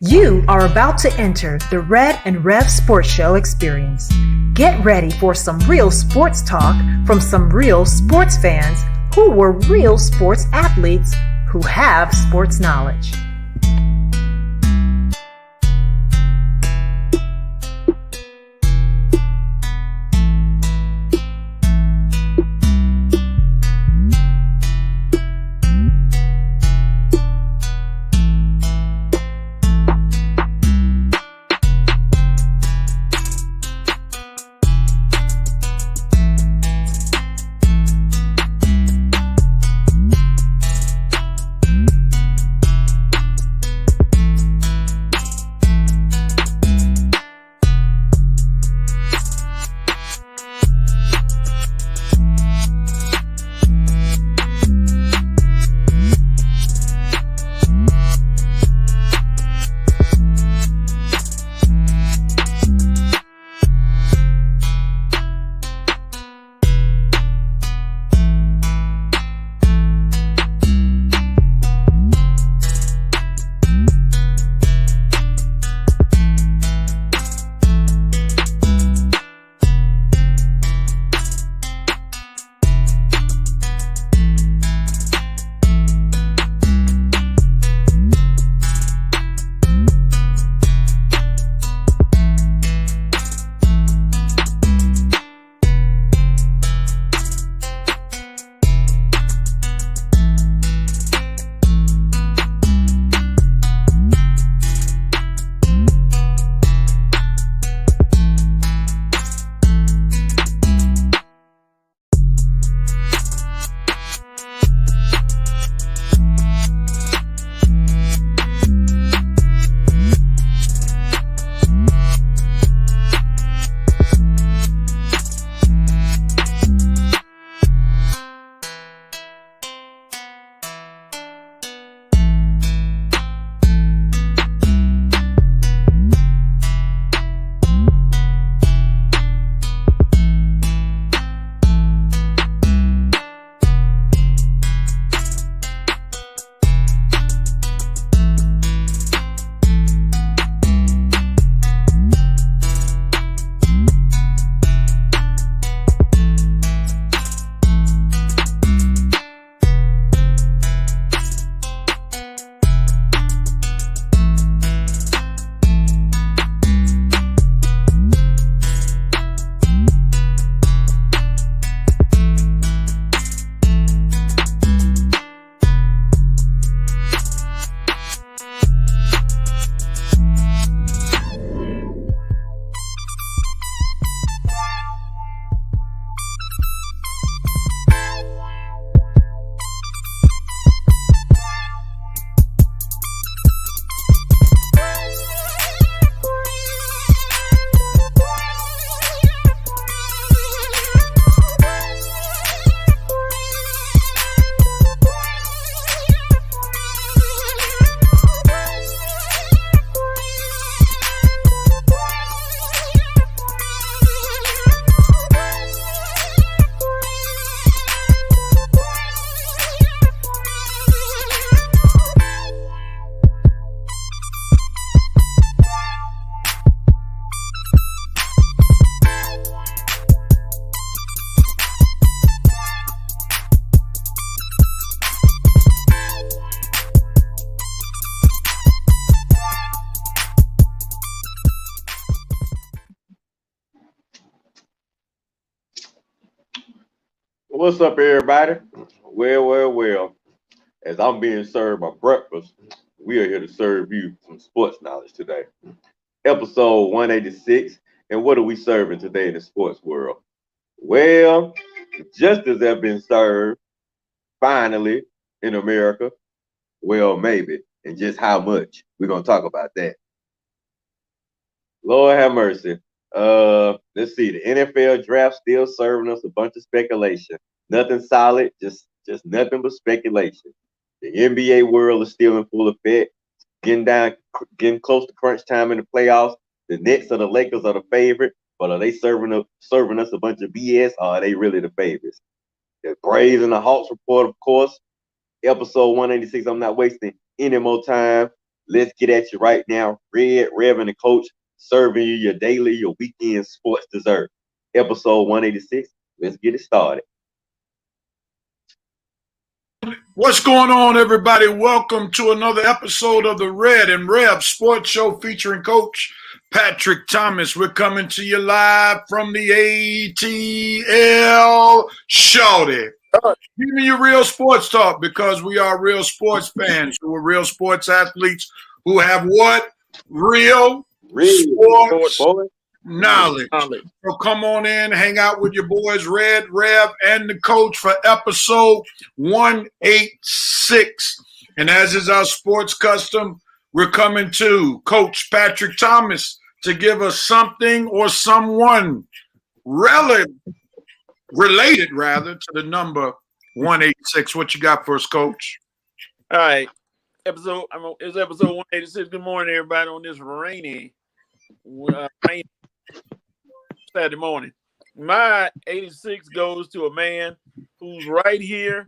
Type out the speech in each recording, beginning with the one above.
You are about to enter the Red and Rev Sports Show experience. Get ready for some real sports talk from some real sports fans who were real sports athletes who have sports knowledge. What's up, everybody? Well. As I'm being served my breakfast, we are here to serve you some sports knowledge today. Episode 186. And what are we serving today in the sports world? Well, justice has been served finally in America. Well, maybe. And just how much? We're going to talk about that. Lord have mercy. Let's see. The NFL draft still serving us a bunch of speculation. Nothing solid, just nothing but speculation. The NBA world is still in full effect, getting close to crunch time in the playoffs. The Nets or the Lakers are the favorite, but are they serving us a bunch of BS, or are they really the favorites? The Braves and the Hawks report, of course. Episode 186. I'm not wasting any more time. Let's get at you right now. Red, Rev, and the coach serving you your daily, your weekend sports dessert. Episode 186. Let's get it started. What's going on, everybody? Welcome to another episode of the Red and Rev Sports Show featuring Coach Patrick Thomas. We're coming to you live from the ATL Shawty. Giving you real sports talk because we are real sports fans who are real sports athletes who have what? Real sports knowledge. So come on in, hang out with your boys, Red, Rev, and the coach for episode 186. And as is our sports custom, we're coming to Coach Patrick Thomas to give us something or someone related to the number 186. What you got for us, Coach? All right. It's episode 186. Good morning, everybody, on this rainy Saturday morning. My 86 goes to a man who's right here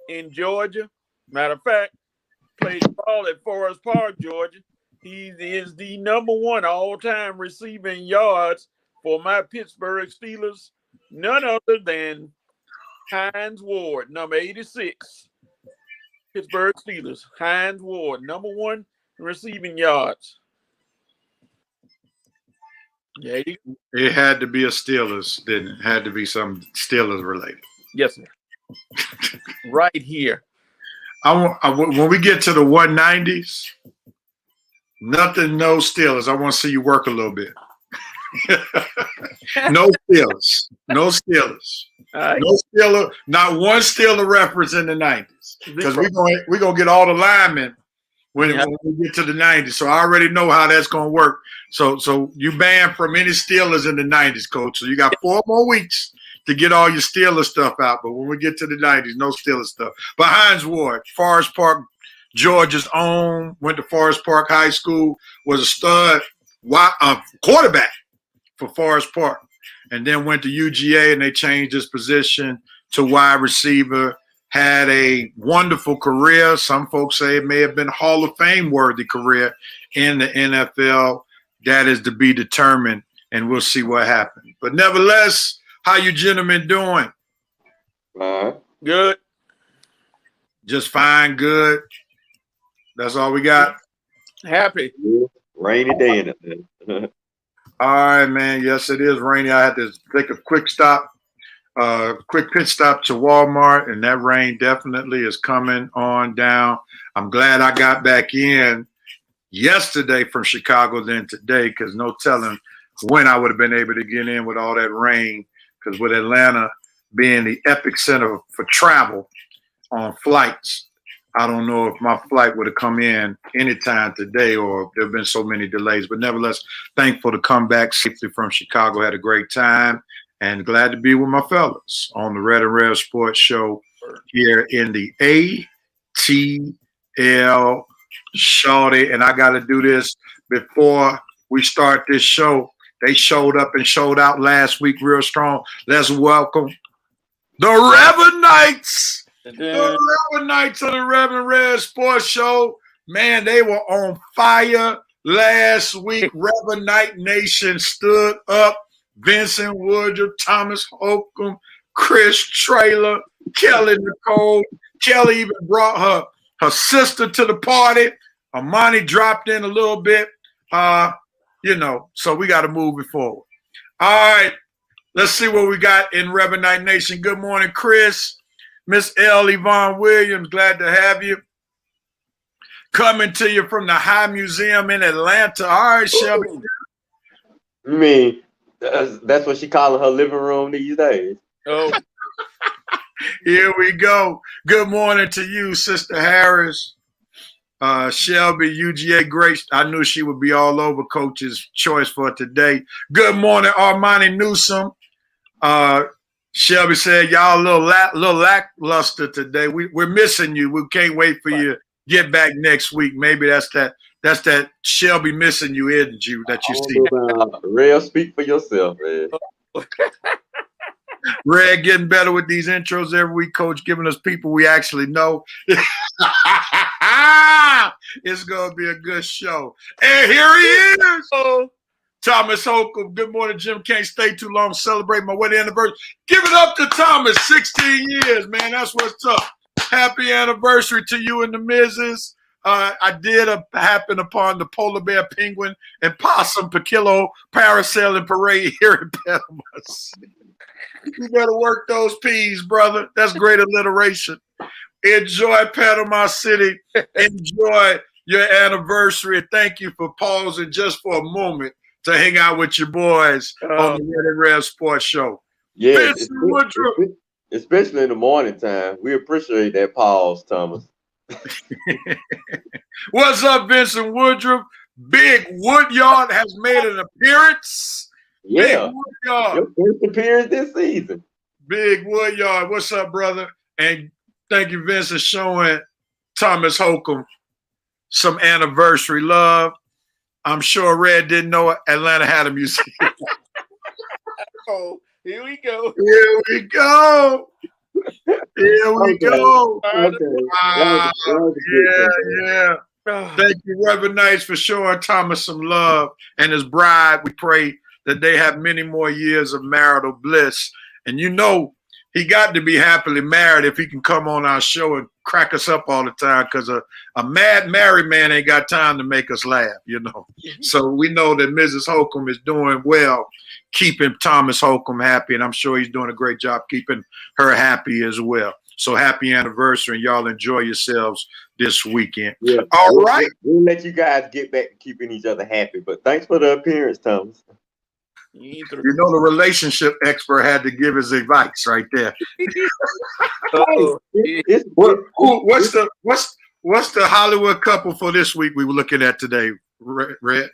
in Georgia. Matter of fact, played ball at Forest Park, Georgia. He is the number one all-time receiving yards for my Pittsburgh Steelers. None other than Hines Ward, number 86. Pittsburgh Steelers. Hines Ward, number one receiving yards. Yeah, it had to be a Steelers, didn't it? Had to be some Steelers related. Yes, sir. Right here. When we get to the 190s, nothing, no Steelers. I want to see you work a little bit. No Steelers. No Steelers. No Steeler. Not one Steeler reference in the 90s. Because we're gonna get all the linemen when we get to the 90s. So I already know how that's gonna work. So you banned from any Steelers in the 90s, Coach. So you got 4 more weeks to get all your Steelers stuff out. But when we get to the 90s, no Steelers stuff. But Hines Ward, Forest Park, Georgia's own, went to Forest Park High School, was a stud quarterback for Forest Park, and then went to UGA, and they changed his position to wide receiver. Had a wonderful career. Some folks say it may have been Hall of Fame worthy career in the NFL. That is to be determined, and we'll see what happens. But nevertheless, how you gentlemen doing? Good. Just fine, good. That's all we got. Happy. Rainy day in it. All right, man. Yes, it is rainy. I had to take a quick pit stop to Walmart, and that rain definitely is coming on down. I'm glad I got back in yesterday from Chicago than today, because no telling when I would have been able to get in with all that rain, because with Atlanta being the epicenter for travel on flights, I don't know if my flight would have come in anytime today, or there have been so many delays. But nevertheless, thankful to come back safely from Chicago. Had a great time, and glad to be with my fellas on the Red and Rev Sports Show here in the ATL Shawty. And I got to do this before we start this show. They showed up and showed out last week real strong. Let's welcome the Reverend Knights. The Reverend Knights of the Reverend Red Sports Show. Man, they were on fire last week. Reverend Knight Nation stood up. Vincent Woodruff, Thomas Holcomb, Chris Traylor, Kelly Nicole. Kelly even brought her sister to the party. Amani dropped in a little bit. So we got to move it forward. All right. Let's see what we got in Reverend Knight Nation. Good morning, Chris. Miss L. Yvonne Williams, glad to have you. Coming to you from the High Museum in Atlanta. All right, Shelby. I mean, that's what she calling her living room these days. Oh. Here we go. Good morning to you, Sister Harris. Shelby, UGA Grace. I knew she would be all over Coach's choice for today. Good morning, Armani Newsome. Shelby said, y'all a little lackluster today. We're missing you. We can't wait for you to get back next week. Maybe that's that Shelby missing you, isn't you, that you see. Real, speak for yourself, man. Red getting better with these intros every week, Coach, giving us people we actually know. It's going to be a good show. And here he is. Oh, Thomas Holcomb. Good morning, Jim. Can't stay too long. Celebrate my wedding anniversary. Give it up to Thomas. 16 years, man. That's what's up. Happy anniversary to you and the missus. I did happen upon the polar bear, penguin, and possum per kilo parasailing parade here in Panama City. You better work those P's, brother. That's great alliteration. Enjoy Panama City. Enjoy your anniversary. Thank you for pausing just for a moment to hang out with your boys on the Red and Red Sports Show. Yeah, especially in the morning time. We appreciate that pause, Thomas. What's up, Vincent Woodruff? Big Woodyard has made an appearance. Yeah, Big Woodyard. your first appearance this season. Big Woodyard. What's up, brother? And thank you, Vince, for showing Thomas Holcomb some anniversary love. I'm sure Red didn't know Atlanta had a museum. oh, here we go. Here we go. Here we go. Okay. Yeah. Thank you, Reverend Knights, for showing Thomas some love and his bride. We pray that they have many more years of marital bliss. And you know, he got to be happily married if he can come on our show and crack us up all the time, because a mad married man ain't got time to make us laugh, you know. So we know that Mrs. Holcomb is doing well, keeping Thomas Holcomb happy, and I'm sure he's doing a great job keeping her happy as well. So happy anniversary, and y'all enjoy yourselves this weekend. Yeah. All right. We'll let you guys get back to keeping each other happy, but thanks for the appearance, Thomas. You know, the relationship expert had to give his advice right there. What's the Hollywood couple for this week we were looking at today, Red?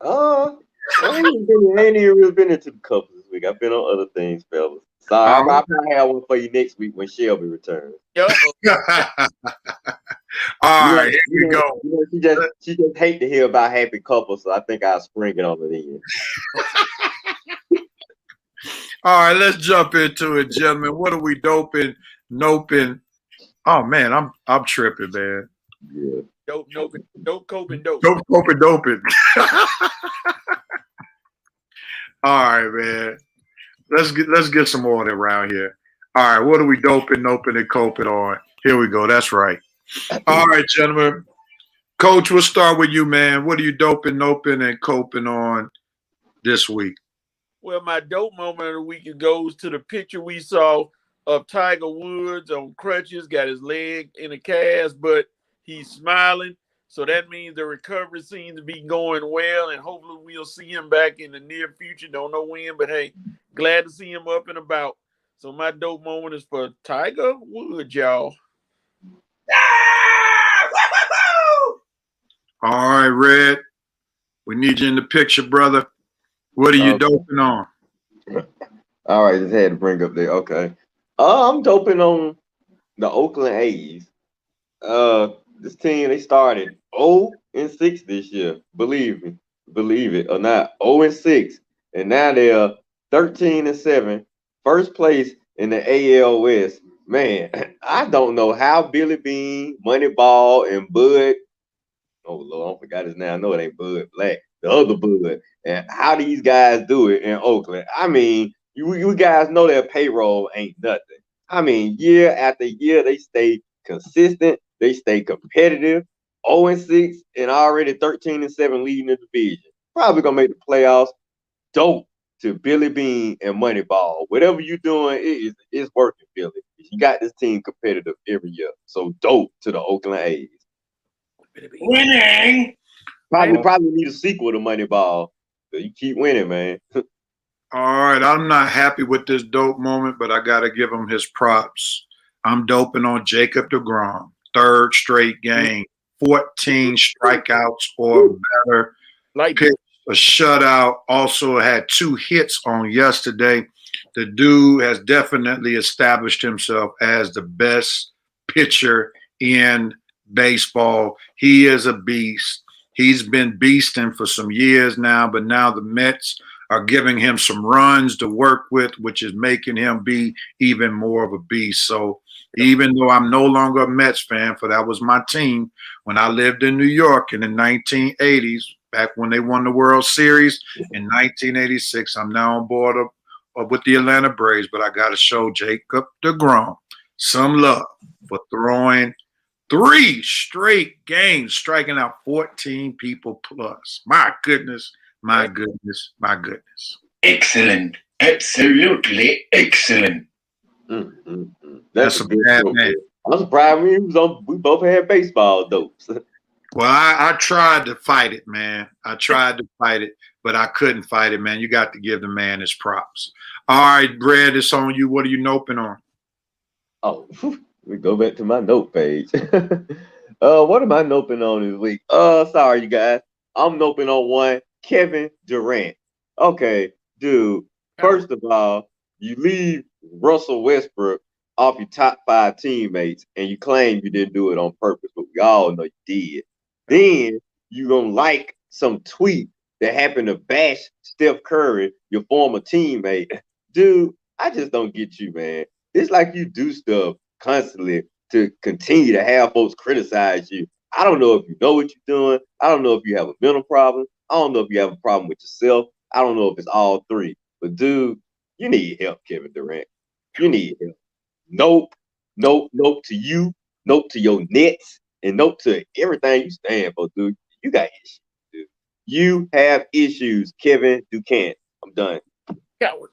I ain't even really been into the couples this week. I've been on other things, fellas. So I'll probably have one for you next week when Shelby returns. All right, here you go. She just hate to hear about happy couples, so I think I'll spring it on it in. All right, let's jump into it, gentlemen. What are we doping, noping? Oh man, I'm tripping, man. Yeah. Dope, noping, dope, coping, dope. Dope, coping, doping. All right, man. Let's get some order around here. All right, what are we doping, noping, and coping on? Here we go. That's right. All right, gentlemen. Coach, we'll start with you, man. What are you doping, noping, and coping on this week? Well, my dope moment of the week goes to the picture we saw of Tiger Woods on crutches, got his leg in a cast, but he's smiling. So that means the recovery seems to be going well, and hopefully we'll see him back in the near future. Don't know when, but hey, glad to see him up and about. So my dope moment is for Tiger Woods, y'all. All right, Red. We need you in the picture, brother. What are you doping on? All right, just had to bring up there. Okay. I'm doping on the Oakland A's. This team, they started 0-6 this year. Believe it or not, 0-6. And now they're 13-7. First place in the AL West. Man, I don't know how Billy Bean, Moneyball, and Bud. Oh Lord, I forgot his name. I know it ain't Bud Black. The other Bud. And how these guys do it in Oakland. I mean, you guys know their payroll ain't nothing. I mean, year after year, they stay consistent. They stay competitive. 0-6 and already 13-7 leading the division. Probably gonna make the playoffs. Dope to Billy Bean and Moneyball. Whatever you're doing, it's working, Billy. You got this team competitive every year. So dope to the Oakland A's. Winning. Probably need a sequel to Moneyball. So you keep winning, man. All right, I'm not happy with this dope moment, but I got to give him his props. I'm doping on Jacob deGrom. Third straight game, 14 strikeouts or better. Pitched a shutout. Also had 2 hits on yesterday. The dude has definitely established himself as the best pitcher in baseball. He is a beast. He's been beasting for some years now, but now the Mets are giving him some runs to work with, which is making him be even more of a beast. So Even though I'm no longer a Mets fan, for that was my team when I lived in New York in the 1980s, back when they won the World Series in 1986. I'm now on board with the Atlanta Braves, but I got to show Jacob deGrom some love for throwing 3 straight games, striking out 14 people plus. My goodness, my goodness, my goodness. Excellent. Absolutely excellent. That's a bad man. I'm surprised we both had baseball dopes. Well, I tried to fight it, man. I tried to fight it, but I couldn't fight it, man. You got to give the man his props. All right, Brad, it's on you. What are you noping on? Oh, we go back to my note page. What am I noping on this week? Sorry, you guys. I'm noping on one Kevin Durant. Okay, dude. First of all, you leave Russell Westbrook off your top 5 teammates and you claim you didn't do it on purpose, but we all know you did. Then you gonna like some tweet that happened to bash Steph Curry, your former teammate. Dude, I just don't get you, man. It's like you do stuff constantly to continue to have folks criticize you. I don't know if you know what you're doing. I don't know if you have a mental problem. I don't know if you have a problem with yourself. I don't know if it's all 3. But dude, you need help, Kevin Durant. You need help. Nope to you. Nope to your Nets. And nope to everything you stand for, dude. You got issues, dude. You have issues, Kevin Durant. I'm done. Coward.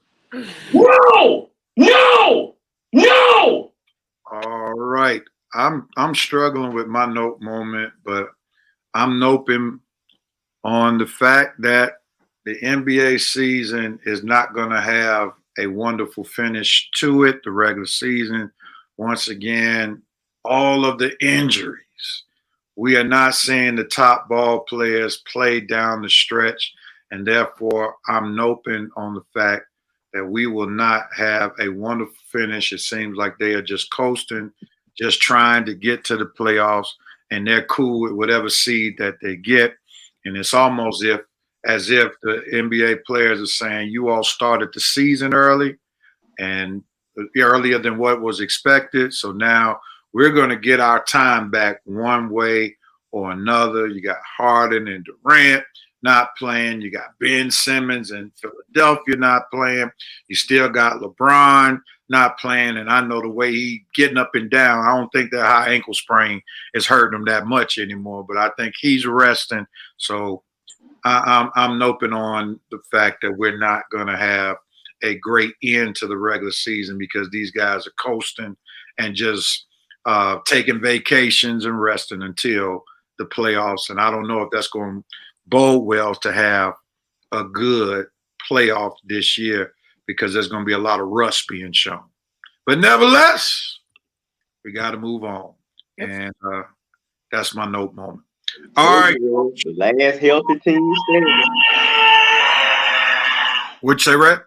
No! No! No! All right. I'm struggling with my nope moment, but I'm noping on the fact that the NBA season is not going to have a wonderful finish to it, the regular season. Once again, all of the injuries. We are not seeing the top ball players play down the stretch, and therefore I'm noping on the fact that we will not have a wonderful finish. It seems like they are just coasting, just trying to get to the playoffs, and they're cool with whatever seed that they get. And it's almost as if the NBA players are saying, you all started the season early and earlier than what was expected. So now we're going to get our time back one way or another. You got Harden and Durant not playing. You got Ben Simmons and Philadelphia not playing. You still got LeBron not playing. And I know the way he getting up and down, I don't think that high ankle sprain is hurting him that much anymore, but I think he's resting. So I'm noping on the fact that we're not going to have a great end to the regular season because these guys are coasting and just taking vacations and resting until the playoffs. And I don't know if that's going to bode well to have a good playoff this year because there's going to be a lot of rust being shown. But nevertheless, we got to move on. And that's my note moment. All right. The last healthy team standing. What'd you say, Rhett?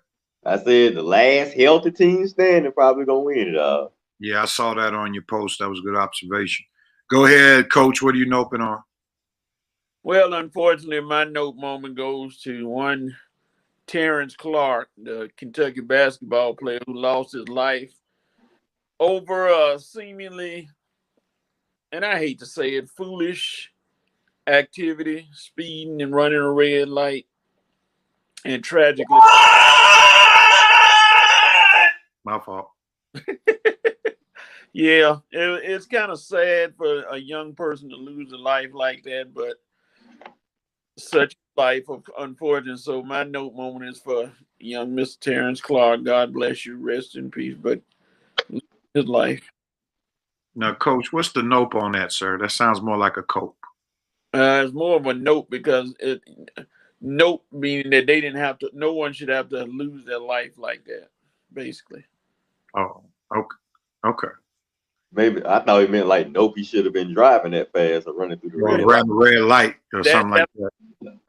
I said the last healthy team standing probably gonna win it all. Yeah, I saw that on your post. That was a good observation. Go ahead, Coach. What are you noping on? Well, unfortunately, my note moment goes to one Terence Clark, the Kentucky basketball player who lost his life over a seemingly, and I hate to say it, foolish activity, speeding and running a red light, and tragically. My fault. Yeah, it's kind of sad for a young person to lose a life like that, but such life of unfortunate. So my note moment is for young Mr. Terence Clark. God bless you. Rest in peace. But his life. Now, Coach, what's the nope on that, sir? That sounds more like a cope. It's more of a note because nope meaning that they didn't have to. No one should have to lose their life like that. Basically. Oh, okay. Maybe I thought he meant like nope, he should have been driving that fast or running through the red light. Red light or something like that.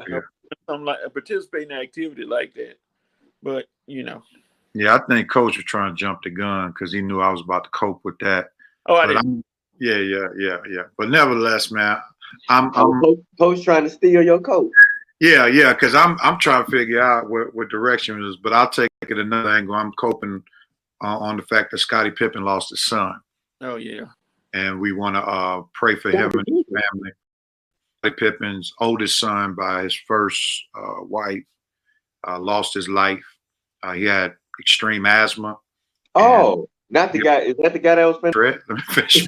Yeah. Something like a participating activity like that. But yeah, I think Coach was trying to jump the gun because he knew I was about to cope with that. Oh, I didn't. Yeah. But nevertheless, man, I'm Coach trying to steal your coat. Yeah, because I'm trying to figure out what direction it is, but I'll take it another angle. I'm coping on the fact that Scottie Pippen lost his son. Oh yeah. And we want to pray for him and his family. Pippen's oldest son by his first wife lost his life. He had extreme asthma. Oh, not the guy. Is that the guy that was Let me finish.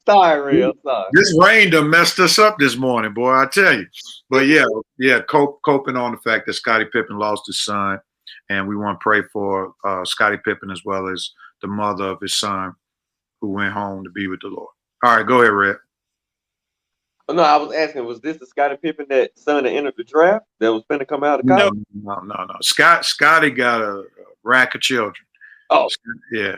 sorry, real sorry. This rain done messed us up this morning, boy. I tell you. But yeah, coping on the fact that Scottie Pippen lost his son, and we want to pray for Scottie Pippen as well as the mother of his son, who went home to be with the Lord. All right, go ahead, Red. No, I was asking, was this the Scottie Pippen that son that entered the draft that was going to come out of college? No. Scotty got a rack of children. Oh, yeah.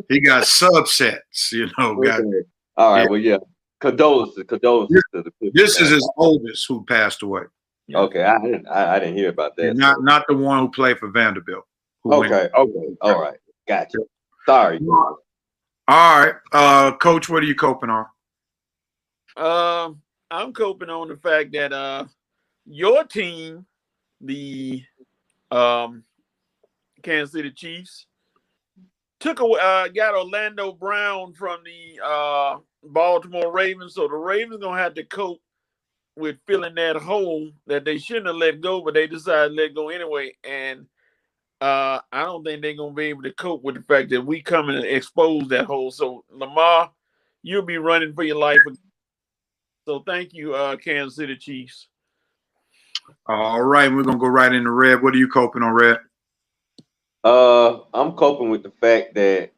He got subsets, you know. Okay. All right. Well, yeah. Condolences to the Pippen. This is his oldest who passed away. Okay, I didn't hear about that. Not the one who played for Vanderbilt. Okay. All right. Gotcha. Sorry. All right. Coach, what are you coping on? I'm coping on the fact that your team, the Kansas City Chiefs, got Orlando Brown from the Baltimore Ravens, so the Ravens gonna have to cope with filling that hole that they shouldn't have let go, but they decided to let go anyway. And I don't think they're gonna be able to cope with the fact that we come in and expose that hole. So Lamar, you'll be running for your life. So thank you, Kansas City Chiefs. All right, we're gonna go right into Red. What are you coping on, Red? I'm coping with the fact that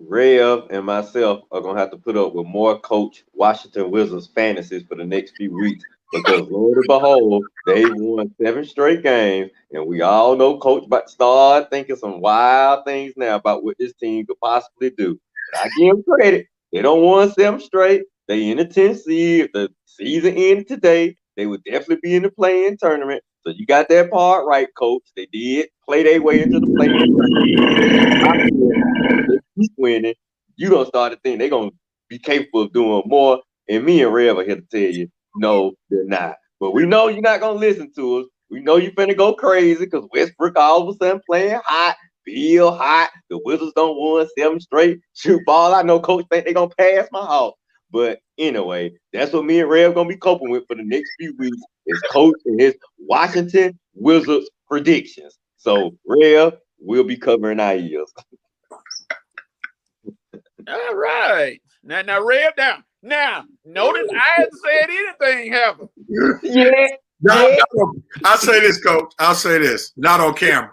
Rev and myself are gonna have to put up with more Coach Washington Wizards fantasies for the next few weeks because Lord and behold, they won 7 straight games, and we all know Coach about to start thinking some wild things now about what this team could possibly do. But I give them credit; they don't won 7 straight. They in the 10th seed. If the season ended today, they would definitely be in the play-in tournament. So you got that part right, Coach. They did play their way into the play-in tournament. They keep winning. You gonna start to think they're gonna be capable of doing more. And me and Rev are here to tell you, no, they're not. But we know you're not gonna listen to us. We know you're finna go crazy because Westbrook all of a sudden playing hot, feel hot. The Wizards don't won 7 straight. Shoot ball. I know Coach think they're gonna pass my house. But anyway, that's what me and Rev gonna be coping with for the next few weeks is Coach and his Washington Wizards predictions. So Rev will be covering our ears. All right. Now Rev down. Now, notice I hadn't said anything, have I? Yeah. I'll say this, Coach. I'll say this. Not on camera.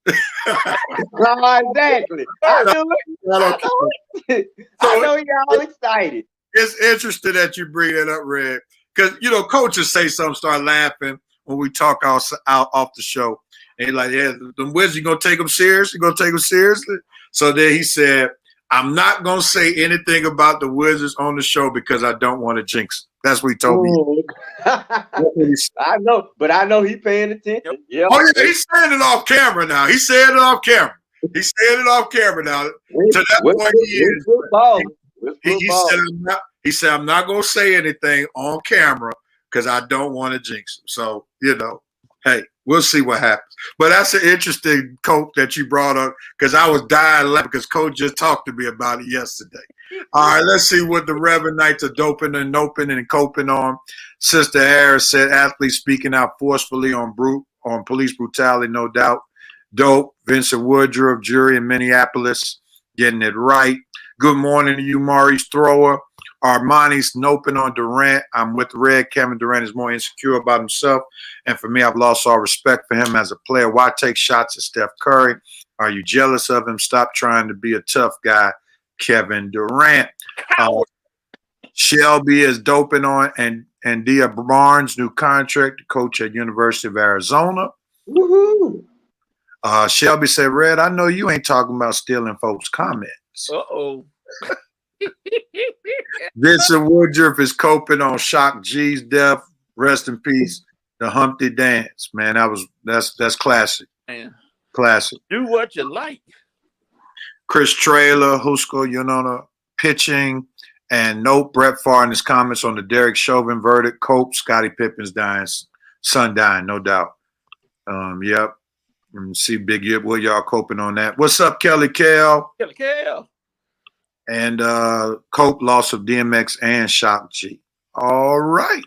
Exactly. I know y'all excited. It's interesting that you bring that up, Red, because coaches say something, start laughing when we talk out off the show, and he's like, "Yeah, the Wizards, you gonna take them serious? You gonna take them seriously?" So then he said, "I'm not gonna say anything about the Wizards on the show because I don't want to jinx them." That's what he told me. I know, but I know he's paying attention. Yep. Oh yeah, he's saying it off camera now. He said it off camera. He's saying it off camera now. To that point, he said, I'm not going to say anything on camera because I don't want to jinx him. So, hey, we'll see what happens. But that's an interesting Coach that you brought up because I was dying laughing because Coach just talked to me about it yesterday. All right, let's see what the Reverend Knights are doping and noping and coping on. Sister Harris said athletes speaking out forcefully on police brutality, no doubt. Dope. Vincent Woodruff, jury in Minneapolis, getting it right. Good morning to you, Maurice Thrower. Armani's noping on Durant. I'm with Red. Kevin Durant is more insecure about himself. And for me, I've lost all respect for him as a player. Why take shots at Steph Curry? Are you jealous of him? Stop trying to be a tough guy, Kevin Durant. Shelby is doping on and Dia Barnes' new contract, coach at University of Arizona. Woohoo! Shelby said, Red, I know you ain't talking about stealing folks' comments. Uh-oh. Vincent Woodruff is coping on Shock G's death. Rest in peace. The Humpty Dance, man. That's classic. Man. Classic. Do what you like. Chris Traylor, Husko, pitching. And nope, Brett Favre in his comments on the Derek Chauvin verdict. Cope, Scottie Pippen's dying, son dying, no doubt. Yep. And see Big Yip, what y'all coping on that? What's up, Kelly Kel? Kelly Cal. And Cope, loss of DMX and Shock G. All right.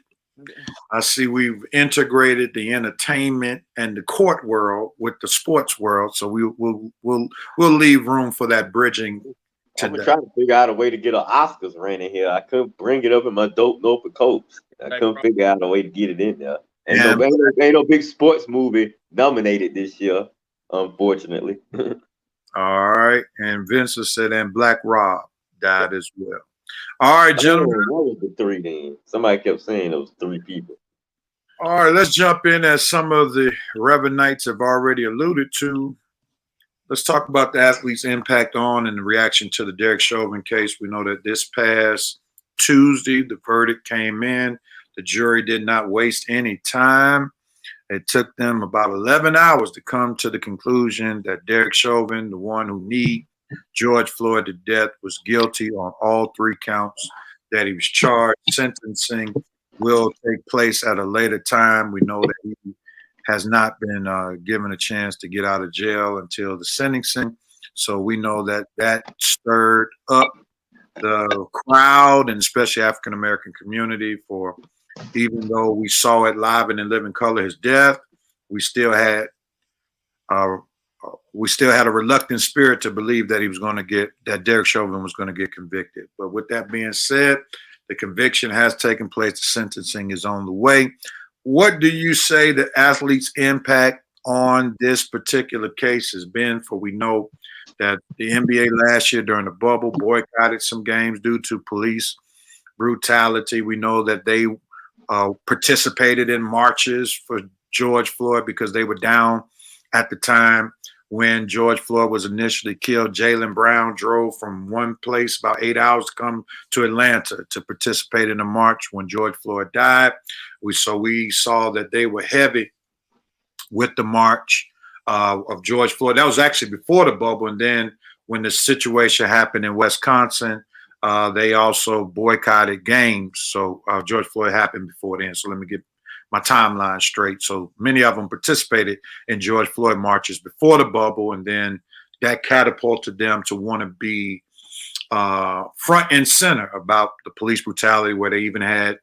I see we've integrated the entertainment and the court world with the sports world, so we'll leave room for that bridging I'm today. trying to figure out a way to get an Oscars ran in here. I couldn't bring it up in my dope for Copes. I couldn't figure out a way to get it in there. Ain't no big sports movie nominated this year, unfortunately. All right. And Vincent said, and Black Rob died as well. All right, gentlemen. What was the three then? Somebody kept saying it was three people. All right, let's jump in as some of the Reverend Knights have already alluded to. Let's talk about the athlete's impact on and the reaction to the Derek Chauvin case. We know that this past Tuesday, the verdict came in. The jury did not waste any time. It took them about 11 hours to come to the conclusion that Derek Chauvin, the one who kneed George Floyd to death, was guilty on all three counts that he was charged. Sentencing will take place at a later time. We know that he has not been given a chance to get out of jail until the sentencing. So we know that that stirred up the crowd and especially African-American community for, even though we saw it live and in living color, his death, we still had a reluctant spirit to believe that that Derek Chauvin was going to get convicted. But with that being said, the conviction has taken place. The sentencing is on the way. What do you say the athlete's impact on this particular case has been? For we know that the NBA last year during the bubble boycotted some games due to police brutality. We know that they participated in marches for George Floyd because they were down at the time when George Floyd was initially killed. Jaylen Brown drove from one place about 8 hours to come to Atlanta to participate in a march when George Floyd died. We saw that they were heavy with the march of George Floyd. That was actually before the bubble. And then when the situation happened in Wisconsin, they also boycotted games. So George Floyd happened before then. So let me get my timeline straight. So many of them participated in George Floyd marches before the bubble, and then that catapulted them to want to be front and center about the police brutality, where they even had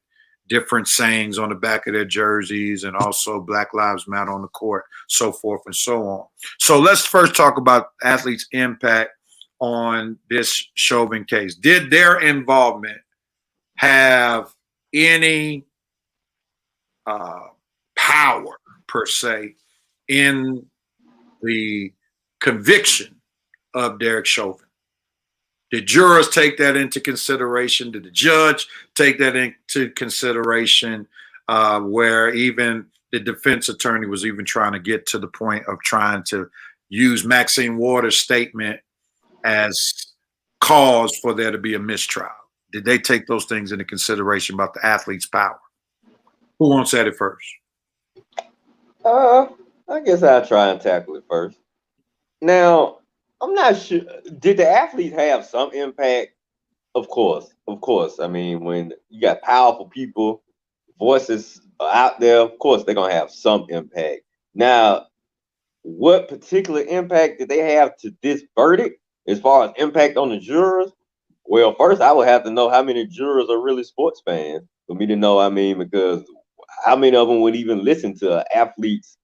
different sayings on the back of their jerseys and also Black Lives Matter on the court, so forth and so on. So let's first talk about athletes' impact on this Chauvin case. Did their involvement have any power per se in the conviction of Derek Chauvin? Did jurors take that into consideration? Did the judge take that into consideration, where even the defense attorney was even trying to get to the point of trying to use Maxine Waters' statement as cause for there to be a mistrial? Did they take those things into consideration about the athlete's power? Who wants at it first? I guess I'll try and tackle it first. Now, I'm not sure. Did the athletes have some impact? Of course. I mean, when you got powerful people, voices are out there, of course they're going to have some impact. Now, what particular impact did they have to this verdict as far as impact on the jurors? Well, first I would have to know how many jurors are really sports fans for me to know. I mean, because how many of them would even listen to athletes,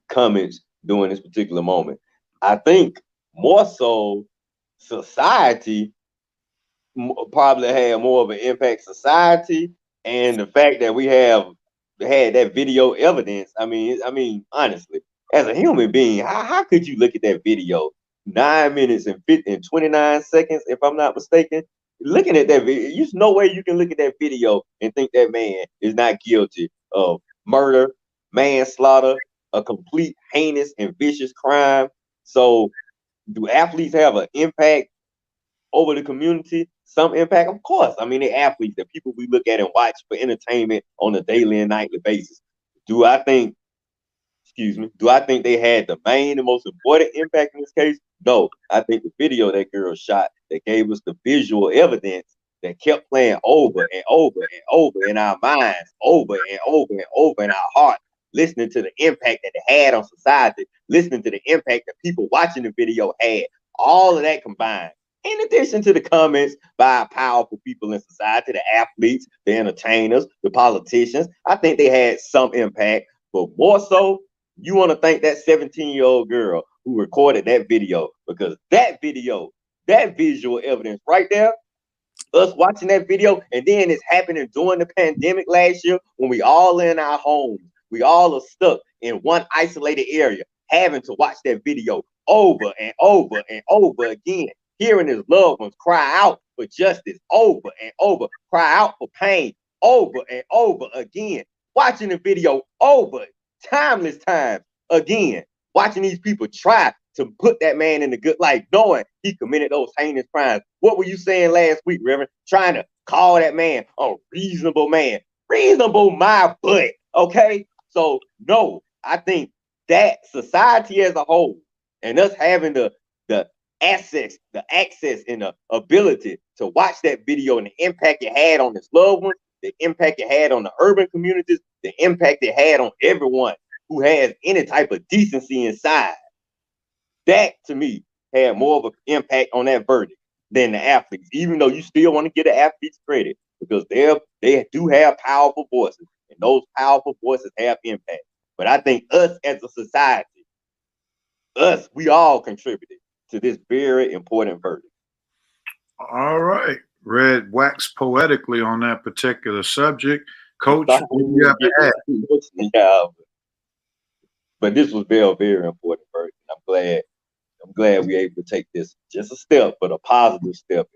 comments during this particular moment? I think more so society probably had more of an impact. Society and the fact that we have had that video evidence. I mean, honestly, as a human being, how could you look at that video 9 minutes and 29 seconds, if I'm not mistaken? Looking at that video, there's no way you can look at that video and think that man is not guilty of murder, manslaughter, a complete heinous and vicious crime. So do athletes have an impact over the community? Some impact, of course. I mean, they're athletes, the people we look at and watch for entertainment on a daily and nightly basis. Do I think they had the main and most important impact in this case? No. I think the video that girl shot that gave us the visual evidence that kept playing over and over and over in our minds, over and over and over in our heart, listening to the impact that it had on society, listening to the impact that people watching the video had, all of that combined. In addition to the comments by powerful people in society, the athletes, the entertainers, the politicians, I think they had some impact. But more so, you want to thank that 17-year-old girl who recorded that video, because that video, that visual evidence right there, us watching that video, and then it's happening during the pandemic last year when we all in our homes, we all are stuck in one isolated area, having to watch that video over and over and over again, hearing his loved ones cry out for justice over and over, cry out for pain over and over again, watching the video over timeless times again, watching these people try to put that man in the good light, knowing he committed those heinous crimes. What were you saying last week, Reverend? Trying to call that man a reasonable man. Reasonable my butt, okay? So, no, I think that society as a whole, and us having the access and the ability to watch that video and the impact it had on his loved ones, the impact it had on the urban communities, the impact it had on everyone who has any type of decency inside, that to me had more of an impact on that verdict than the athletes, even though you still want to give the athletes credit because they do have powerful voices, and those powerful voices have impact. But I think us as a society, we all contributed to this very important verdict. All right. Red wax poetically on that particular subject. Coach, yeah, but this was very, very important verdict. I'm glad we able to take this just a step, but a positive step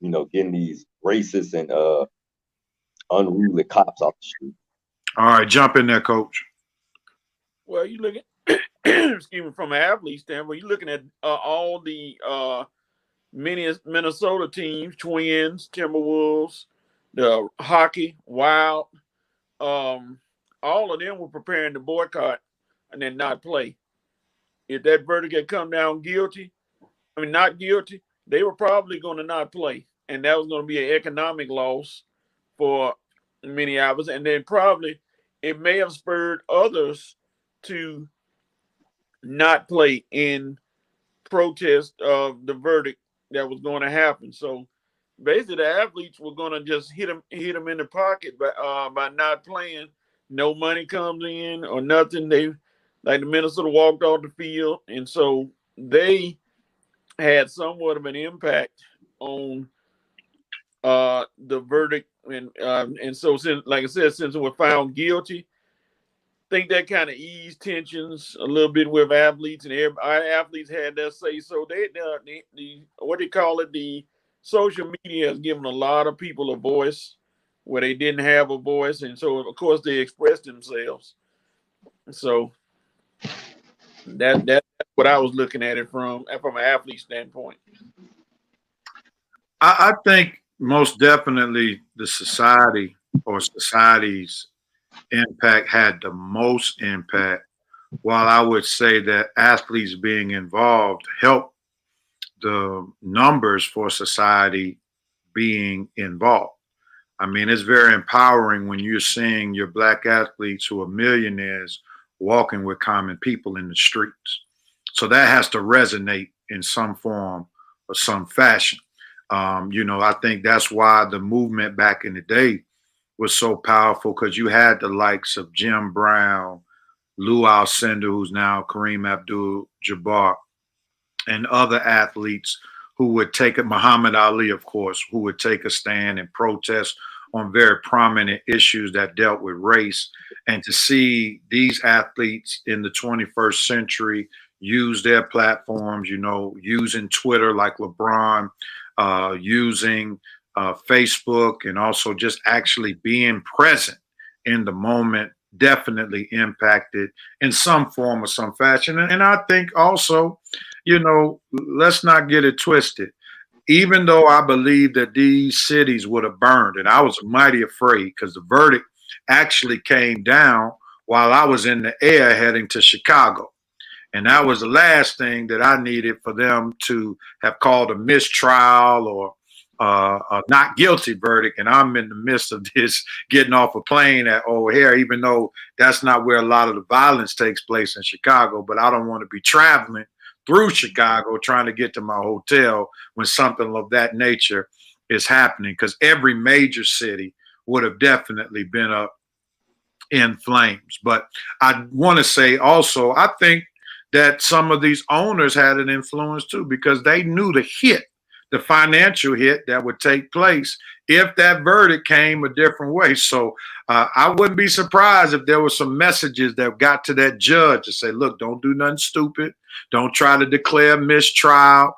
in getting these racist and unruly cops off the street. All right, jump in there, Coach. Well, you look at, excuse me, from an athlete standpoint, you're looking at all the Minnesota teams, Twins, Timberwolves, the hockey, Wild, all of them were preparing to boycott and then not play. If that verdict had come down not guilty, they were probably going to not play. And that was going to be an economic loss for Minneapolis. And then probably it may have spurred others to not play in protest of the verdict that was going to happen. So basically the athletes were going to just hit them in the pocket by not playing. No money comes in or nothing. Like the Minnesota walked off the field, and so they had somewhat of an impact on the verdict. And so, since it was found guilty, I think that kind of eased tensions a little bit with athletes, and our athletes had their say. So the social media has given a lot of people a voice where they didn't have a voice, and so of course they expressed themselves. So that's what I was looking at it from an athlete standpoint. I think most definitely the society or society's impact had the most impact, while I would say that athletes being involved helped the numbers for society being involved. I mean, it's very empowering when you're seeing your black athletes who are millionaires walking with common people in the streets. So that has to resonate in some form or some fashion. I think that's why the movement back in the day was so powerful, because you had the likes of Jim Brown, Lou Alcindor, who's now Kareem Abdul-Jabbar, and other athletes who would take it, Muhammad Ali, of course, who would take a stand and protest on very prominent issues that dealt with race. And to see these athletes in the 21st century use their platforms, using Twitter like LeBron, using Facebook, and also just actually being present in the moment, definitely impacted in some form or some fashion. And I think also, let's not get it twisted. Even though I believe that these cities would have burned, and I was mighty afraid because the verdict actually came down while I was in the air heading to Chicago. And that was the last thing that I needed for them to have called a mistrial or a not guilty verdict, and I'm in the midst of this getting off a plane at O'Hare, even though that's not where a lot of the violence takes place in Chicago. But I don't want to be traveling through Chicago trying to get to my hotel when something of that nature is happening, because every major city would have definitely been up in flames. But I want to say also, I think that some of these owners had an influence too, because they knew the financial hit that would take place if that verdict came a different way. So I wouldn't be surprised if there were some messages that got to that judge to say, look, don't do nothing stupid. Don't try to declare mistrial,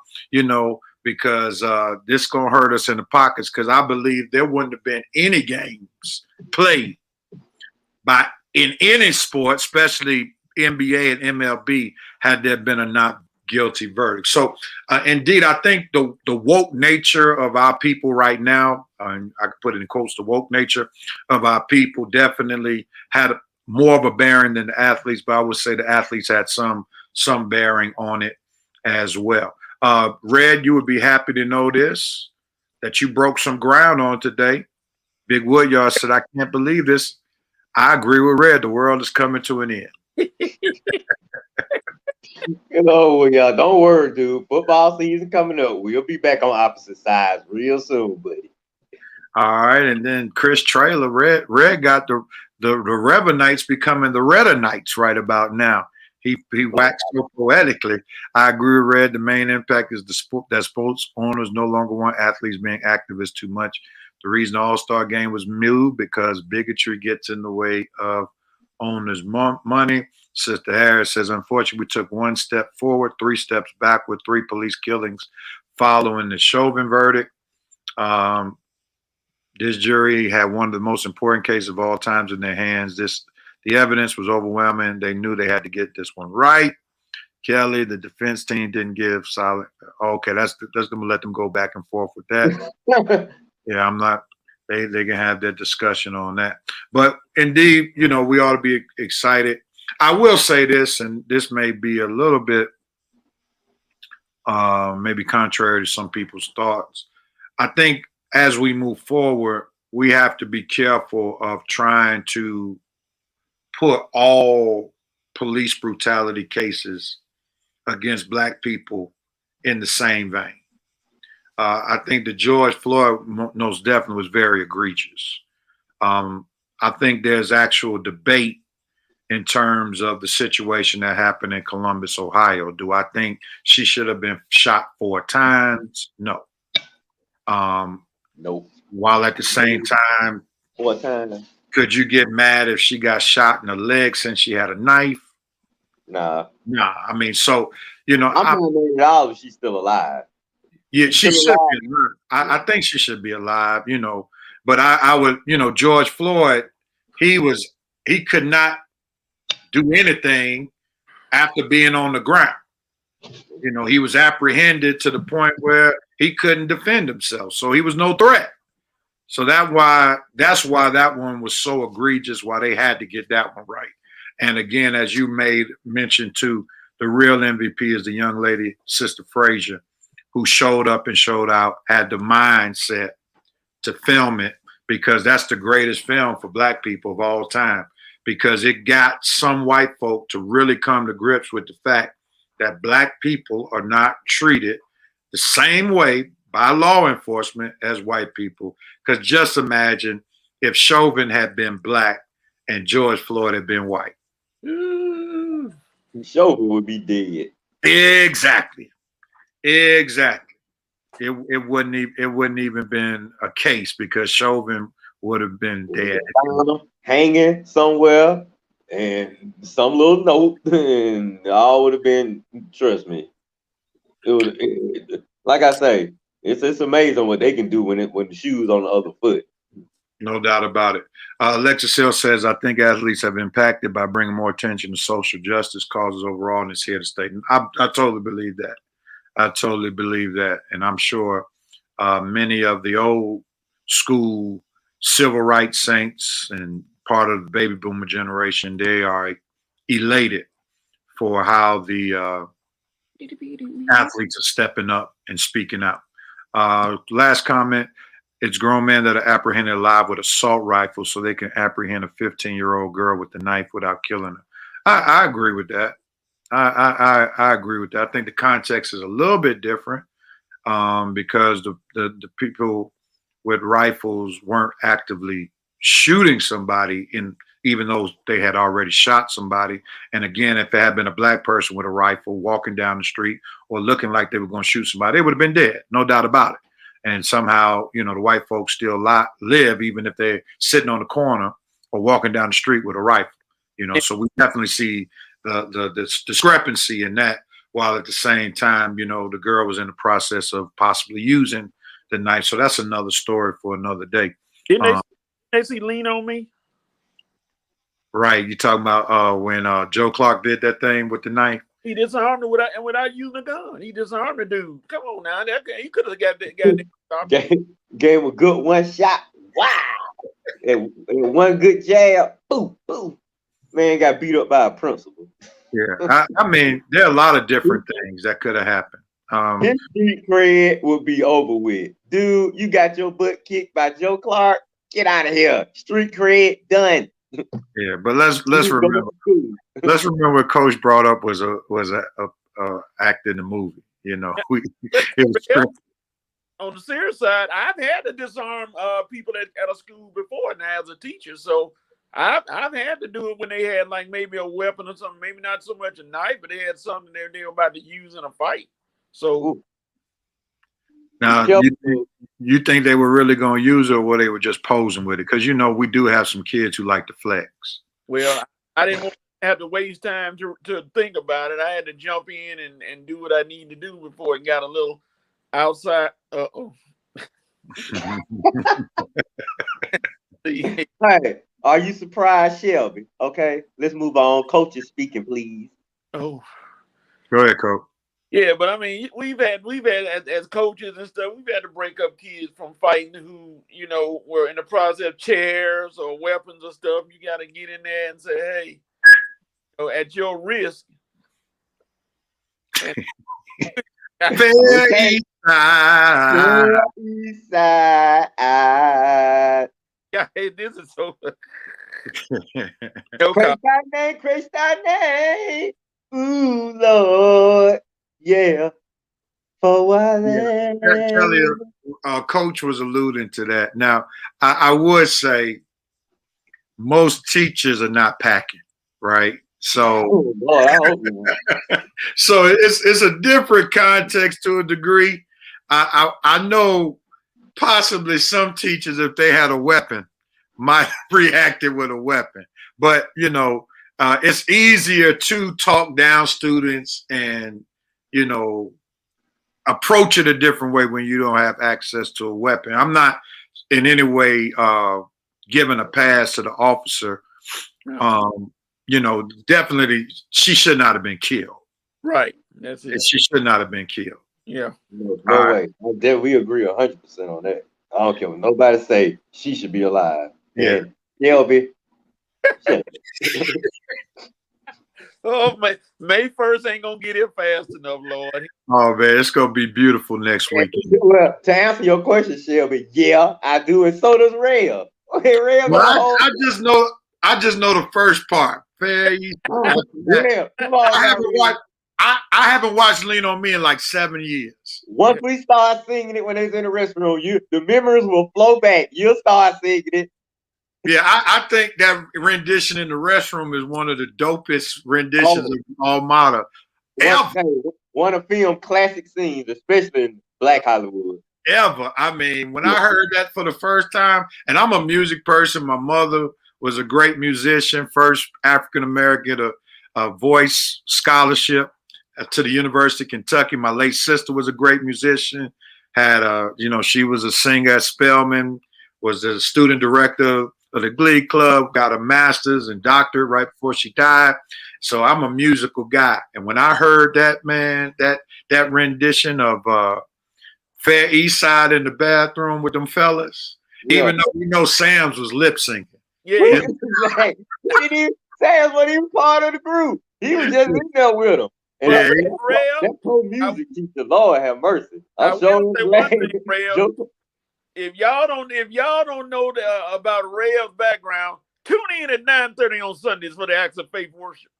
because this is going to hurt us in the pockets, because I believe there wouldn't have been any games played in any sport, especially NBA and MLB, had there been a not guilty verdict. So indeed, I think the woke nature of our people right now, and I could put it in quotes, the woke nature of our people definitely had more of a bearing than the athletes, but I would say the athletes had some bearing on it as well. Red, you would be happy to know this, that you broke some ground on today. Big Woodyard said, I can't believe this. I agree with Red. The world is coming to an end. Y'all, don't worry, dude. Football season coming up. We'll be back on opposite sides real soon, buddy. All right, and then Chris Traylor, Red got the Revenites becoming the Redenites right about now. He waxed so poetically. I agree with Red. The main impact is that sports owners no longer want athletes being activists too much. The reason the All-Star game was moved because bigotry gets in the way of owners' money. Sister Harris says, unfortunately, we took one step forward, 3 steps back with 3 police killings following the Chauvin verdict. This jury had one of the most important cases of all times in their hands. The evidence was overwhelming. They knew they had to get this one right. Kelly, the defense team didn't give solid. Okay, that's going to let them go back and forth with that. Yeah, I'm not. They can have that discussion on that. But indeed, we ought to be excited. I will say this, and this may be a little bit maybe contrary to some people's thoughts. I think as we move forward, we have to be careful of trying to put all police brutality cases against Black people in the same vein. I think the George Floyd most definitely was very egregious. I think there's actual debate in terms of the situation that happened in Columbus, Ohio. Do I think she should have been shot 4 times? No. Nope. While at the same time, 4 times. Could you get mad if she got shot in the leg since she had a knife? Nah. I mean, so, I'm $1 if she's still alive. Yeah, she should be alive. I think she should be alive, But I would, George Floyd, he could not do anything after being on the ground. He was apprehended to the point where he couldn't defend himself. So he was no threat. So that's why that one was so egregious, why they had to get that one right. And again, as you made mention too, the real MVP is the young lady, Sister Frazier, who showed up and showed out, had the mindset to film it, because that's the greatest film for Black people of all time, because it got some white folk to really come to grips with the fact that Black people are not treated the same way by law enforcement as white people. Because just imagine if Chauvin had been Black and George Floyd had been white. Chauvin would be dead. Exactly. It wouldn't even been a case, because Chauvin would have been dead. Hanging somewhere, and some little note, and all would have been. Trust me, like I say, it's amazing what they can do when the shoe's on the other foot. No doubt about it. Alexis Hill says, I think athletes have been impacted by bringing more attention to social justice causes overall, and it's here to stay. I totally believe that. And I'm sure many of the old school civil rights saints and part of the baby boomer generation, they are elated for how the athletes are stepping up and speaking out. Last comment. It's grown men that are apprehended alive with assault rifles so they can apprehend a 15-year-old girl with a knife without killing her. I agree with that. I agree with that. I think the context is a little bit different because the people with rifles weren't actively shooting somebody even though they had already shot somebody. And again, if it had been a black person with a rifle walking down the street or looking like they were going to shoot somebody, they would have been dead, no doubt about it. And somehow, the white folks still live, even if they're sitting on the corner or walking down the street with a rifle. So we definitely see the discrepancy in that, while at the same time, the girl was in the process of possibly using the knife. So that's another story for another day. Didn't they see Lean on Me? Right. You're talking about when Joe Clark did that thing with the knife? He disarmed her without using a gun. He disarmed the dude. Come on now. He could have got that. Gave him a good one shot. Wow. And one good jab. Boom, boom. Man got beat up by a principal. Yeah. I mean, there are a lot of different things that could have happened. His street cred would be over with. Dude, you got your butt kicked by Joe Clark. Get out of here. Street cred done. Yeah, but let's remember. Let's remember what Coach brought up was a act in the movie. It was on the serious side, I've had to disarm people at a school before now as a teacher. So I've had to do it when they had like maybe a weapon or something, maybe not so much a knife, but they had something they were about to use in a fight. So now you think they were really going to use it, or they were just posing with it? Because we do have some kids who like to flex. Well, I didn't want to have to waste time to think about it. I had to jump in and do what I need to do before it got a little outside. Hey, are you surprised, Shelby? Okay, let's move on. Coach is speaking, please. Oh, go ahead, Coach. Yeah, but I mean, we've had as coaches and stuff, we've had to break up kids from fighting who, were in the process of chairs or weapons or stuff. You got to get in there and say, hey, at your risk. East side. Yeah, hey, this is so. Christine. Ooh, Lord. Yeah. For what? Kelly, Coach was alluding to that. Now, I would say most teachers are not packing, right? So, so it's a different context to a degree. I know possibly some teachers, if they had a weapon, might have reacted with a weapon. But, it's easier to talk down students and, approach it a different way when you don't have access to a weapon. I'm not in any way giving a pass to the officer. Definitely she should not have been killed. Right. That's it. She should not have been killed. Yeah. No way. We agree 100% on that. I don't care what nobody say. She should be alive. Yeah. Shelby. Oh, May 1st ain't gonna get here fast enough, Lord. Oh man, it's gonna be beautiful next week. Well, to answer your question, Shelby, yeah, I do, and so does Rhea. Okay, Rhea. Well, I just know the first part. Yeah, come on, I haven't watched Lean on Me in like 7 years. Once we start singing it when they're in the restroom, the memories will flow back. You'll start singing it. Yeah, I think that rendition in the restroom is one of the dopest renditions of Almada. One of film classic scenes, especially in Black Hollywood. Ever. I mean, when I heard that for the first time, and I'm a music person, my mother was a great musician, first African-American to a voice scholarship to the University of Kentucky. My late sister was a great musician, she was a singer at Spelman, was the student director of the Glee Club, got a master's and doctorate right before she died. So I'm a musical guy. And when I heard that, man, that rendition of Fair East Side in the bathroom with them fellas, even though we know Sam's was lip syncing. Yeah. Sam wasn't even part of the group. He was just in there with them. And But that Rev, pro music teacher, Lord have mercy. I I'm will showing say one thing, Rev. Joker. If y'all don't know about Rev's background, tune in at 9:30 on Sundays for the Acts of Faith worship.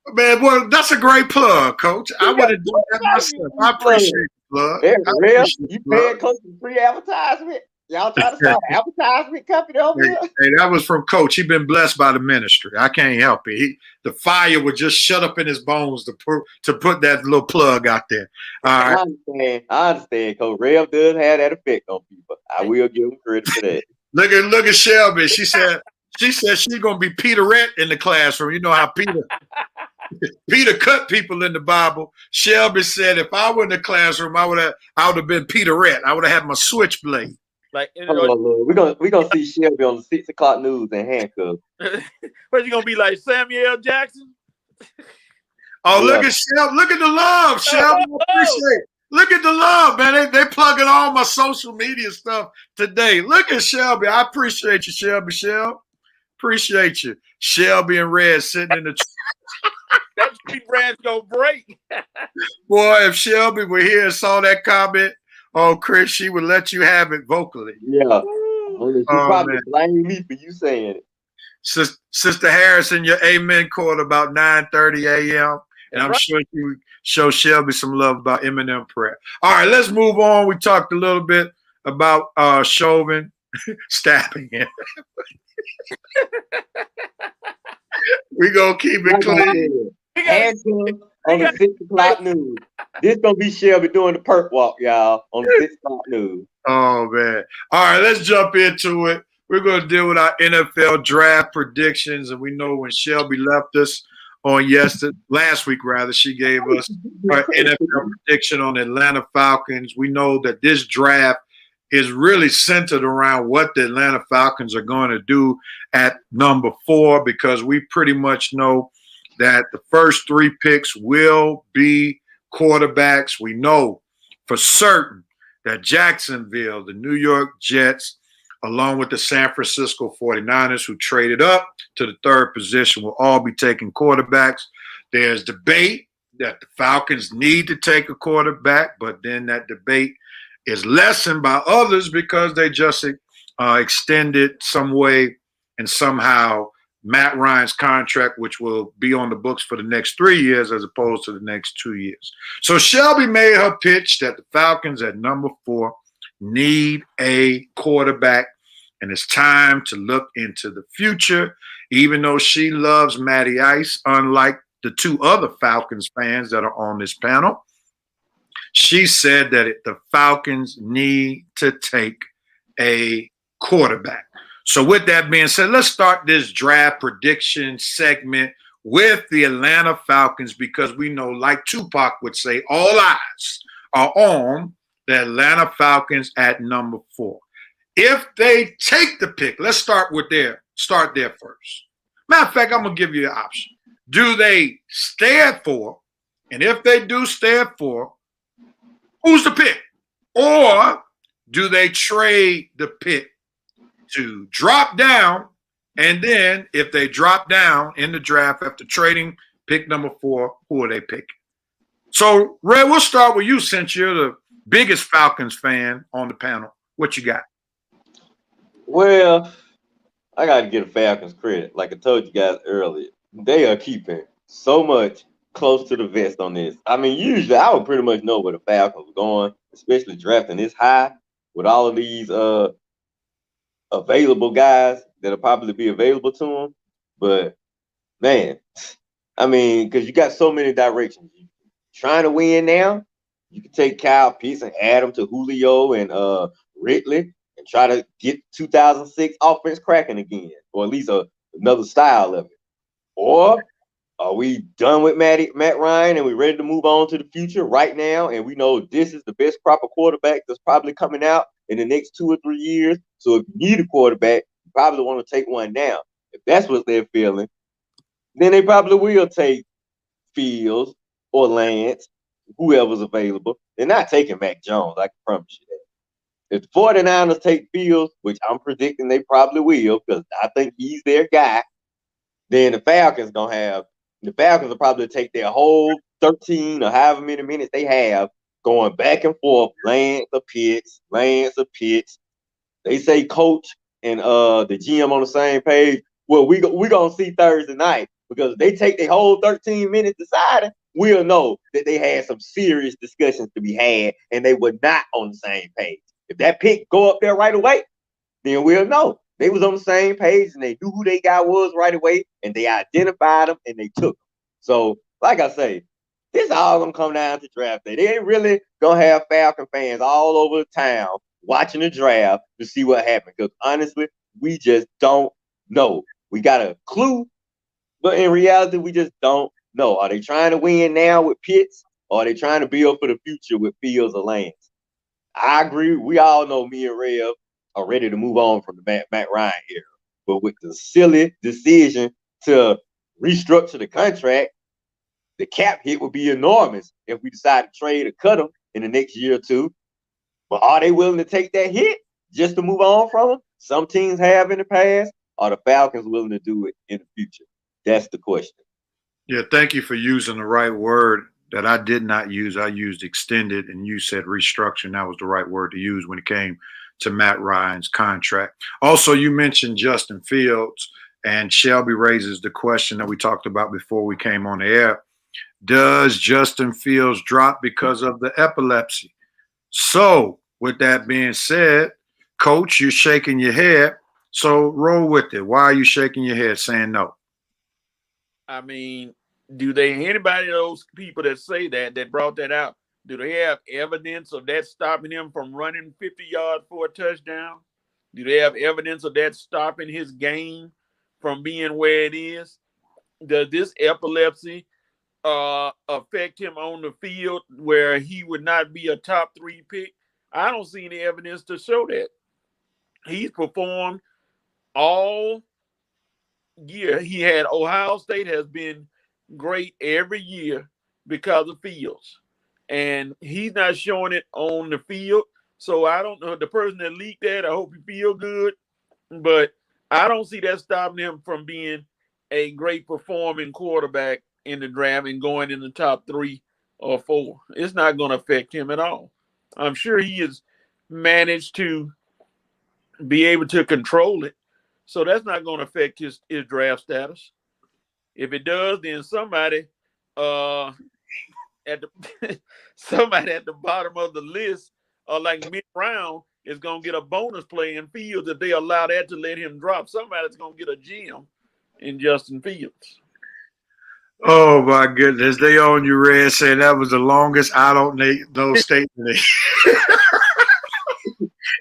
Man, well, that's a great plug, Coach. I would have done that myself. I appreciate the plug. Hey, I Rev, appreciate you the plug. paying close to free advertisement? Y'all trying to start an advertisement company over here? Hey, that was from Coach. He been blessed by the ministry. I can't help it. The fire would just shut up in his bones to put that little plug out there. All right. I understand, Coach. Rev does have that effect on people. I will give him credit for that. Look at Shelby. She said she's gonna be Peterette in the classroom. You know how Peter cut people in the Bible. Shelby said, if I were in the classroom, I would have been Peterette. I would have had my switchblade. Like, Oh Lord, we're gonna see Shelby on the 6 o'clock news in handcuffs. but you gonna be like Samuel Jackson? Oh, yeah. Look at Shelby. Look at the love, Shelby. I appreciate it. Look at the love, man. They plugging all my social media stuff today. Look at Shelby. I appreciate you, Shelby. Appreciate you. Shelby and Red sitting in the that tree branch gonna break. Boy, if Shelby were here and saw that comment, oh, Chris, she would let you have it vocally. Yeah. She probably blame me for you saying it. Sister Harrison, your amen called about 9:30 a.m. And I'm sure you would show Shelby some love about Eminem prayer. All right, let's move on. We talked a little bit about Chauvin stabbing him. We're going to keep it clean. Handcuffs on the 6 o'clock news. This going to be Shelby doing the perk walk, y'all, on the 6 o'clock news. Oh, man. All right, let's jump into it. We're going to deal with our NFL draft predictions. And we know when Shelby left us on last week, she gave us her NFL prediction on the Atlanta Falcons. We know that this draft is really centered around what the Atlanta Falcons are going to do at number 4, because we pretty much know that the first 3 picks will be quarterbacks. We know for certain that Jacksonville, the New York Jets, along with the San Francisco 49ers, who traded up to the 3rd position, will all be taking quarterbacks. There's debate that the Falcons need to take a quarterback, but then that debate is lessened by others because they just extended some way and somehow Matt Ryan's contract, which will be on the books for the next 3 years as opposed to the next 2 years. So Shelby made her pitch that the Falcons at number 4 need a quarterback, and it's time to look into the future, even though she loves Matty Ice, unlike the 2 other Falcons fans that are on this panel. She said that the Falcons need to take a quarterback. So with that being said, let's start this draft prediction segment with the Atlanta Falcons, because we know, like Tupac would say, all eyes are on the Atlanta Falcons at number 4. If they take the pick, let's start there first. Matter of fact, I'm going to give you an option. Do they stay at 4? And if they do stay at 4, who's the pick? Or do they trade the pick to drop down? And then if they drop down in the draft after trading pick number 4, who are they picking? So, Red, we'll start with you since you're the biggest Falcons fan on the panel. What you got? Well, I got to give the Falcons credit. Like I told you guys earlier, they are keeping so much close to the vest on this. I mean, usually I would pretty much know where the Falcons were going, especially drafting this high with all of these available guys that'll probably be available to them. But, man, I mean, because you got so many directions. You're trying to win now, you can take Kyle Pitts and add him to Julio and Ridley and try to get 2006 offense cracking again, or at least another style of it. Or are we done with Matt Ryan and we're ready to move on to the future right now? And we know this is the best crop of quarterback that's probably coming out in the next 2 or 3 years. So if you need a quarterback, you probably want to take one now. If that's what they're feeling, then they probably will take Fields or Lance, whoever's available. They're not taking Mac Jones, I can promise you that. If the 49ers take Fields, which I'm predicting they probably will, because I think he's their guy, then the Falcons will probably take their whole 13 or however many minutes they have going back and forth, lands of pits. They say coach and the GM on the same page. Well, we gonna see Thursday night, because if they take their whole 13 minutes deciding, we'll know that they had some serious discussions to be had and they were not on the same page. If that pick go up there right away, then we'll know they was on the same page and they knew who they guy was right away and they identified them and they took them. So, like I say, this all gonna come down to draft day. They ain't really gonna have Falcon fans all over the town watching the draft to see what happened. Because honestly, we just don't know. We got a clue, but in reality, we just don't know. Are they trying to win now with Pitts, or are they trying to build for the future with Fields or Lance? I agree. We all know me and Rev are ready to move on from the Matt Ryan era. But with the silly decision to restructure the contract, the cap hit would be enormous if we decide to trade or cut him in the next year or two. But are they willing to take that hit just to move on from him? Some teams have in the past. Are the Falcons willing to do it in the future? That's the question. Yeah, thank you for using the right word that I did not use. I used extended, and you said restructuring. That was the right word to use when it came to Matt Ryan's contract. Also, you mentioned Justin Fields, and Shelby raises the question that we talked about before we came on the air. Does Justin Fields drop because of the epilepsy? So, with that being said, Coach, you're shaking your head. So roll with it. Why are you shaking your head saying no? I mean, do they, anybody of those people that say that brought that out, do they have evidence of that stopping him from running 50 yards for a touchdown? Do they have evidence of that stopping his game from being where it is? Does this epilepsy affect him on the field where he would not be a top 3 pick? I don't see any evidence to show that. He's performed all year. He had Ohio State has been great every year because of Fields, and he's not showing it on the field. So I don't know, the person that leaked that, I hope you feel good, but I don't see that stopping him from being a great performing quarterback in the draft and going in the top 3 or 4. It's not going to affect him at all. I'm sure he has managed to be able to control it. So that's not going to affect his draft status. If it does, then somebody at the somebody at the bottom of the list, like mid-round, is going to get a bonus play in Fields if they allow that to let him drop. Somebody's going to get a gem in Justin Fields. Oh, my goodness. They on you, Red, saying that was the longest I don't know statement.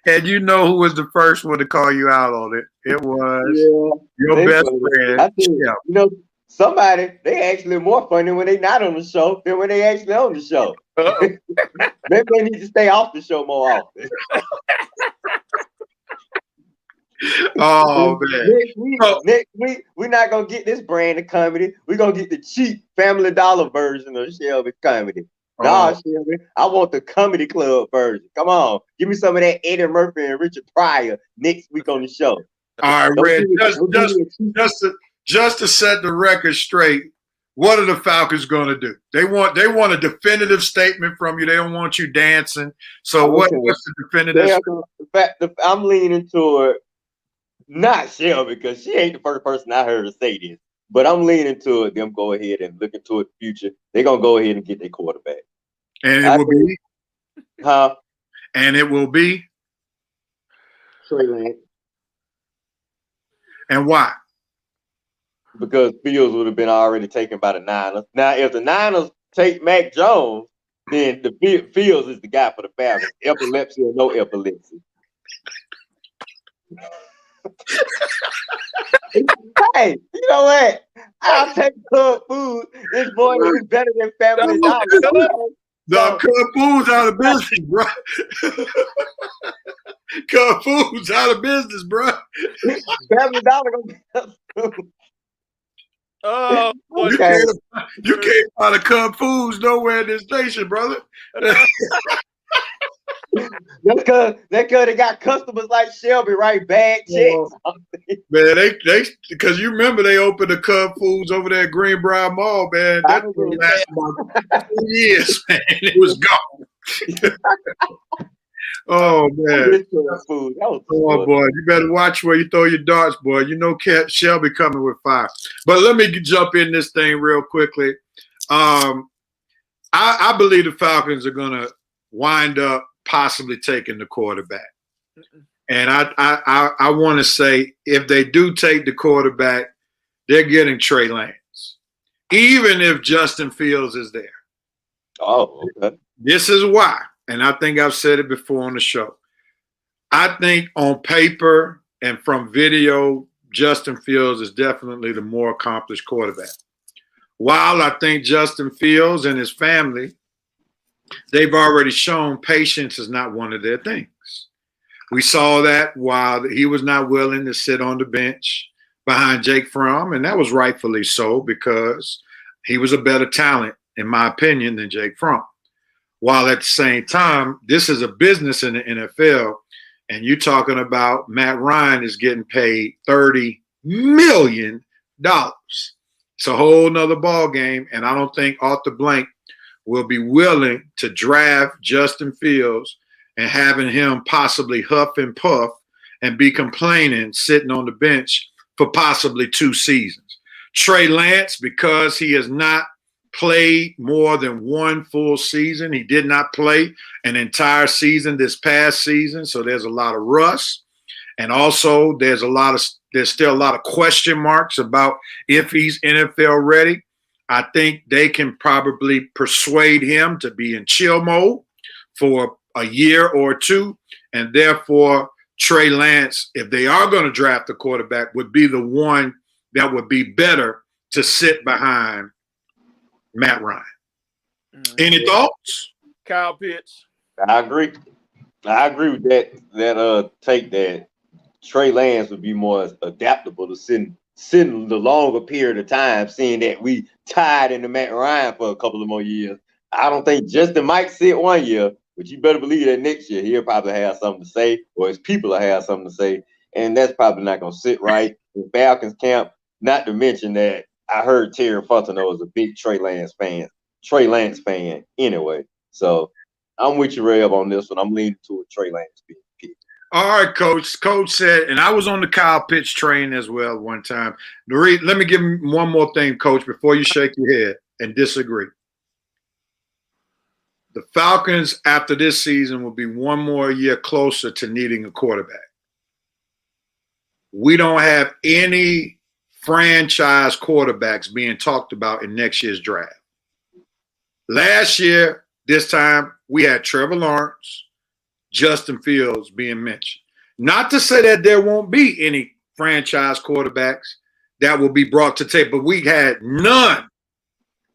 And you know who was the first one to call you out on it? It was your best friend. I think, somebody, they actually more funny when they not on the show than when they actually on the show. Maybe they need to stay off the show more often. Oh, man. Next week, we're not going to get this brand of comedy. We're going to get the cheap Family Dollar version of Shelby comedy. Nah, Shelby, I want the comedy club version. Come on. Give me some of that Eddie Murphy and Richard Pryor next week on the show. All right, Red, just to set the record straight, what are the Falcons going to do? They want a definitive statement from you. They don't want you dancing. So what's the definitive? I'm leaning toward not Shelby, because she ain't the first person I heard her say this. But I'm leaning toward them go ahead and looking toward the future. They're going to go ahead and get their quarterback. And it will be? Huh? And it will be? Trey Lance. And why? Because Fields would have been already taken by the Niners. Now, if the Niners take Mac Jones, then the Fields is the guy for the Falcons. Epilepsy or no epilepsy. Hey, you know what? I'll take Cub Food. This boy is better than Family Dollar. No, Cub Food's out of business, bro. Cub Food's out of business, bro. Family Dollar gonna be Oh, okay. You can't find a Cub Foods nowhere in this nation, brother. That's because they got customers like Shelby, right? Bad checks. Man, they because you remember they opened the Cub Foods over there at Greenbrier Mall, man. That thing lasted about 2 years, man. It was gone. Oh man. Food. That was Oh boy, you better watch where you throw your darts, boy. You know Shelby coming with fire. But let me jump in this thing real quickly. I believe the Falcons are gonna wind up possibly taking the quarterback. And I want to say if they do take the quarterback, they're getting Trey Lance, even if Justin Fields is there. Oh, okay. This is why, and I think I've said it before on the show. I think on paper and from video, Justin Fields is definitely the more accomplished quarterback. While I think Justin Fields and his family, they've already shown patience is not one of their things. We saw that while he was not willing to sit on the bench behind Jake Fromm, and that was rightfully so because he was a better talent, in my opinion, than Jake Fromm. While at the same time, this is a business in the NFL, and you're talking about Matt Ryan is getting paid $30 million. It's a whole nother ball game, and I don't think Arthur Blank will be willing to draft Justin Fields and having him possibly huff and puff and be complaining sitting on the bench for possibly 2 seasons. Trey Lance, because he has not played more than 1 full season, he did not play an entire season this past season, so there's a lot of rust. And also there's still a lot of question marks about if he's NFL ready. I think they can probably persuade him to be in chill mode for a year or 2. And therefore, Trey Lance, if they are going to draft a quarterback, would be the one that would be better to sit behind Matt Ryan. Any thoughts? Kyle Pitts. I agree. I agree with that take that Trey Lance would be more adaptable to sitting the longer period of time, seeing that we tied into Matt Ryan for a couple of more years. I don't think Justin might sit 1 year, but you better believe that next year he'll probably have something to say, or his people will have something to say, and that's probably not going to sit right in Falcons camp. Not to mention that I heard Terry Fontenot is a big Trey Lance fan anyway. So I'm with you, Rev, on this one. I'm leaning to a Trey Lance pick. All right, Coach. Coach said, and I was on the Kyle Pitts train as well one time. Let me give him one more thing, Coach, before you shake your head and disagree. The Falcons, after this season, will be 1 more year closer to needing a quarterback. We don't have any franchise quarterbacks being talked about in next year's draft. Last year, this time, we had Trevor Lawrence, Justin Fields being mentioned. Not to say that there won't be any franchise quarterbacks that will be brought to tape, but we had none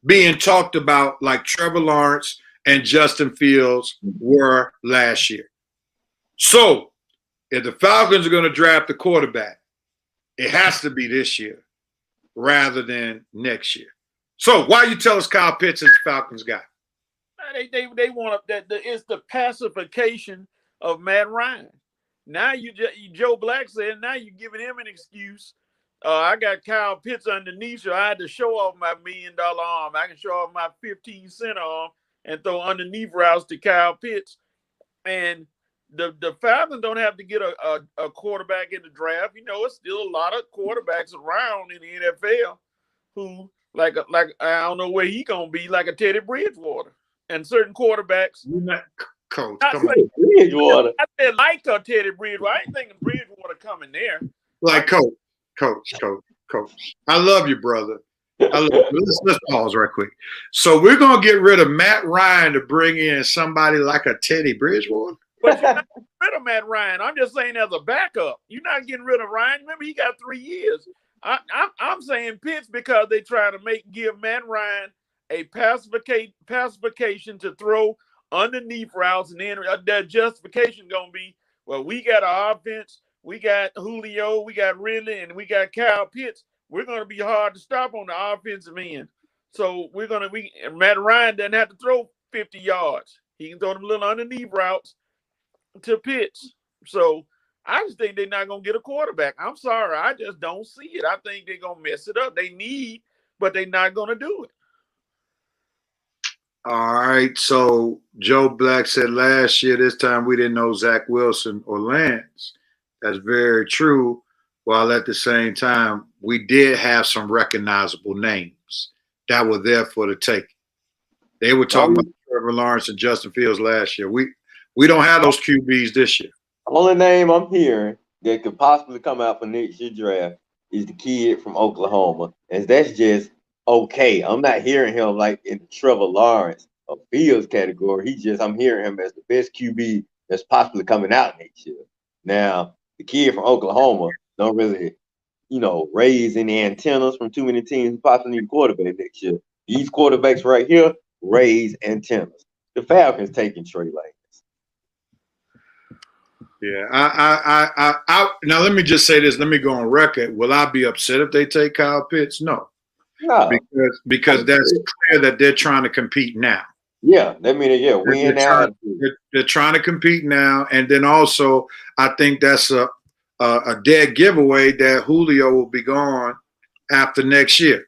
being talked about like Trevor Lawrence and Justin Fields were last year. So if the Falcons are going to draft a quarterback, it has to be this year rather than next year. So why you tell us Kyle Pitts is the Falcons guy? They want that. It's the pacification of Matt Ryan. Now Joe Black said, now you're giving him an excuse. I got Kyle Pitts underneath, so I had to show off my $1 million arm. I can show off my 15-cent arm and throw underneath routes to Kyle Pitts. And the Falcons don't have to get a quarterback in the draft. You know, it's still a lot of quarterbacks around in the NFL who like I don't know where he gonna be, like a Teddy Bridgewater. And certain quarterbacks. You're not, Coach. I Come said, on. Bridgewater. I said like a Teddy Bridgewater. I ain't thinking Bridgewater coming there. Like Coach. I love you, brother. Let's pause right quick. So we're gonna get rid of Matt Ryan to bring in somebody like a Teddy Bridgewater. But you're not getting rid of Matt Ryan. I'm just saying as a backup. You're not getting rid of Ryan. Remember, he got 3 years. I'm saying Pitts because they try to give Matt Ryan a pacification to throw underneath routes, and then that justification gonna be, well, we got an offense, we got Julio, we got Ridley, and we got Kyle Pitts. We're gonna be hard to stop on the offensive end. So Matt Ryan doesn't have to throw 50 yards. He can throw them little underneath routes, to Pitts. So I just think they're not gonna get a quarterback. I'm sorry, I just don't see it. I think they're gonna mess it up. They need, but they're not gonna do it. All right. So Joe Black said last year, this time we didn't know Zach Wilson or Lance. That's very true. While at the same time, we did have some recognizable names that were there for the taking. They were talking about Trevor Lawrence and Justin Fields last year. We don't have those QBs this year. Only name I'm hearing that could possibly come out for next year's draft is the kid from Oklahoma, and that's just okay. I'm not hearing him like in the Trevor Lawrence or Fields category. I'm hearing him as the best QB that's possibly coming out next year. Now, the kid from Oklahoma don't really, raise any antennas from too many teams who possibly need a quarterback next year. These quarterbacks right here raise antennas. The Falcons taking Trey Lance. Yeah, I now let me just say this. Let me go on record. Will I be upset if they take Kyle Pitts? No, because that's clear that they're trying to compete now. Yeah, that means win now. They're trying to compete now, and then also I think that's a dead giveaway that Julio will be gone after next year,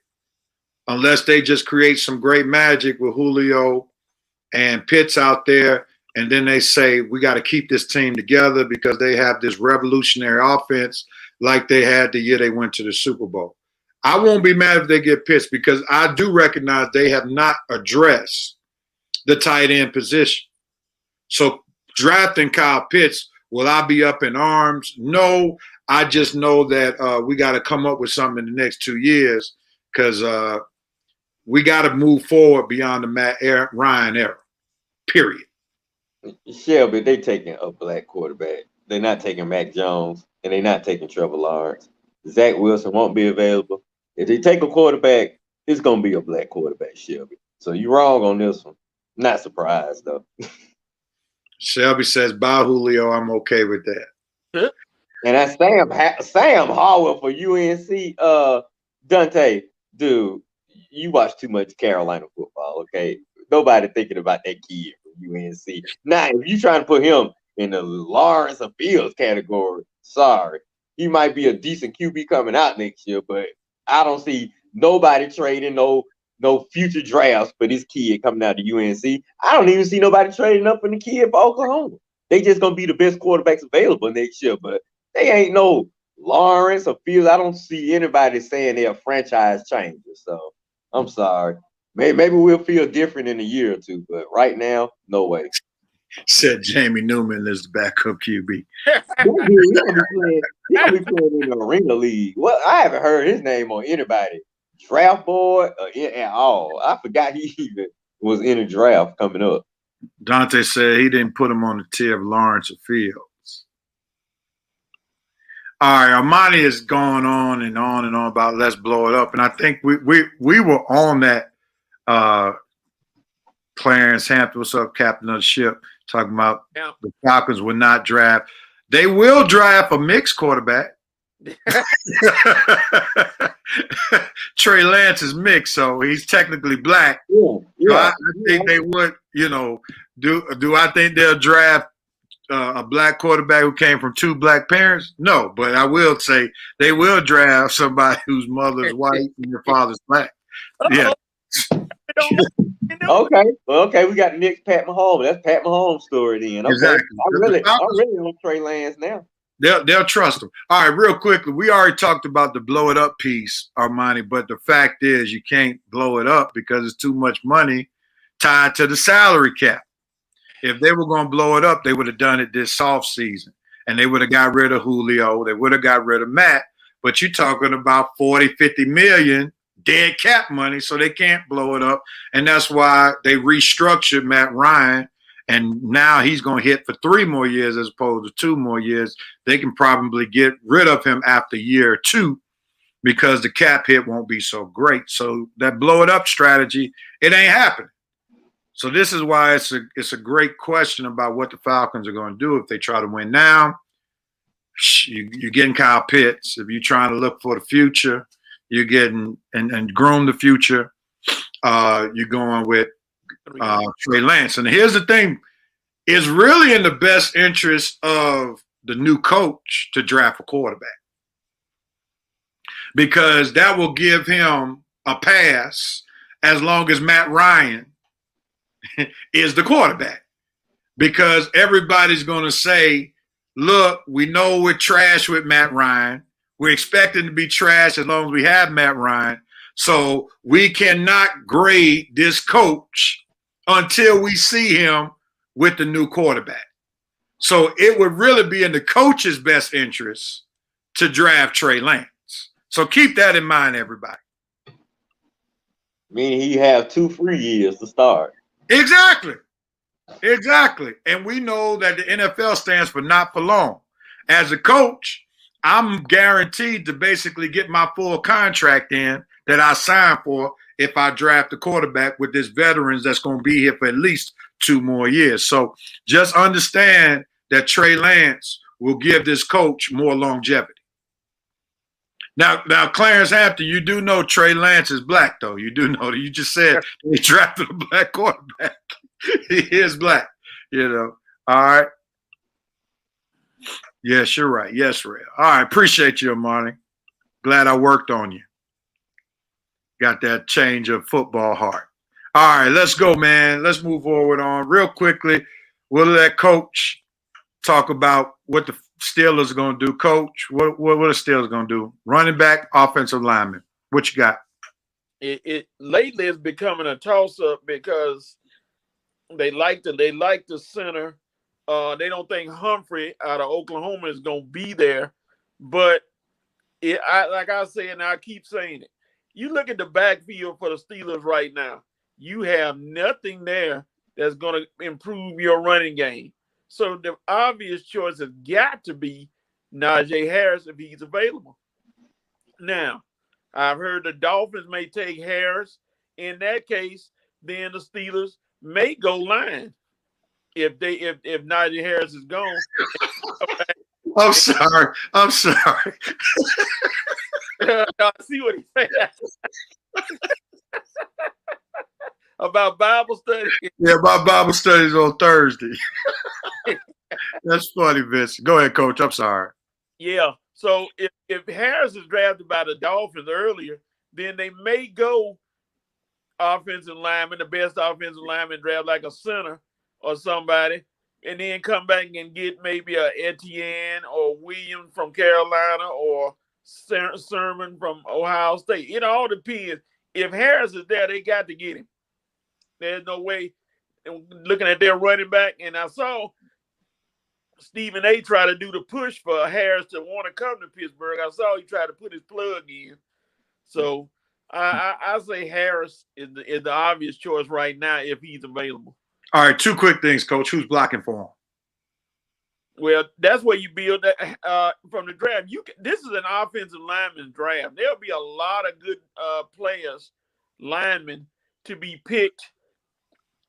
unless they just create some great magic with Julio and Pitts out there. And then they say, we got to keep this team together because they have this revolutionary offense like they had the year they went to the Super Bowl. I won't be mad if they get Pitts because I do recognize they have not addressed the tight end position. So drafting Kyle Pitts, will I be up in arms? No. I just know that we got to come up with something in the next 2 years because we got to move forward beyond the Ryan era, period. Shelby, they taking a black quarterback. They're not taking Mac Jones, and they're not taking Trevor Lawrence. Zach Wilson won't be available. If they take a quarterback, it's going to be a black quarterback, Shelby. So you're wrong on this one. Not surprised, though. Shelby says, bye, Julio. I'm okay with that. And that's Sam Howell for UNC. Dante, dude, you watch too much Carolina football, okay? Nobody thinking about that kid. UNC. Now, if you trying to put him in the Lawrence or Fields category, sorry. He might be a decent QB coming out next year, but I don't see nobody trading no future drafts for this kid coming out to UNC. I don't even see nobody trading up for the kid for Oklahoma. They just gonna be the best quarterbacks available next year, but they ain't no Lawrence or Fields. I don't see anybody saying they're franchise changers. So I'm sorry. Maybe we'll feel different in a year or two, but right now, no way. Said Jamie Newman is the backup QB. He'll be playing in the Arena League. Well, I haven't heard his name on anybody draft board at all. I forgot he even was in a draft coming up. Dante said he didn't put him on the tier of Lawrence or Fields. All right, Armani has gone on and on and on about let's blow it up, and I think we were on that. Clarence Hampton, what's up, captain of the ship, talking about the Falcons will not draft. They will draft a mixed quarterback. Trey Lance is mixed, so he's technically black. Yeah. So I think they would, do I think they'll draft a black quarterback who came from 2 black parents? No, but I will say they will draft somebody whose mother's white and their father's black. Yeah. Okay. We got the next Pat Mahomes. That's Pat Mahomes' story then. Okay. Exactly. I'm really on Trey Lance now. They'll trust him. All right, real quickly, we already talked about the blow it up piece, Armani, but the fact is you can't blow it up because it's too much money tied to the salary cap. If they were going to blow it up, they would have done it this off season, and they would have got rid of Julio. They would have got rid of Matt, but you're talking about 40, 50 million dead cap money, so they can't blow it up. And that's why they restructured Matt Ryan, and now he's going to hit for 3 more years as opposed to 2 more years. They can probably get rid of him after year 2 because the cap hit won't be so great. So that blow it up strategy, it ain't happening. So this is why it's a great question about what the Falcons are going to do if they try to win now. You're getting Kyle Pitts. If you're trying to look for the future, you're getting and groom the future. You're going with Trey Lance. And here's the thing. it's really in the best interest of the new coach to draft a quarterback, because that will give him a pass as long as Matt Ryan is the quarterback. Because everybody's going to say, look, we know we're trash with Matt Ryan. We're expecting to be trash as long as we have Matt Ryan. So we cannot grade this coach until we see him with the new quarterback. So it would really be in the coach's best interest to draft Trey Lance. So keep that in mind, everybody. Meaning he have 2 free years to start. Exactly. And we know that the NFL stands for not for long. As a coach, I'm guaranteed to basically get my full contract in that I signed for if I draft a quarterback with this veterans that's going to be here for at least 2 more years. So just understand that Trey Lance will give this coach more longevity. Now, Clarence Hampton, you do know Trey Lance is black, though. You do know that. You just said he drafted a black quarterback. He is black, you know. All right. Yes, you're right. Yes, Ray. All right. Appreciate you, Amani. Glad I worked on you. Got that change of football heart. All right, let's go, man. Let's move forward on real quickly. We'll let Coach talk about what the Steelers are going to do. Coach, what the Steelers going to do? Running back, offensive lineman. What you got? It lately is becoming a toss-up because they like the center. They don't think Humphrey out of Oklahoma is going to be there. But like I say, and I keep saying it, you look at the backfield for the Steelers right now, you have nothing there that's going to improve your running game. So the obvious choice has got to be Najee Harris if he's available. Now, I've heard the Dolphins may take Harris. In that case, then the Steelers may go line if Najee Harris is gone. I'm sorry. I see what he's saying about Bible study. Yeah, my Bible study's on Thursday. That's funny, Vince. Go ahead, Coach. I'm sorry. Yeah. So if Harris is drafted by the Dolphins earlier, then they may go offensive lineman, the best offensive lineman, draft like a center or somebody, and then come back and get maybe a Etienne or Williams from Carolina or Sermon from Ohio State. It all depends. If Harris is there, they got to get him. There's no way. Looking at their running back, and I saw Stephen A. try to do the push for Harris to want to come to Pittsburgh. I saw he tried to put his plug in. So I say Harris is the obvious choice right now if he's available. All right, 2 quick things, Coach. Who's blocking for him? Well, that's where you build that from the draft. This is an offensive lineman draft. There'll be a lot of good players, linemen, to be picked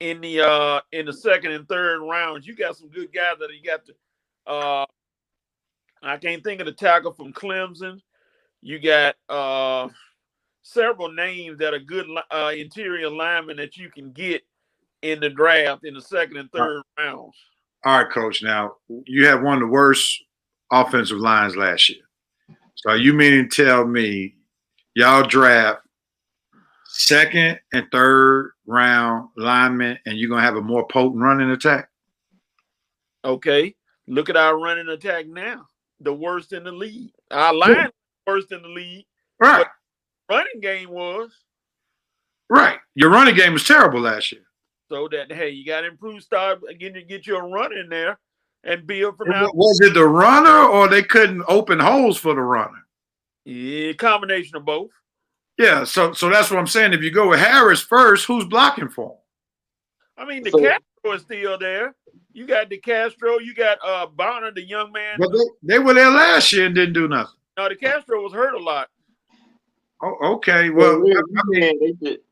in the second and third rounds. You got some good guys that you got to. I can't think of the tackle from Clemson. You got several names that are good interior linemen that you can get in the draft in the second and third rounds. All right, Coach. Now, you had one of the worst offensive lines last year. So you meaning to tell me y'all draft second and third round linemen and you're going to have a more potent running attack? Okay. Look at our running attack now. The worst in the league. Our line worst in the league. Right. Running game was. Right. Your running game was terrible last year. So that, hey, you got to improve, start again to get your run in there and build from now. Was it the runner or they couldn't open holes for the runner? Yeah, combination of both. Yeah, so that's what I'm saying. If you go with Harris first, who's blocking for him? I mean, Castro is still there. You got DeCastro. You got Bonner, the young man. But they were there last year and didn't do nothing. No, DeCastro was hurt a lot. Oh, okay. Well,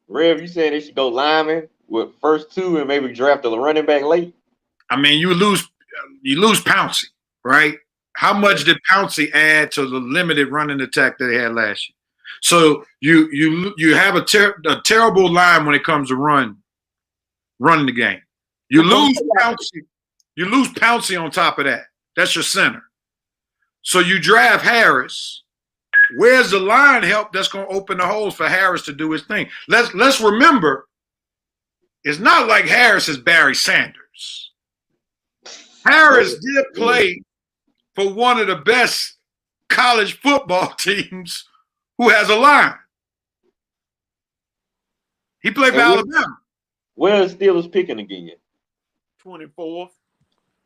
Rev, you saying they should go lineman with first 2 and maybe draft a running back late? I mean, you lose Pouncey, right? How much did Pouncey add to the limited running attack that they had last year? So you have a terrible line when it comes to running the game. You lose Pouncey. You lose Pouncey on top of that. That's your center. So you draft Harris. Where's the line help that's going to open the holes for Harris to do his thing? Let's remember, it's not like Harris is Barry Sanders. Harris did play for one of the best college football teams who has a line. He played for Alabama. Where is Steelers picking again? 24th.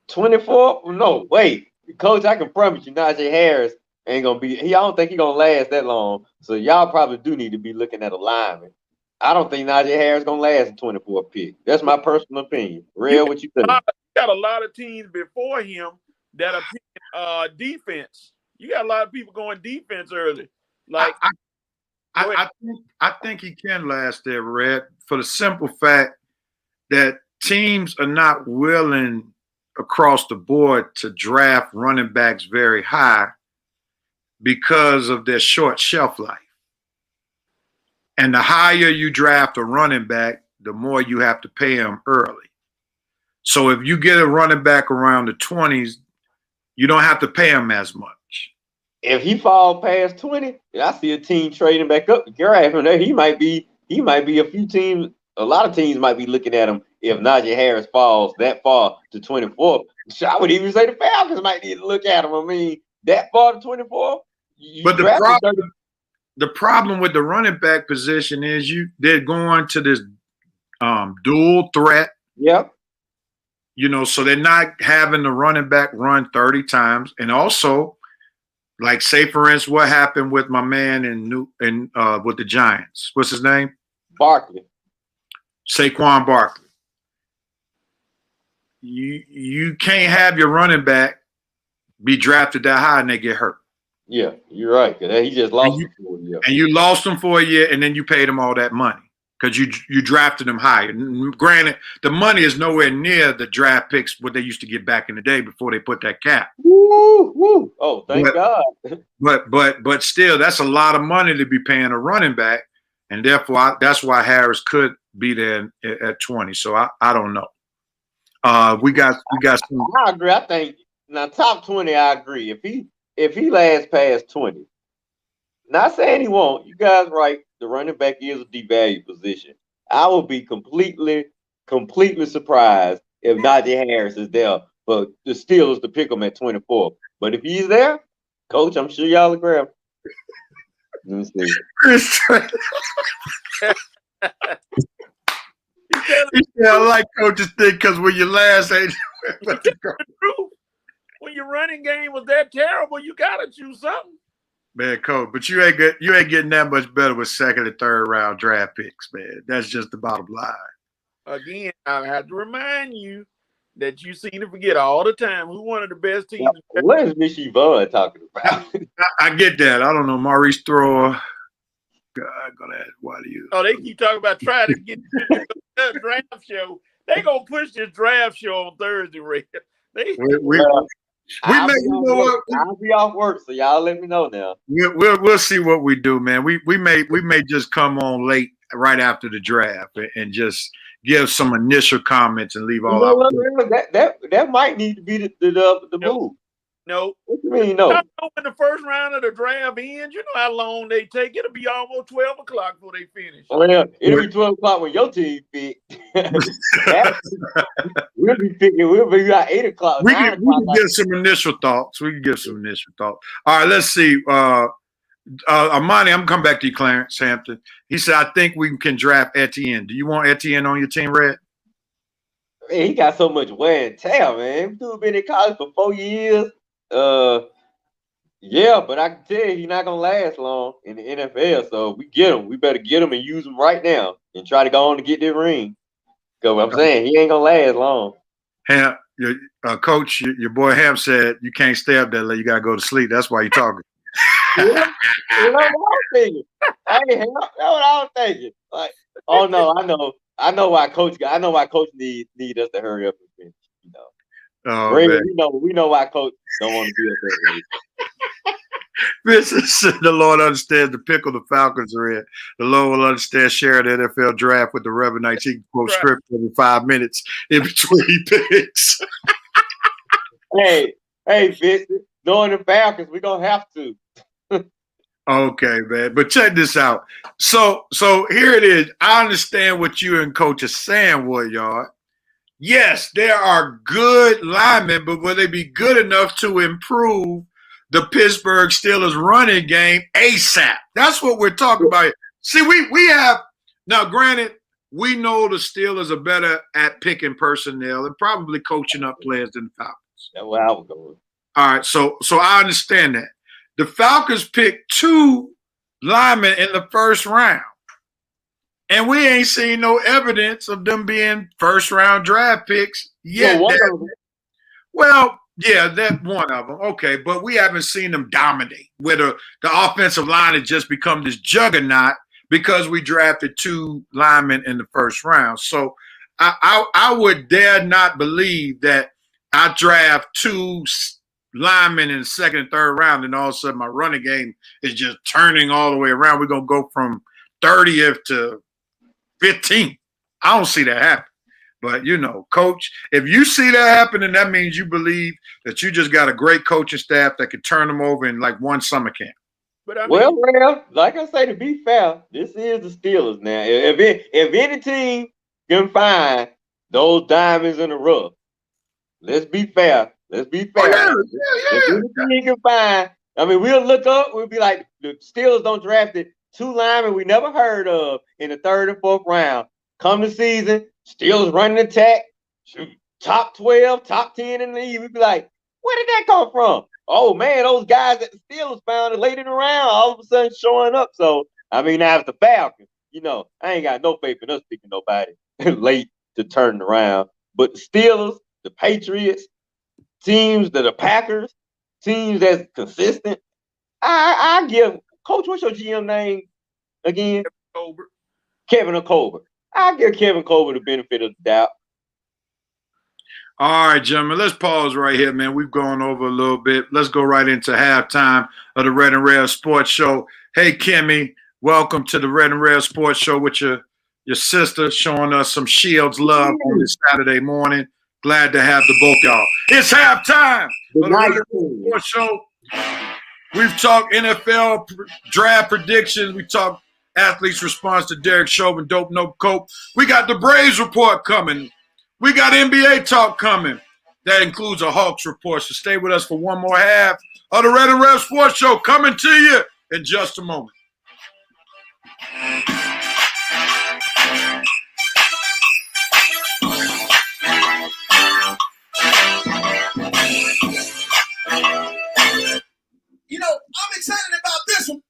24th? No, wait. Coach, I can promise you Najee Harris ain't going to be – I don't think he's going to last that long. So y'all probably do need to be looking at a lineman. I don't think Najee Harris going to last a 24th pick. That's my personal opinion. Real, what you think? Got a lot of teams before him that are picking defense. You got a lot of people going defense early. Like I think he can last there, Red, for the simple fact that teams are not willing across the board to draft running backs very high because of their short shelf life. And the higher you draft a running back, the more you have to pay him early. So if you get a running back around the 20s, you don't have to pay him as much. If he fall past 20, I see a team trading back up to grab him there. He might be a few teams, a lot of teams might be looking at him if Najee Harris falls that far to 24. I would even say the Falcons might need to look at him. I mean, that far to 24. But the problem with the running back position is they're going to this dual threat. Yep. You know, so they're not having the running back run 30 times. And also, like, say, for instance, what happened with my man with the Giants. What's his name? Barkley. Saquon Barkley. You can't have your running back be drafted that high and they get hurt. Yeah, you're right. He just lost him for a year. And you lost him for a year, and then you paid him all that money because you drafted him higher. Granted, the money is nowhere near the draft picks what they used to get back in the day before they put that cap. Woo, woo. Oh, thank God. But still, that's a lot of money to be paying a running back, and therefore that's why Harris could be there at 20. So I don't know. We got some. I agree. I think now top 20. I agree. If he lasts past 20, not saying he won't. You guys right. The running back is a devalued position. I will be completely surprised if Najee Harris is there for the Steelers to pick him at 24. But if he's there, Coach, I'm sure y'all will grab him. Let me see. I like Coach's thing because when you last ain't when your running game was that terrible, you gotta choose something. Man, Coach, but you ain't getting that much better with second and third round draft picks, man. That's just the bottom line. Again, I have to remind you that you seem to forget all the time who one of the best teams. What is Miss Yvonne talking about? I get that. I don't know. Maurice Thrower. God, gonna ask, why do you? Oh, they keep talking about trying to get the draft show. They gonna push this draft show on Thursday, Ray. I'll be off work, so y'all let me know now. We'll see what we do, man. We may just come on late right after the draft and just give some initial comments and leave all out. That might need to be the move. No. What you mean, no? When the first round of the draft ends, you know how long they take. It'll be almost 12 o'clock before they finish. Oh, yeah. It'll be 12 o'clock when your team pick. We'll be at 8 o'clock. We can give some initial thoughts. All right, let's see. Armani, I'm coming back to you, Clarence Hampton. He said, I think we can draft Etienne. Do you want Etienne on your team, Red? Man, he got so much wear and tear, man. Dude been in college for 4 years. Yeah, but I can tell you he's not gonna last long in the NFL. So we get him. We better get him and use him right now and try to go on to get that ring. Because I'm saying he ain't gonna last long. Ham, Coach, your boy Ham said you can't stay up that late. You gotta go to sleep. That's why you're talking. Yeah, you know what I'm thinking. Hey, Ham, that's what I was thinking. Like, oh no, I know why Coach need us to hurry up and finish. You know. Oh, Ray, man. we know why Coach don't want to be up that late. The Lord understands the pickle the Falcons are in. The Lord will understand sharing the NFL draft with the Reverend 19 quote script every 5 minutes in between picks. hey, Vincent, knowing the Falcons, we're gonna have to. Okay, man. But check this out. So here it is. I understand what you and Coach are saying, Woodyard. Yes, there are good linemen, but will they be good enough to improve the Pittsburgh Steelers running game ASAP? That's what we're talking about. See, we have now. Granted, we know the Steelers are better at picking personnel and probably coaching up players than the Falcons. That's where I was going. All right, so I understand that. The Falcons picked 2 linemen in the first round. And we ain't seen no evidence of them being first-round draft picks yet. Well, yeah, that one of them. Okay, but we haven't seen them dominate, where the offensive line has just become this juggernaut because we drafted 2 linemen in the first round. So I would dare not believe that I draft 2 linemen in the second and third round, and all of a sudden my running game is just turning all the way around. We're going to go from 30th to 15th. I don't see that happen. But, Coach, if you see that happening, that means you believe that you just got a great coaching staff that could turn them over in like one summer camp. But I mean, well, like I say, to be fair, this is the Steelers now. If any team can find those diamonds in the rough, let's be fair. Let's be fair. Yeah. If any team can find, I mean, we'll look up. We'll be like, the Steelers don't drafted 2 linemen we never heard of in the 3rd and 4th round. Come the season, Steelers running attack, shoot, top 12, top 10 in the league. We'd be like, where did that come from? Oh, man, those guys that the Steelers found late in the round all of a sudden showing up. So, I mean, now it's the Falcons. I ain't got no faith in us picking nobody late to turn around. But the Steelers, the Patriots, teams that are Packers, teams that's consistent, I give Coach, what's your GM name again? Kevin Colbert. I give Kevin Colbert the benefit of the doubt. All right, gentlemen, let's pause right here, man. We've gone over a little bit. Let's go right into halftime of the Red and Red Sports Show. Hey, Kimmy, welcome to the Red and Red Sports Show with your sister showing us some Shields love on this Saturday morning. Glad to have the both y'all. It's halftime of the Red and Red Sports Show. We've talked NFL draft predictions. We talked athletes' response to Derek Chauvin, dope, no cope. We got the Braves report coming. We got NBA talk coming. That includes a Hawks report. So stay with us for one more half of the Red and Red Sports Show coming to you in just a moment. I'm excited about this one.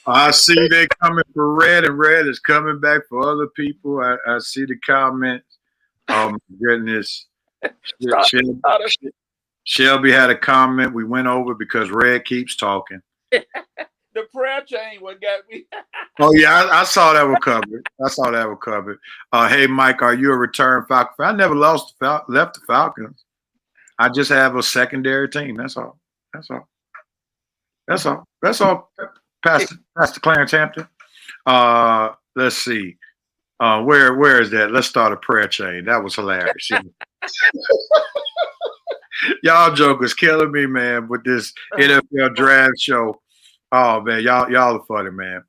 I see they coming for Red, and Red is coming back for other people. I see the comments. Oh, my goodness. Shelby had a comment we went over because Red keeps talking. The prayer chain what got me. Oh, yeah, I saw that one covered. Hey, Mike, are you a return Falcon fan? I never left the Falcons. I just have a secondary team. That's all. Pastor Clarence Hampton. Let's see. Where is that? Let's start a prayer chain. That was hilarious. Y'all jokers killing me, man, with this NFL draft show. Oh man, y'all are funny, man.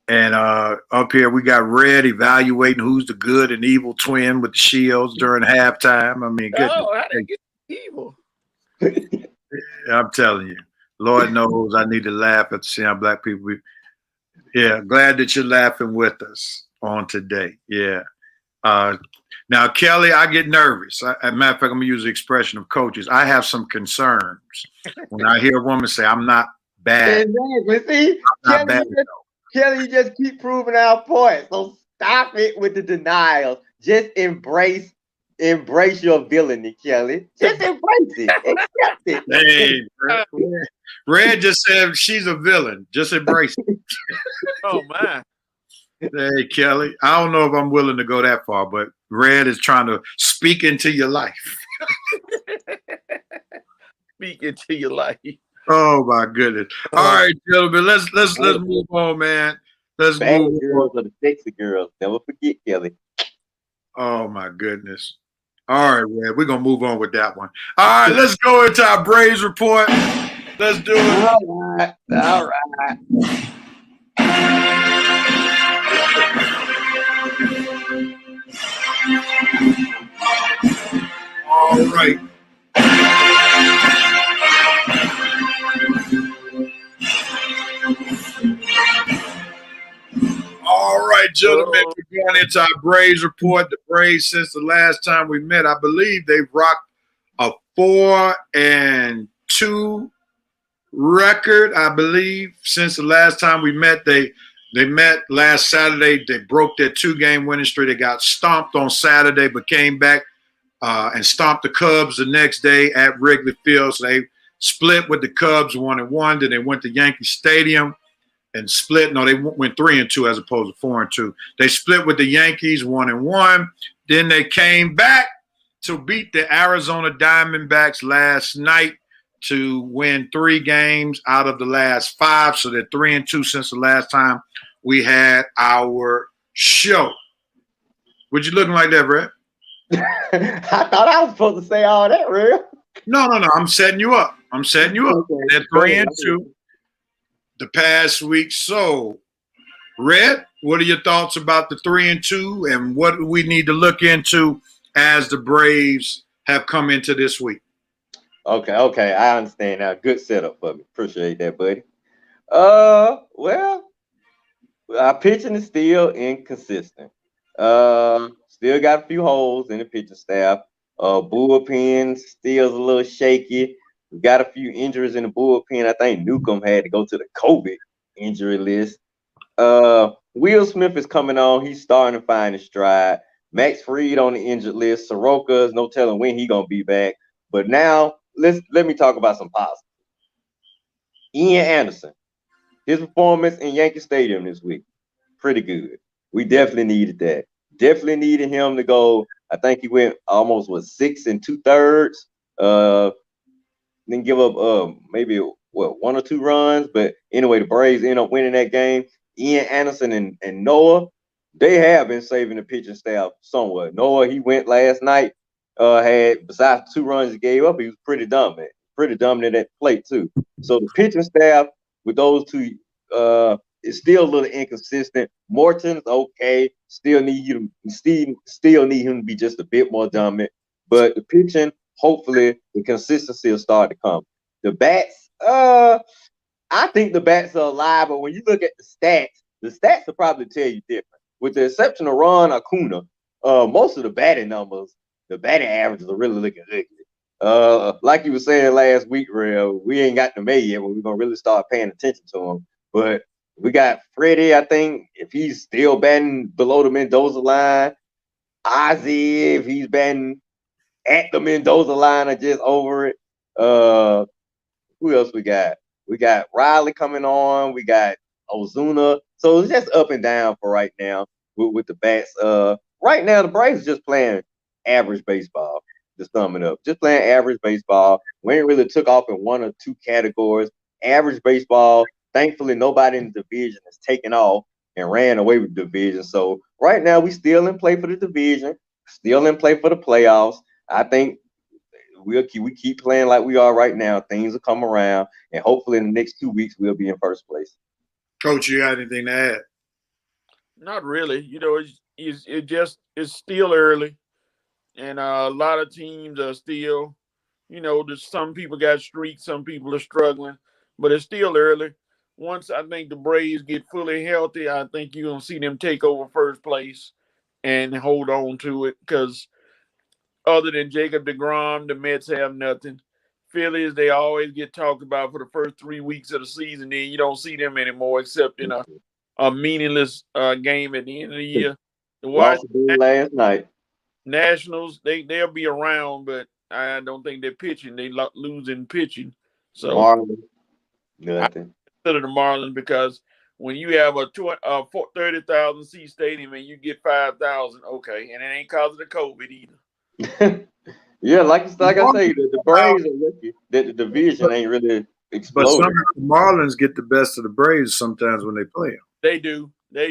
And up here we got Red evaluating who's the good and evil twin with the shields during halftime. I mean, goodness. Oh, how they get evil? I'm telling you, Lord knows I need to laugh at seeing black people. Yeah, glad that you're laughing with us on today. Yeah. Now, Kelly, I get nervous. As a matter of fact, I'm gonna use the expression of coaches. I have some concerns when I hear a woman say, "I'm not bad." Exactly. See, Kelly, you just keep proving our point. So stop it with the denials. Just embrace your villainy, Kelly. Just embrace it. Accept it. Hey, Red just said she's a villain. Just embrace it. Oh my. Hey, Kelly, I don't know if I'm willing to go that far, but Red is trying to speak into your life. Speak into your life. Oh my goodness! All right, gentlemen, let's move on, man. Let's move girls on. Are the sexy girls. Never forget, Kelly. Oh my goodness! All right, man, we're gonna move on with that one. All right, let's go into our Braves report. Let's do it. All right. All right. All right, gentlemen, we're going into our Braves report. The Braves, since the last time we met, I believe they've rocked a 4-2 record. I believe since the last time we met, they met last Saturday. They broke their 2-game winning streak. They got stomped on Saturday, but came back and stomped the Cubs the next day at Wrigley Field. So they split with the Cubs 1-1. Then they went to Yankee Stadium and split. No, they went 3-2 as opposed to 4-2. They split with the Yankees 1-1. Then they came back to beat the Arizona Diamondbacks last night to win 3 games out of the last 5. So they're 3-2 since the last time we had our show. What you looking like that, Brett? I thought I was supposed to say all that, real. No. I'm setting you up. Okay. They're 3-2 the past week. So, Red, what are your thoughts about the 3-2 and what do we need to look into as the Braves have come into this week? Okay, I understand now. Good setup for me. Appreciate that, buddy. Well, our pitching is still inconsistent. Still got a few holes in the pitching staff. Bullpen still a little shaky. We got a few injuries in the bullpen. I think Newcomb had to go to the COVID injury list. Will Smith is coming on. He's starting to find his stride. Max Fried on the injured list. Soroka is no telling when he's gonna be back. But now let me talk about some positives. Ian Anderson, his performance in Yankee Stadium this week, pretty good. We definitely needed that. Definitely needed him to go. I think he went almost 6 2/3. Then give up maybe 1 or 2 runs, but anyway, the Braves end up winning that game. Ian Anderson and Noah, they have been saving the pitching staff somewhat. Noah, he went last night. Had besides 2 runs he gave up, he was pretty dominant at the plate too. So the pitching staff with those 2 is still a little inconsistent. Morton's okay. Still need him to be just a bit more dominant. But the pitching, hopefully, the consistency will start to come. The bats, I think the bats are alive, but when you look at the stats will probably tell you different. With the exception of Ron Acuna, most of the batting numbers, the batting averages are really looking ugly. Like you were saying last week, Real, we ain't got the May yet, but we're gonna really start paying attention to him. But we got Freddie, I think, if he's still batting below the Mendoza line. Ozzy, if he's batting at the Mendoza line or just over it. Who else we got? We got Riley coming on. We got Ozuna. So it's just up and down for right now with the bats. Right now, the Braves are just playing average baseball. To sum it up, just playing average baseball. We ain't really took off in one or two categories. Average baseball. Thankfully, nobody in the division has taken off and ran away with the division. So right now, we still in play for the division, still in play for the playoffs. I think we keep playing like we are right now. Things will come around, and hopefully in the next 2 weeks, we'll be in first place. Coach, you got anything to add? Not really. You know, it's still early. And a lot of teams are still, you know, there's some people got streaks, some people are struggling, but it's still early. Once I think the Braves get fully healthy, I think you're going to see them take over first place and hold on to it because other than Jacob deGrom, the Mets have nothing. Phillies, they always get talked about for the first 3 weeks of the season. Then you don't see them anymore except in a meaningless game at the end of the year. The Washington last night. Nationals, they'll be around, but I don't think they're pitching. They losing pitching. So Marlins, nothing. I consider the Marlins because when you have a 30,000 seat stadium and you get 5,000, okay, and it ain't cause of the COVID either. Yeah, like I say, the Braves are lucky that the division ain't really exploded. But some of the Marlins get the best of the Braves sometimes when they play them. They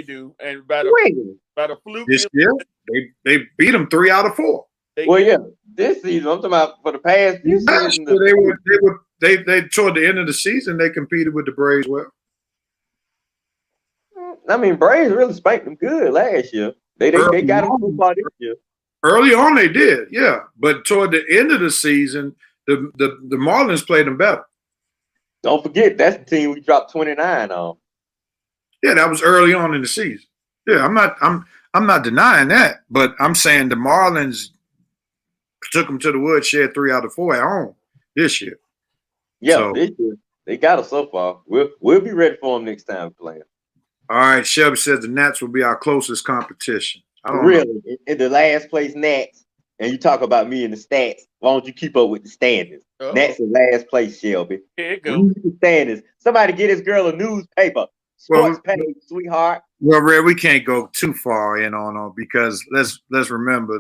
do, and by the fluke this year, they beat them 3 out of 4. This season I'm talking about for the past few seasons. They toward the end of the season they competed with the Braves well. I mean, Braves really spanked them good last year. They got them too far this year. Early on they did, yeah, but toward the end of the season, the Marlins played them better. Don't forget that's the team we dropped 29 on. Yeah, that was early on in the season. Yeah, I'm not denying that, but I'm saying the Marlins took them to the woodshed 3 out of 4 at home this year. Yeah, so, this year they got us so far. We'll be ready for them next time we play them. All right, Shelby says the Nats will be our closest competition. Really, in the last place Nats, and you talk about me in the stats. Why don't you keep up with the standards? Nats in last place, Shelby. Here you go. The standards. Somebody get this girl a newspaper. Sports page, sweetheart. Well, Red, we can't go too far in on because let's remember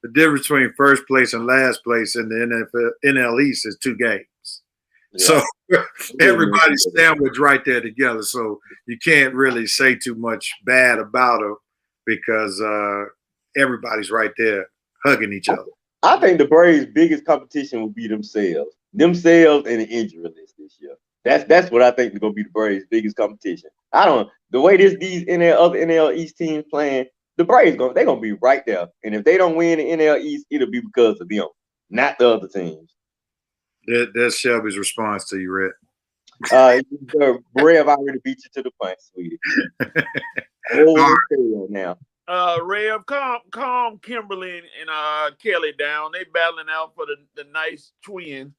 the difference between first place and last place in the NL East is 2 games. Yeah. So everybody's sandwiched right there together. So you can't really say too much bad about them because everybody's right there hugging each other. I think the Braves' biggest competition will be themselves and the injury list this year. That's what I think is gonna be the Braves' biggest competition. The way these other NL East teams playing, the Braves they're gonna be right there. And if they don't win the NL East, it'll be because of them, not the other teams. That's Shelby's response to you, Red. Rev already beat you to the punch, sweetie. Now. Rev, calm Kimberly and Kelly down. They battling out for the nice twin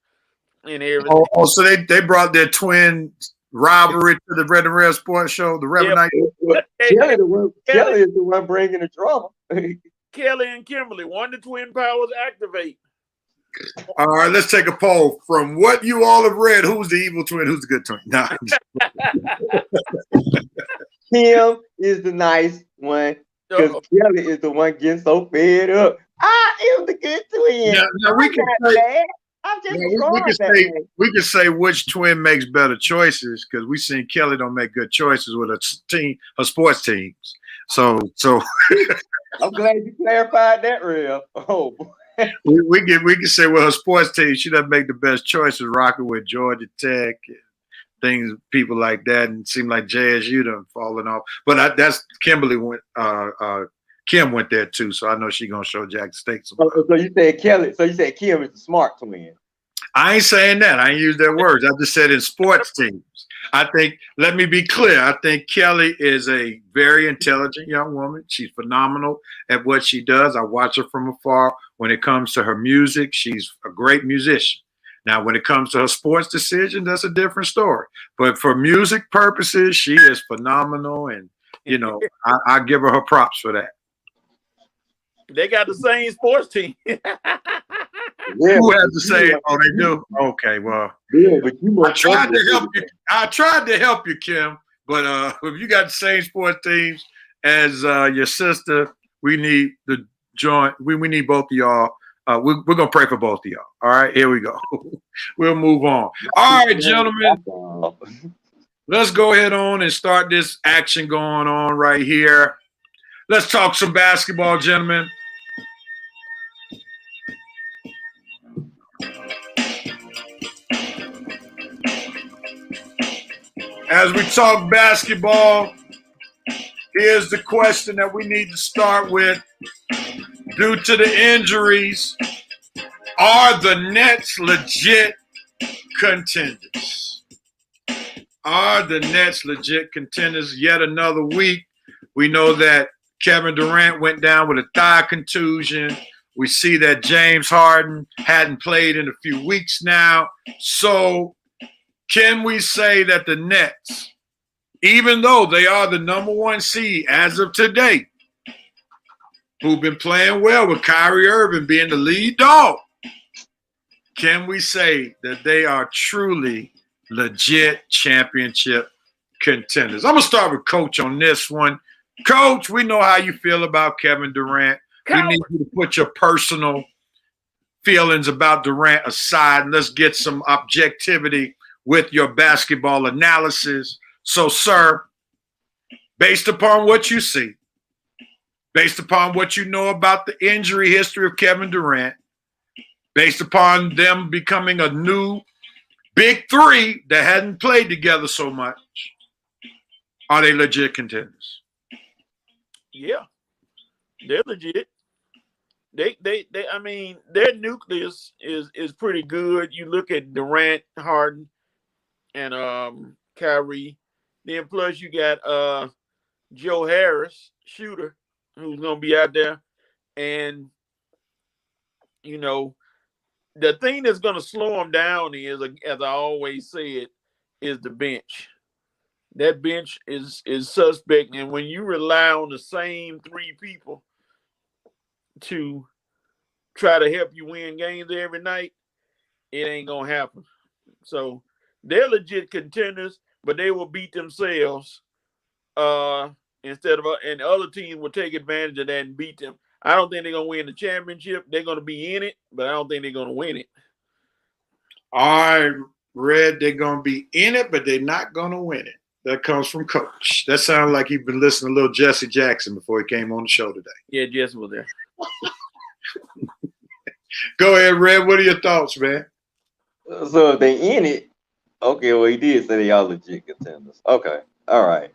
and everything. Oh, so they brought their twin rivalry to the Red and Rev Sports Show, the Rev Night. Kelly is the one bringing the drama. Kelly and Kimberly, one the twin powers activate. All right, let's take a poll. From what you all have read, who's the evil twin? Who's the good twin? Nah. Kim is the nice one because Kelly is the one getting so fed up. I am the good twin. We can say which twin makes better choices because we seen Kelly don't make good choices with her sports teams. So I'm glad you clarified that, Real. Oh boy. We can say, well, her sports team, she doesn't make the best choices, rocking with Georgia Tech and things, people like that, and it seemed like JSU done falling off. But that's Kimberly went. Kim went there too, so I know she's gonna show Jack Stakes. So you said Kelly. So you said Kim is the smart twin. I ain't saying that. I ain't used that words. I just said in sports teams. I think, let me be clear, I think Kelly is a very intelligent young woman. She's phenomenal at what she does. I watch her from afar. When it comes to her music, she's a great musician. Now, when it comes to her sports decision, that's a different story. But for music purposes, she is phenomenal. And, you know, I give her props for that. They got the same sports team. Yeah, Who has the same? Oh, they do? Okay, well. Yeah, but you I tried to help you. I tried to help you, Kim. But if you got the same sports teams as your sister, we need the joint. We need both of y'all. We're gonna pray for both of y'all. All right, here we go. We'll move on. All right, gentlemen. Let's go ahead on and start this action going on right here. Let's talk some basketball, gentlemen. As we talk basketball, here's the question that we need to start with. Due to the injuries, are the Nets legit contenders? Are the Nets legit contenders? Yet another week. We know that Kevin Durant went down with a thigh contusion. We see that James Harden hadn't played in a few weeks now. So can we say that the Nets, even though they are the number one seed as of today, who've been playing well with Kyrie Irving being the lead dog, can we say that they are truly legit championship contenders? I'm going to start with Coach on this one. Coach, we know how you feel about Kevin Durant. We need you to put your personal feelings about Durant aside, and let's get some objectivity with your basketball analysis. So, sir, based upon what you see, based upon what you know about the injury history of Kevin Durant, based upon them becoming a new big three that hadn't played together so much, are they legit contenders? Yeah, they're legit. I mean, their nucleus is pretty good. You look at Durant, Harden, and Kyrie. Then plus you got Joe Harris, shooter, who's gonna be out there. And you know, the thing that's gonna slow them down is, as I always said, is the bench. That bench is suspect, and when you rely on the same three people to try to help you win games every night, it ain't gonna happen. So they're legit contenders, but they will beat themselves instead of, and other teams will take advantage of that and beat them. I don't think they're gonna win the championship. They're gonna be in it, but I don't think they're gonna win it. I read they're gonna be in it, but they're not gonna win it. That comes from Coach. That sounds like he's been listening to little Jesse Jackson before he came on the show today. Yeah, Jesse was there. Go ahead, Red. What are your thoughts, man? So if they in it, okay, well he did say they are legit contenders. Okay, all right.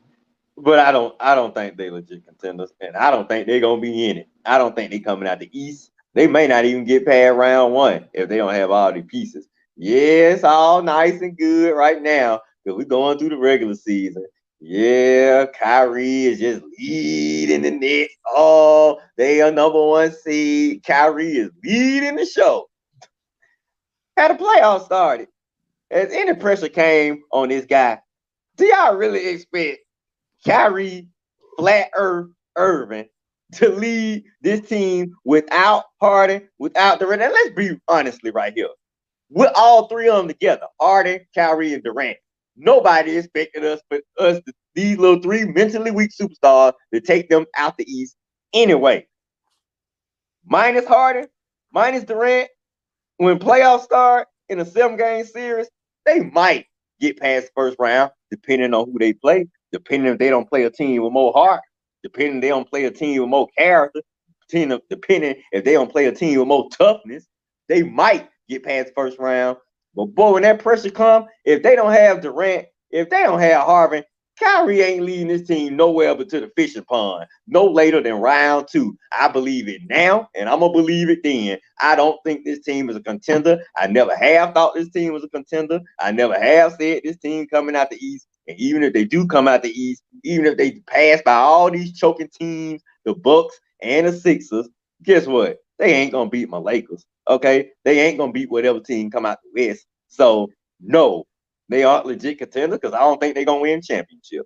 But I don't think they legit contenders, and I don't think they're gonna be in it. I don't think they coming out the East. They may not even get past round one if they don't have all the pieces. Yeah, it's all nice and good right now because we're going through the regular season. Yeah, Kyrie is just leading the Nets. Oh, they are number one seed. Kyrie is leading the show. Had the playoffs started. As any pressure came on this guy, do y'all really expect Kyrie, Flat Earth, Irving to lead this team without Harden, without Durant? And let's be honestly right here. With all three of them together, Harden, Kyrie, and Durant, nobody expected these little three mentally weak superstars, to take them out the East anyway. Minus Harden, minus Durant, when playoffs start in a 7-game series, they might get past the first round, depending on who they play, depending if they don't play a team with more heart, depending if they don't play a team with more character, depending if they don't play a team with more toughness, they might get past the first round. But boy, when that pressure comes, if they don't have Durant, if they don't have Harden, Kyrie ain't leading this team nowhere but to the fishing pond, no later than round 2. I believe it now, and I'm going to believe it then. I don't think this team is a contender. I never have thought this team was a contender. I never have said this team coming out the East. And even if they do come out the East, even if they pass by all these choking teams, the Bucks and the Sixers, guess what? They ain't going to beat my Lakers, okay? They ain't going to beat whatever team come out the West. So, no. They aren't legit contenders because I don't think they're going to win championship.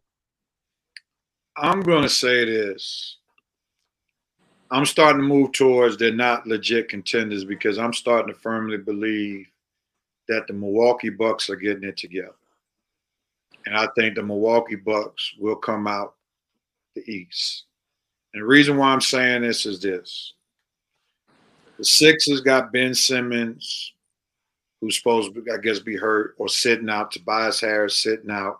I'm going to say this. I'm starting to move towards they're not legit contenders because I'm starting to firmly believe that the Milwaukee Bucks are getting it together. And I think the Milwaukee Bucks will come out the East. And the reason why I'm saying this is this. The Sixers got Ben Simmons, who's supposed to, I guess, be hurt or sitting out. Tobias Harris sitting out.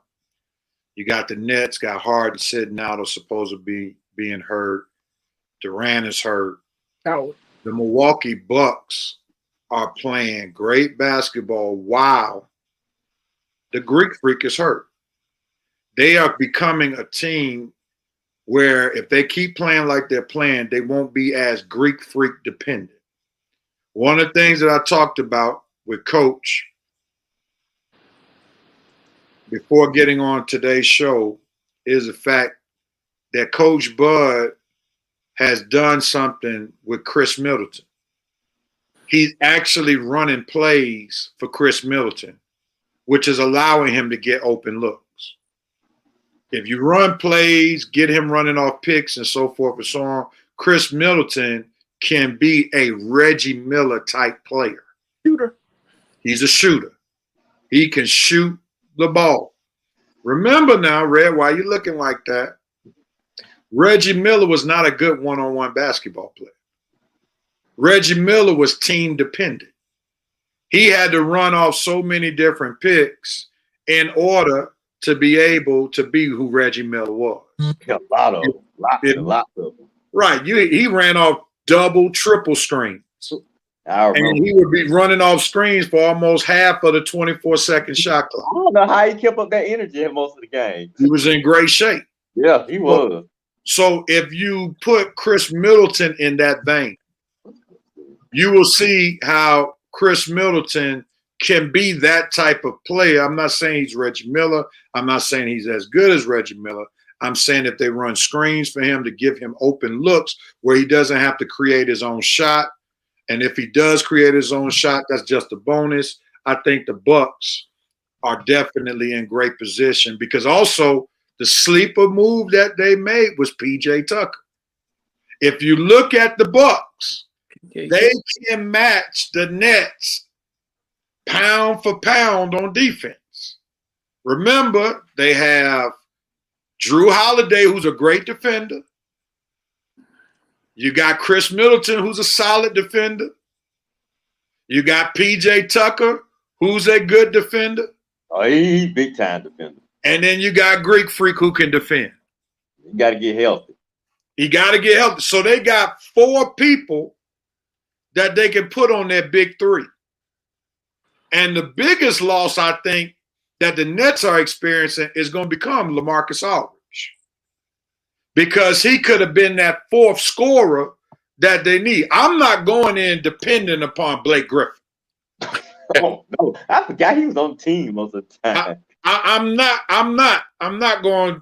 You got the Nets, got Harden sitting out or supposed to be being hurt. Durant is hurt. Out. The Milwaukee Bucks are playing great basketball while the Greek Freak is hurt. They are becoming a team where if they keep playing like they're playing, they won't be as Greek Freak dependent. One of the things that I talked about with Coach before getting on today's show is the fact that Coach Bud has done something with Chris Middleton. He's actually running plays for Chris Middleton, which is allowing him to get open looks. If you run plays, get him running off picks and so forth and so on, Chris Middleton can be a Reggie Miller type player. Shooter. He's a shooter. He can shoot the ball. Remember now, Red, why you looking like that? Reggie Miller was not a good one-on-one basketball player. Reggie Miller was team dependent. He had to run off so many different picks in order to be able to be who Reggie Miller was. A lot of them. Right. He ran off double, triple screens. And he would be running off screens for almost half of the 24-second shot clock. I don't know how he kept up that energy in most of the game. He was in great shape. Yeah, he was. So if you put Chris Middleton in that vein, you will see how Chris Middleton can be that type of player. I'm not saying he's Reggie Miller. I'm not saying he's as good as Reggie Miller. I'm saying if they run screens for him to give him open looks where he doesn't have to create his own shot. And if he does create his own shot, that's just a bonus. I think the Bucks are definitely in great position because also the sleeper move that they made was PJ Tucker. If you look at the Bucks, they can match the Nets pound for pound on defense. Remember, they have Drew Holiday, who's a great defender. You got Chris Middleton, who's a solid defender. You got PJ Tucker, who's a good defender. Oh, he's big time defender. And then you got Greek Freak who can defend. You got to get healthy. He got to get healthy. So they got 4 people that they can put on their big 3. And the biggest loss, I think, that the Nets are experiencing is going to become LaMarcus Aldridge. Because he could have been that 4th scorer that they need. I'm not going in dependent upon Blake Griffin. Oh, no. I forgot he was on the team most of the time. I'm not going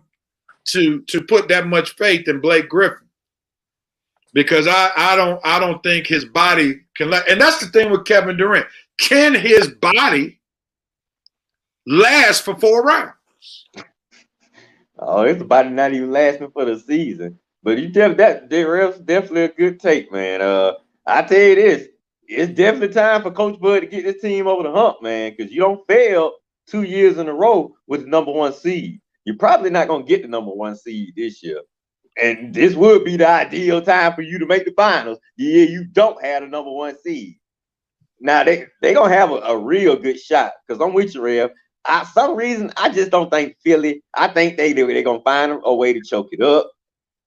to put that much faith in Blake Griffin because I don't think his body can. And that's the thing with Kevin Durant. Can his body last for 4 rounds? Oh, his body not even lasting for the season. But you tell that Durant's definitely a good take, man. I tell you this, it's definitely time for Coach Bud to get this team over the hump, man, because you don't fail 2 years in a row with the number 1 seed. You're probably not going to get the number 1 seed this year. And this would be the ideal time for you to make the finals. Yeah, you don't have the number 1 seed. Now, they're going to have a real good shot because I'm with you, Rev. Some reason, I just don't think Philly. I think they're going to find a way to choke it up.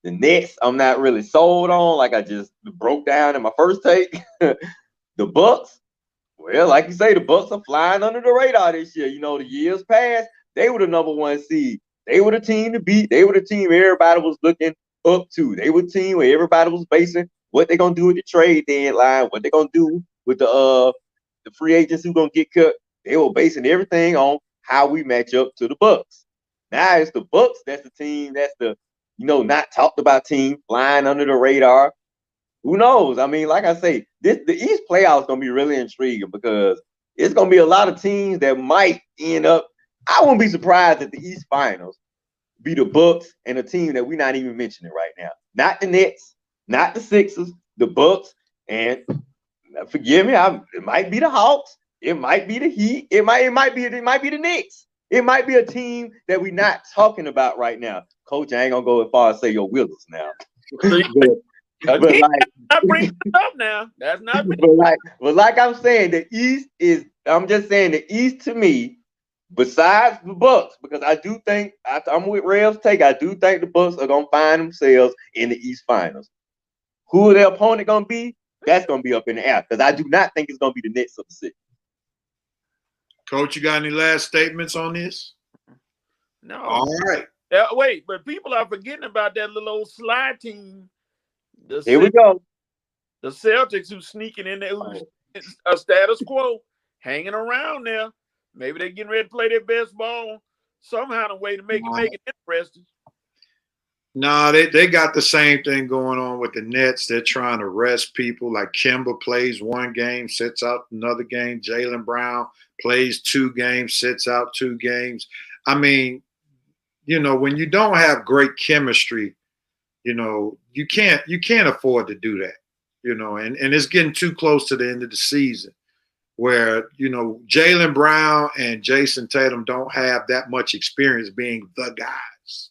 The Nets, I'm not really sold on, like I just broke down in my first take. The Bucks, well, like you say, the Bucks are flying under the radar this year. You know, the years past, they were the number 1 seed. They were the team to beat. They were the team everybody was looking up to. They were the team where everybody was basing what they're gonna do with the trade deadline, what they're gonna do with the free agents who gonna get cut. They were basing everything on how we match up to the Bucks. Now it's the Bucks. That's the team. That's the not talked about team flying under the radar. Who knows? I mean, like I say, the East playoffs gonna be really intriguing because it's gonna be a lot of teams that might end up. I wouldn't be surprised if the East Finals be the Bucks and a team that we're not even mentioning right now. Not the Nets, not the Sixers, the Bucks, and forgive me, it might be the Hawks, it might be the Heat, it might be the Knicks. It might be a team that we're not talking about right now. Coach, I ain't gonna go as far as say your Wizards now. But like, I bring it up now. That's not. But like I'm saying, the East is. I'm just saying the East to me, besides the Bucks, because I do think I'm with Rev's take. I do think the Bucks are gonna find themselves in the East Finals. Who their opponent gonna be? That's gonna be up in the air because I do not think it's gonna be the Nets of the city. Coach, you got any last statements on this? No. All right. Wait, but people are forgetting about that little old slide team. Here we go. The Celtics who's sneaking in there, who's a status quo, hanging around there. Maybe they're getting ready to play their best ball somehow in a way to make it interesting. No, they got the same thing going on with the Nets. They're trying to rest people. Like Kemba plays one game, sits out another game. Jaylen Brown plays 2 games, sits out 2 games. I mean, when you don't have great chemistry, you can't afford to do that, and it's getting too close to the end of the season where, Jaylen Brown and Jason Tatum don't have that much experience being the guys.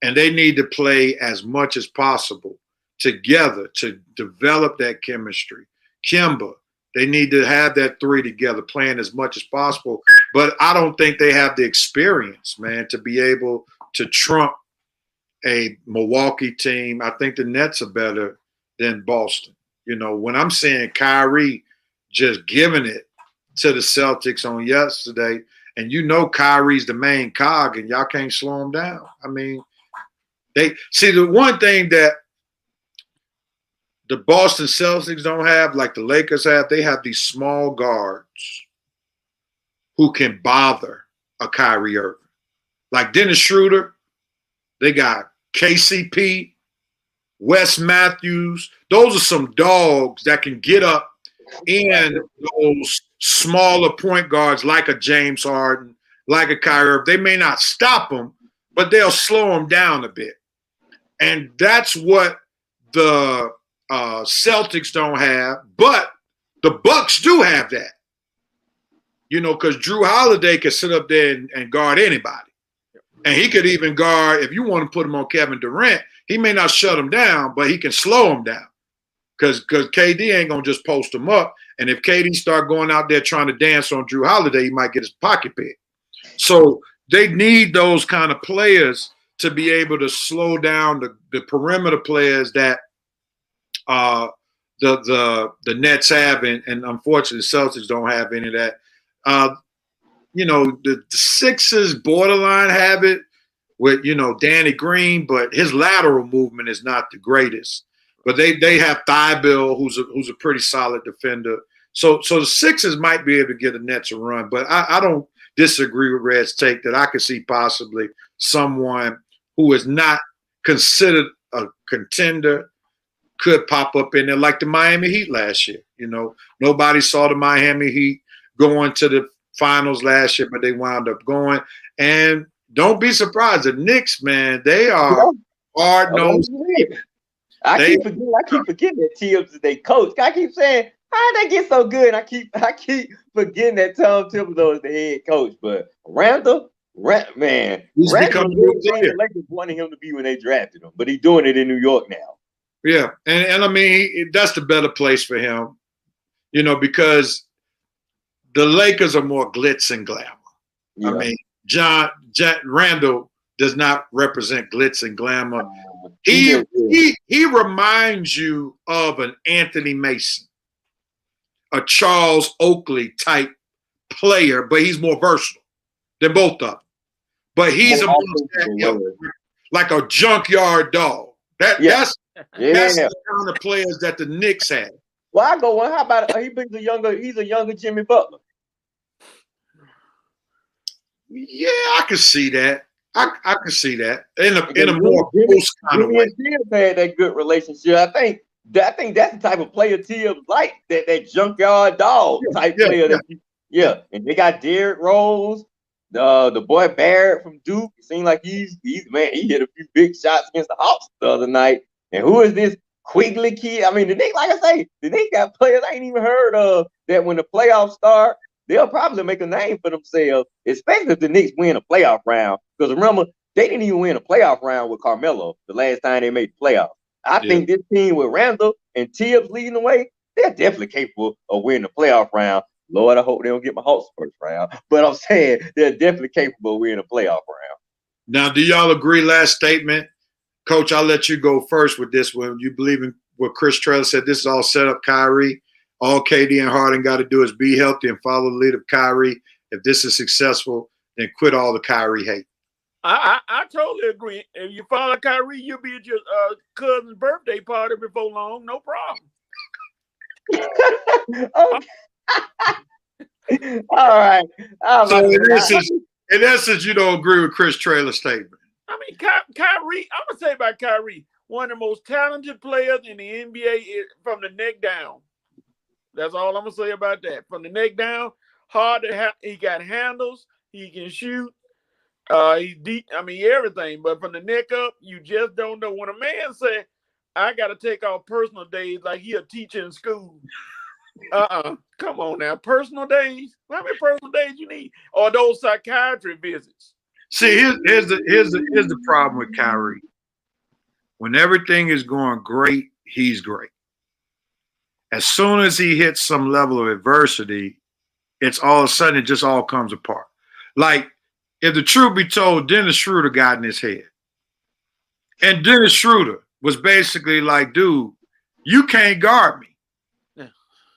And they need to play as much as possible together to develop that chemistry. Kemba, they need to have that 3 together playing as much as possible. But I don't think they have the experience, man, to be able to trump a Milwaukee team. I think the Nets are better than Boston. When I'm saying Kyrie just giving it to the Celtics on yesterday, and Kyrie's the main cog, and y'all can't slow him down. I mean, they see the one thing that the Boston Celtics don't have, like the Lakers have, they have these small guards who can bother a Kyrie Irving. Like Dennis Schroeder, they got KCP, Wes Matthews. Those are some dogs that can get up in those smaller point guards like a James Harden, like a Kyrie Irving. They may not stop them, but they'll slow them down a bit. And that's what the Celtics don't have, but the Bucks do have that. Because Drew Holiday can sit up there and guard anybody. And he could even guard, if you want to put him on Kevin Durant, he may not shut him down, but he can slow him down. Because KD ain't going to just post him up. And if KD start going out there trying to dance on Drew Holiday, he might get his pocket picked. So they need those kind of players to be able to slow down the perimeter players that the Nets have, and unfortunately the Celtics don't have any of that. The Sixers borderline have it with, Danny Green, but his lateral movement is not the greatest. But they have Thibault, who's a pretty solid defender. So the Sixers might be able to give the Nets a run, but I don't disagree with Red's take that I could see possibly someone who is not considered a contender could pop up in there like the Miami Heat last year. Nobody saw the Miami Heat going to the finals last year, but they wound up going. And don't be surprised. The Knicks, man, they are hard-nosed. I keep forgetting that Tibbs is their coach. I keep saying, how did they get so good? I keep forgetting that Tom Thibodeau is the head coach. But Randall, man, he's become a new player. The Lakers wanted him to be when they drafted him, but he's doing it in New York now. Yeah, and I mean, that's the better place for him, because the Lakers are more glitz and glamour. Yeah. I mean, John Randall does not represent glitz and glamour. He reminds you of an Anthony Mason, a Charles Oakley type player, but he's more versatile than both of them. but he's More amongst that offensive ilk, players. like a junkyard dog. Yeah. That's Yeah. the kind of players that the Knicks have. Well, I go on. How about he's a younger Jimmy Butler? Yeah, I can see that. I can see that in a more Jimmy, close kind of Jimmy way. and Tibbs had that good relationship. I think that's the type of player Tibbs like, that junkyard dog type player. And they got Derrick Rose, the boy Barrett from Duke. It seemed like he's man. He hit a few big shots against the Hawks the other night. And who is this Quigley kid? I mean, the Knicks, like I say, the Knicks got players I ain't even heard of that when the playoffs start, they'll probably make a name for themselves, especially if the Knicks win a playoff round. Because remember, they didn't even win a playoff round with Carmelo the last time they made the playoffs. I think this team with Randall and Tibbs leading the way, they're definitely capable of winning a playoff round. Lord, I hope they don't get my Hawks first round. But I'm saying they're definitely capable of winning a playoff round. Now, do y'all agree? Last statement, Coach. I'll let you go first with this one. You believe in what Chris Trailer said? This is all set up, Kyrie. All KD and Harden got to do is be healthy and follow the lead of Kyrie. If this is successful, then quit all the Kyrie hate. I totally agree. If you follow Kyrie, you'll be at your cousin's birthday party before long. No problem. Okay. All right. So in essence, you don't agree with Chris Trailer's statement. I mean, Kyrie, I'm going to say about Kyrie, one of the most talented players in the NBA is from the neck down. That's all I'm going to say about that. From the neck down, hard to have. He got handles. He can shoot. He's deep. I mean, everything. But from the neck up, you just don't know. When a man said, I got to take off personal days like he a teacher in school. Come on now. Personal days? How many personal days you need? Or those psychiatry visits? See, here's the problem with Kyrie. When everything is going great, he's great. As soon as he hits some level of adversity, it's all of a sudden it just all comes apart. Like, if the truth be told, Dennis Schroeder got in his head. And Dennis Schroeder was basically like, dude, you can't guard me. Yeah.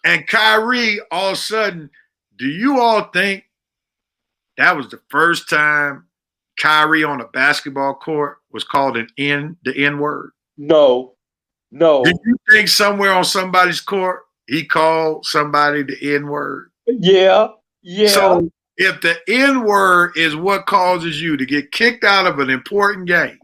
And Kyrie, all of a sudden, do you all think that was the first time Kyrie on a basketball court was called the N word? No. Did you think somewhere on somebody's court he called somebody the N word? Yeah. So if the N word is what causes you to get kicked out of an important game,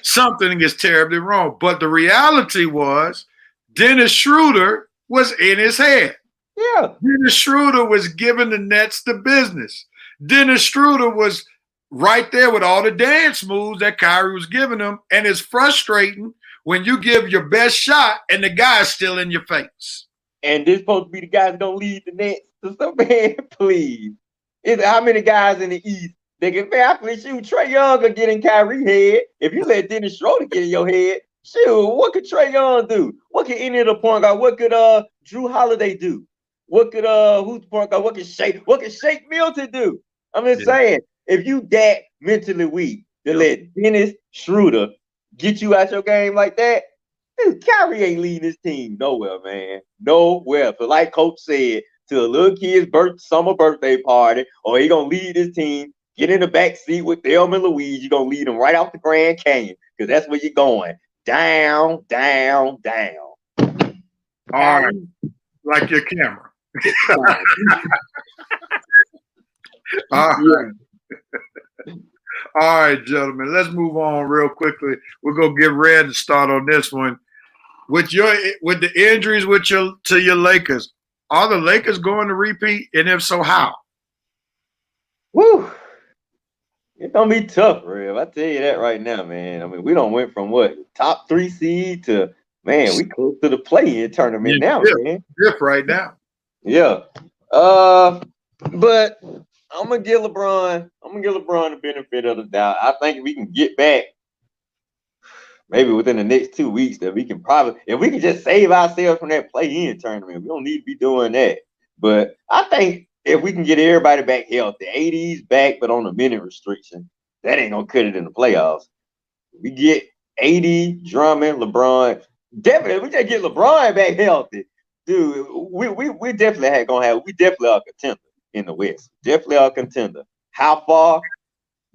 something is terribly wrong. But the reality was Dennis Schroeder was in his head. Yeah. Dennis Schroeder was giving the Nets the business. Dennis Schroeder was right there with all the dance moves that Kyrie was giving him. And it's frustrating when you give your best shot and the guy's still in your face. And this supposed to be the guys that don't lead the Nets. So, man, please. How many guys in the East they can actually shoot? Trae Young could get in Kyrie's head. If you let Dennis Schroeder get in your head, shoot, what could Trae Young do? What could any of the point guard? What could Drew Holiday do? What could who's the point guard? What could Shake Milton do? I'm just saying, if you that mentally weak to let Dennis Schroeder get you out your game like that, dude, Kyrie ain't leading his team nowhere, man. Nowhere. So like Coach said, to a little kid's summer birthday party, or he gonna lead his team, get in the back seat with Thelma and Louise, you're gonna lead them right off the Grand Canyon, because that's where you're going. Down, down, down. All right. Like your camera. All right. All right, gentlemen. Let's move on real quickly. We're gonna get Red to start on this one. With the injuries to your Lakers, are the Lakers going to repeat? And if so, how? Woo. It's gonna be tough, Rev. I tell you that right now, man. I mean, we don't went from what, top 3 seed to, man, we close to the play-in tournament now, man. Fifth right now. Yeah. But I'm gonna give LeBron the benefit of the doubt. I think if we can get back maybe within the next 2 weeks, that we can probably, if we can just save ourselves from that play-in tournament, we don't need to be doing that. But I think if we can get everybody back healthy, 80's back, but on a minute restriction, that ain't gonna cut it in the playoffs. We get 80, Drummond, LeBron. Definitely, we just get LeBron back healthy, dude. We definitely are a contender in the West. Definitely are a contender. How far?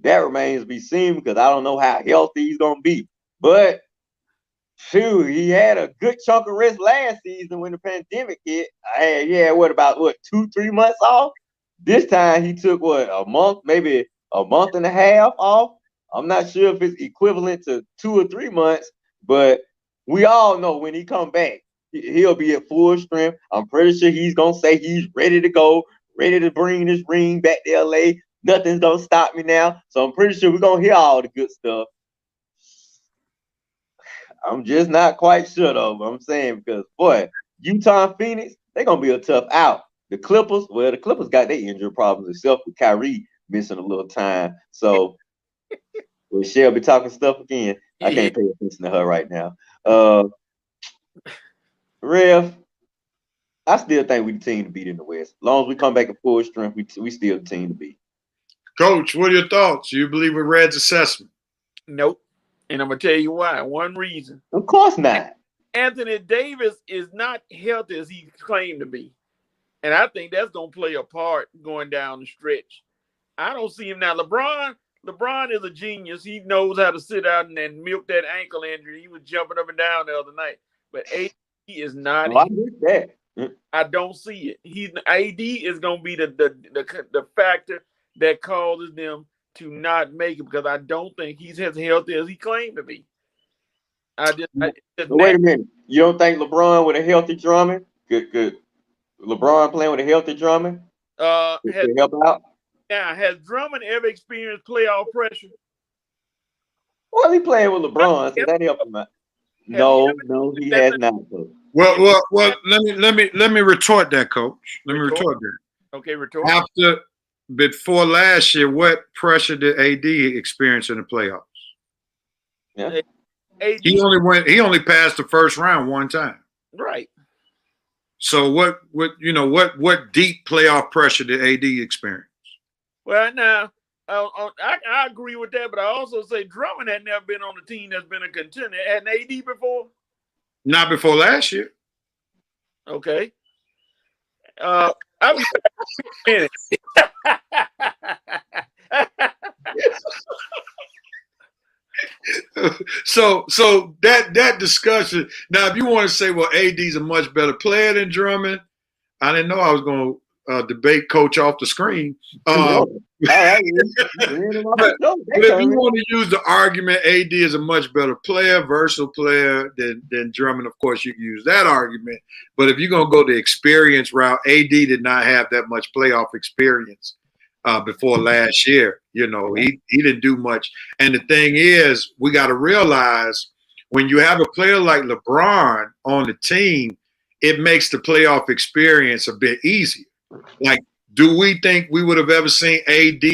That remains to be seen because I don't know how healthy he's gonna be. But shoot, he had a good chunk of rest last season when the pandemic hit. He had about 2-3 months off. This time he took a month, maybe a month and a half off. I'm not sure if it's equivalent to 2 or 3 months, but we all know when he come back, he'll be at full strength. I'm pretty sure he's gonna say he's ready to go, ready to bring this ring back to LA. Nothing's gonna stop me now. So I'm pretty sure we're gonna hear all the good stuff. I'm just not quite sure though. I'm saying because boy, Utah and Phoenix, they're gonna be a tough out. The Clippers got their injury problems itself with Kyrie missing a little time. So will Shell be talking stuff again? I can't pay attention to her right now. Rev, I still think we the team to beat in the West. As long as we come back at full strength, we still the team to beat. Coach, what are your thoughts? You believe in Red's assessment? Nope. And I'm going to tell you why. One reason. Of course not. Anthony Davis is not healthy as he claimed to be. And I think that's going to play a part going down the stretch. I don't see him now. LeBron is a genius. He knows how to sit out and milk that ankle injury. He was jumping up and down the other night. But AD is not. I don't see it. AD is going to be the factor that causes them to not make it because I don't think he's as healthy as he claimed to be. Wait a minute. You don't think LeBron with a healthy Drummond? Good. LeBron playing with a healthy Drummond? To help out? Now, has Drummond ever experienced playoff pressure? Well, he playing with LeBron, so that helped him out. No, he has not. Well. Let me retort that, Coach. Let me retort that. Okay, retort. Before last year, what pressure did AD experience in the playoffs? Yeah. He only passed the first round one time. Right. So what deep playoff pressure did AD experience? Well, now I agree with that, but I also say Drummond had never been on a team that's been a contender. Had AD before? Not before last year. Okay. I'll be back in a minute. So that discussion. Now, if you want to say, well, AD's a much better player than Drummond, I didn't know I was going to debate Coach off the screen. But if you want to use the argument, AD is a much better player, versatile player than Drummond, of course, you can use that argument. But if you're going to go the experience route, AD did not have that much playoff experience before last year. He didn't do much. And the thing is, we got to realize when you have a player like LeBron on the team, it makes the playoff experience a bit easier. Like, do we think we would have ever seen AD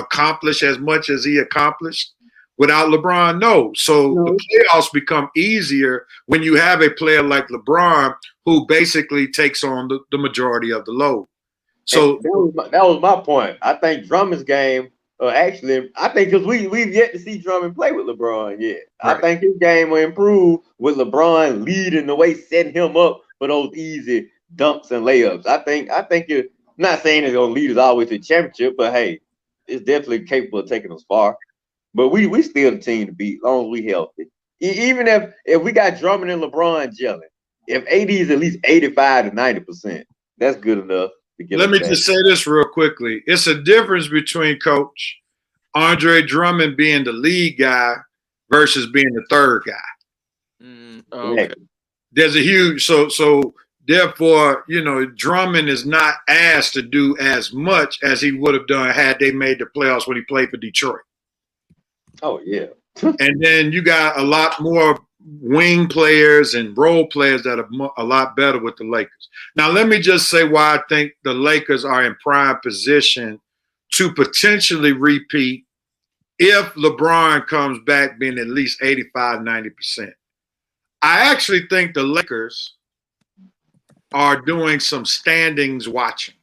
accomplish as much as he accomplished without LeBron? No. So the playoffs become easier when you have a player like LeBron who basically takes on the majority of the load. So that was my point. I think Drummond's game, I think because we've yet to see Drummond play with LeBron yet. Right. I think his game will improve with LeBron leading the way, setting him up for those easy dunks and layups. I think you're not saying it's gonna lead us always to the championship, but hey, it's definitely capable of taking us far. But we still the team to beat as long as we healthy. Even if we got Drummond and LeBron gelling, if AD is at least 85 to 90%, that's good enough. Let me just say this real quickly. It's a difference between Coach Andre Drummond being the lead guy versus being the third guy. Okay. There's a huge so therefore, Drummond is not asked to do as much as he would have done had they made the playoffs when he played for Detroit. Oh yeah. And then you got a lot more wing players and role players that are a lot better with the Lakers. Now, let me just say why I think the Lakers are in prime position to potentially repeat if LeBron comes back being at least 85, 90%. I actually think the Lakers are doing some standings watching.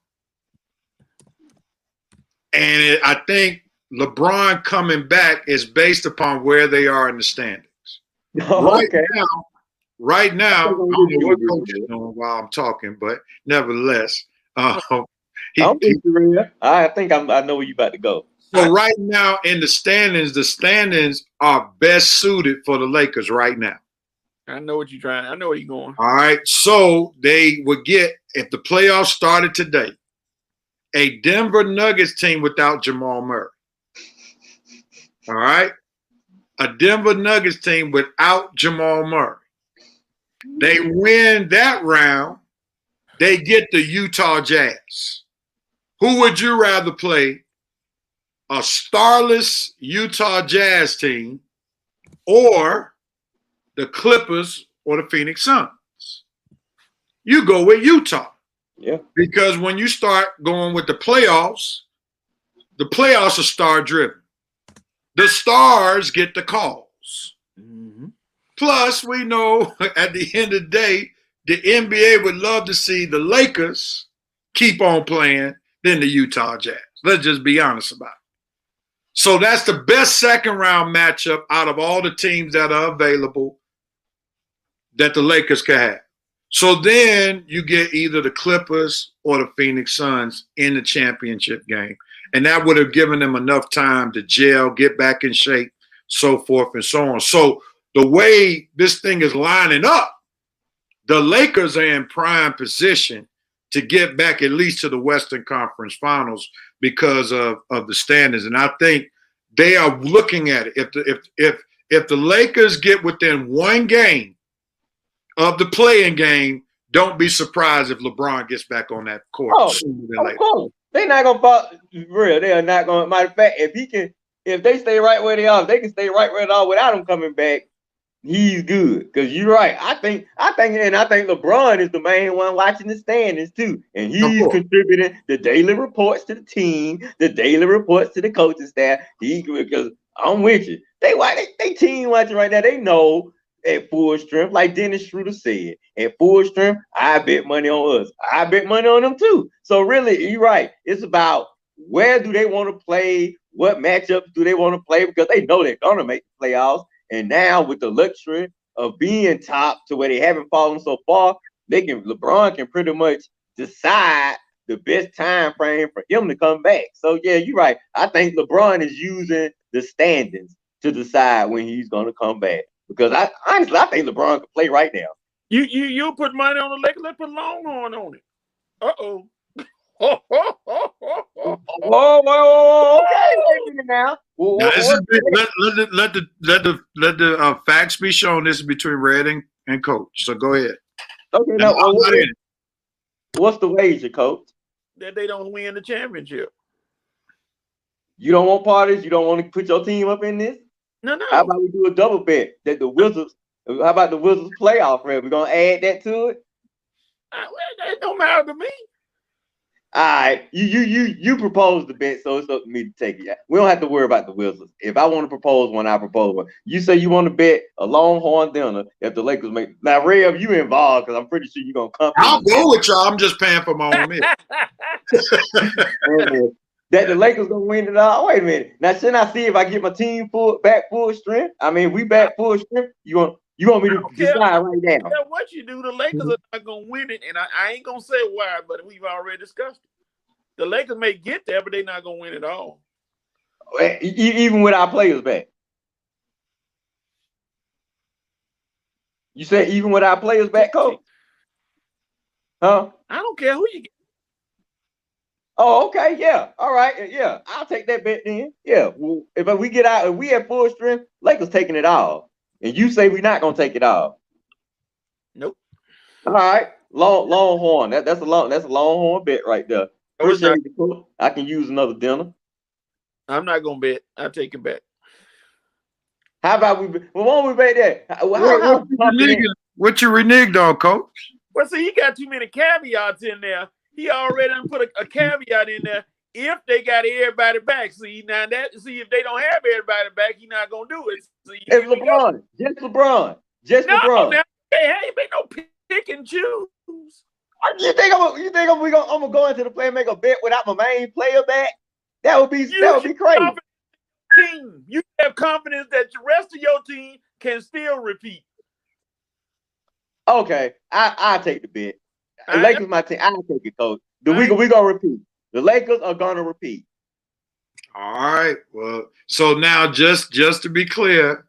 And I think LeBron coming back is based upon where they are in the standings. Right now, I don't know what coach is doing while I'm talking, but nevertheless, I think I know where you about to go. So right now in the standings are best suited for the Lakers right now. I know what you're trying. I know where you're going. All right. So they would get, if the playoffs started today, a Denver Nuggets team without Jamal Murray. All right. A Denver Nuggets team without Jamal Murray. They win that round. They get the Utah Jazz. Who would you rather play? A starless Utah Jazz team or the Clippers or the Phoenix Suns? You go with Utah. Yeah. Because when you start going with the playoffs are star driven. The stars get the calls. Mm-hmm. Plus, we know at the end of the day, the NBA would love to see the Lakers keep on playing than the Utah Jazz. Let's just be honest about it. So that's the best second round matchup out of all the teams that are available that the Lakers can have. So then you get either the Clippers or the Phoenix Suns in the championship game. And that would have given them enough time to gel, get back in shape, so forth and so on. So the way this thing is lining up, the Lakers are in prime position to get back at least to the Western Conference Finals because of the standings. And I think they are looking at it. If the Lakers get within one game of the playing game, don't be surprised if LeBron gets back on that court sooner than later. Of course. They're not gonna fall real. They are not gonna. Matter of fact, if they stay right where they are, they can stay right where they are without him coming back. He's good. Because you're right. I think LeBron is the main one watching the standings too. And he's contributing the daily reports to the team, the daily reports to the coaching staff. Because I'm with you. They team watching right now. They know at full strength, like Dennis Schroeder said, at full strength, I bet money on us. I bet money on them too. So really, you're right. It's about where do they want to play? What matchups do they want to play? Because they know they're gonna make the playoffs. And now with the luxury of being top to where they haven't fallen so far, LeBron can pretty much decide the best time frame for him to come back. So yeah, you're right. I think LeBron is using the standings to decide when he's gonna come back. Because honestly, I think LeBron can play right now. You put money on the Lakers. Let's put Longhorn on it. Uh-oh. Whoa, okay, wait a minute now. Let the facts be shown. This is between Red and Coach. So go ahead. Okay, now what's the wager, Coach? That they don't win the championship. You don't want parties? You don't want to put your team up in this? No. How about we do a double bet that the Wizards? How about the Wizards playoff? We're gonna add that to it. It don't matter to me. All right, you propose the bet, so it's up to me to take it. We don't have to worry about the Wizards. If I want to propose one, I propose one. You say you want to bet a Longhorn dinner if the Lakers make. Now, Rev, you involved because I'm pretty sure you're gonna come. I'll go with y'all. I'm just paying for my own meal. That the Lakers gonna win it all. Wait a minute. Now, shouldn't I see if I get my team back full strength? I mean, we back full strength. You want me to decide right now? Yeah, what you do, the Lakers are not gonna win it, and I ain't gonna say why, but we've already discussed it. The Lakers may get there, but they're not gonna win it all. Even with our players back. You said even with our players back, Coach? Huh? I don't care who you get. Oh, okay, yeah. All right, yeah. I'll take that bet then. Yeah. Well, if we at full strength, Lakers taking it all. And you say we're not gonna take it all. Nope. All right. Longhorn. That's a Longhorn bet right there. Appreciate it, Coach. I can use another dinner. I'm not gonna bet. I'll take it back. How about we won't we bet that? What you reneged on, Coach? Well, see, he got too many caveats in there. He already done put a caveat in there. If they got everybody back, see if they don't have everybody back, he's not gonna do it. See, it's LeBron, just LeBron. Now, hey, ain't no pick and choose. You think I'm gonna go into the play and make a bet without my main player back? That would be crazy. Team, you have confidence that the rest of your team can still repeat. Okay, I'll take the bet. The Lakers, my team. I'll take it, Coach. We gonna repeat. The Lakers are gonna repeat. All right. Well, so now just to be clear,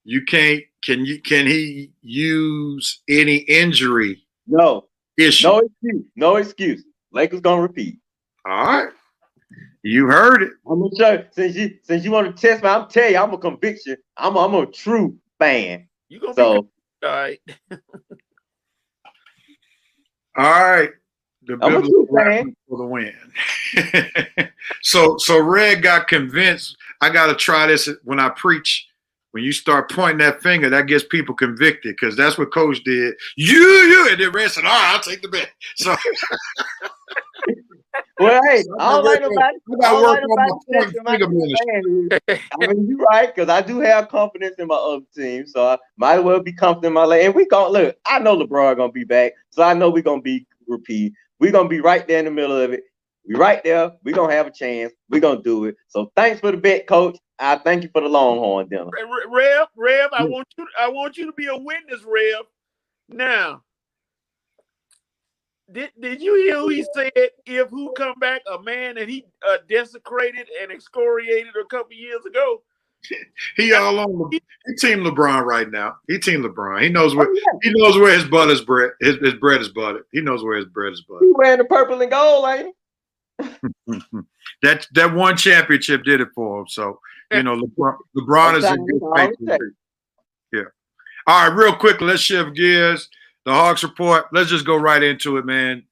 you can't. Can he use any injury No, issue? no excuse. No excuse. Lakers gonna repeat. All right. You heard it. I'm gonna show you, since you want to test me, I'm telling you, I'm a conviction. I'm a true fan. You gonna be So all right. All right. The I'm a biblical true fan. reference for the win. so Red got convinced. I got to try this when I preach. When you start pointing that finger, that gets people convicted because that's what Coach did. You, and then Red said, "All right, I'll take the bet." So, Well, hey, I don't like nobody. I got to work on my testing my finger ministry. fan. I mean, you're right, because I do have confidence in my other team, so I might as well be confident in my leg. And we gonna look. I know LeBron gonna be back, so I know we're gonna be repeat. We're gonna be right there in the middle of it. We right there. We're gonna have a chance. We're gonna do it. So thanks for the bet, Coach. I thank you for the Longhorn dinner. Rev, I want you to be a witness, Rev. Now, did you hear who he said if who come back a man that he desecrated and excoriated a couple years ago? He all on he team LeBron right now. He team LeBron. He knows where his butter's bread. His bread is buttered. He knows where his bread is buttered. He wearing the purple and gold, ain't he? That one championship did it for him. So LeBron is in good faith. Yeah. All right, real quick, let's shift gears. The Hawks report. Let's just go right into it, man.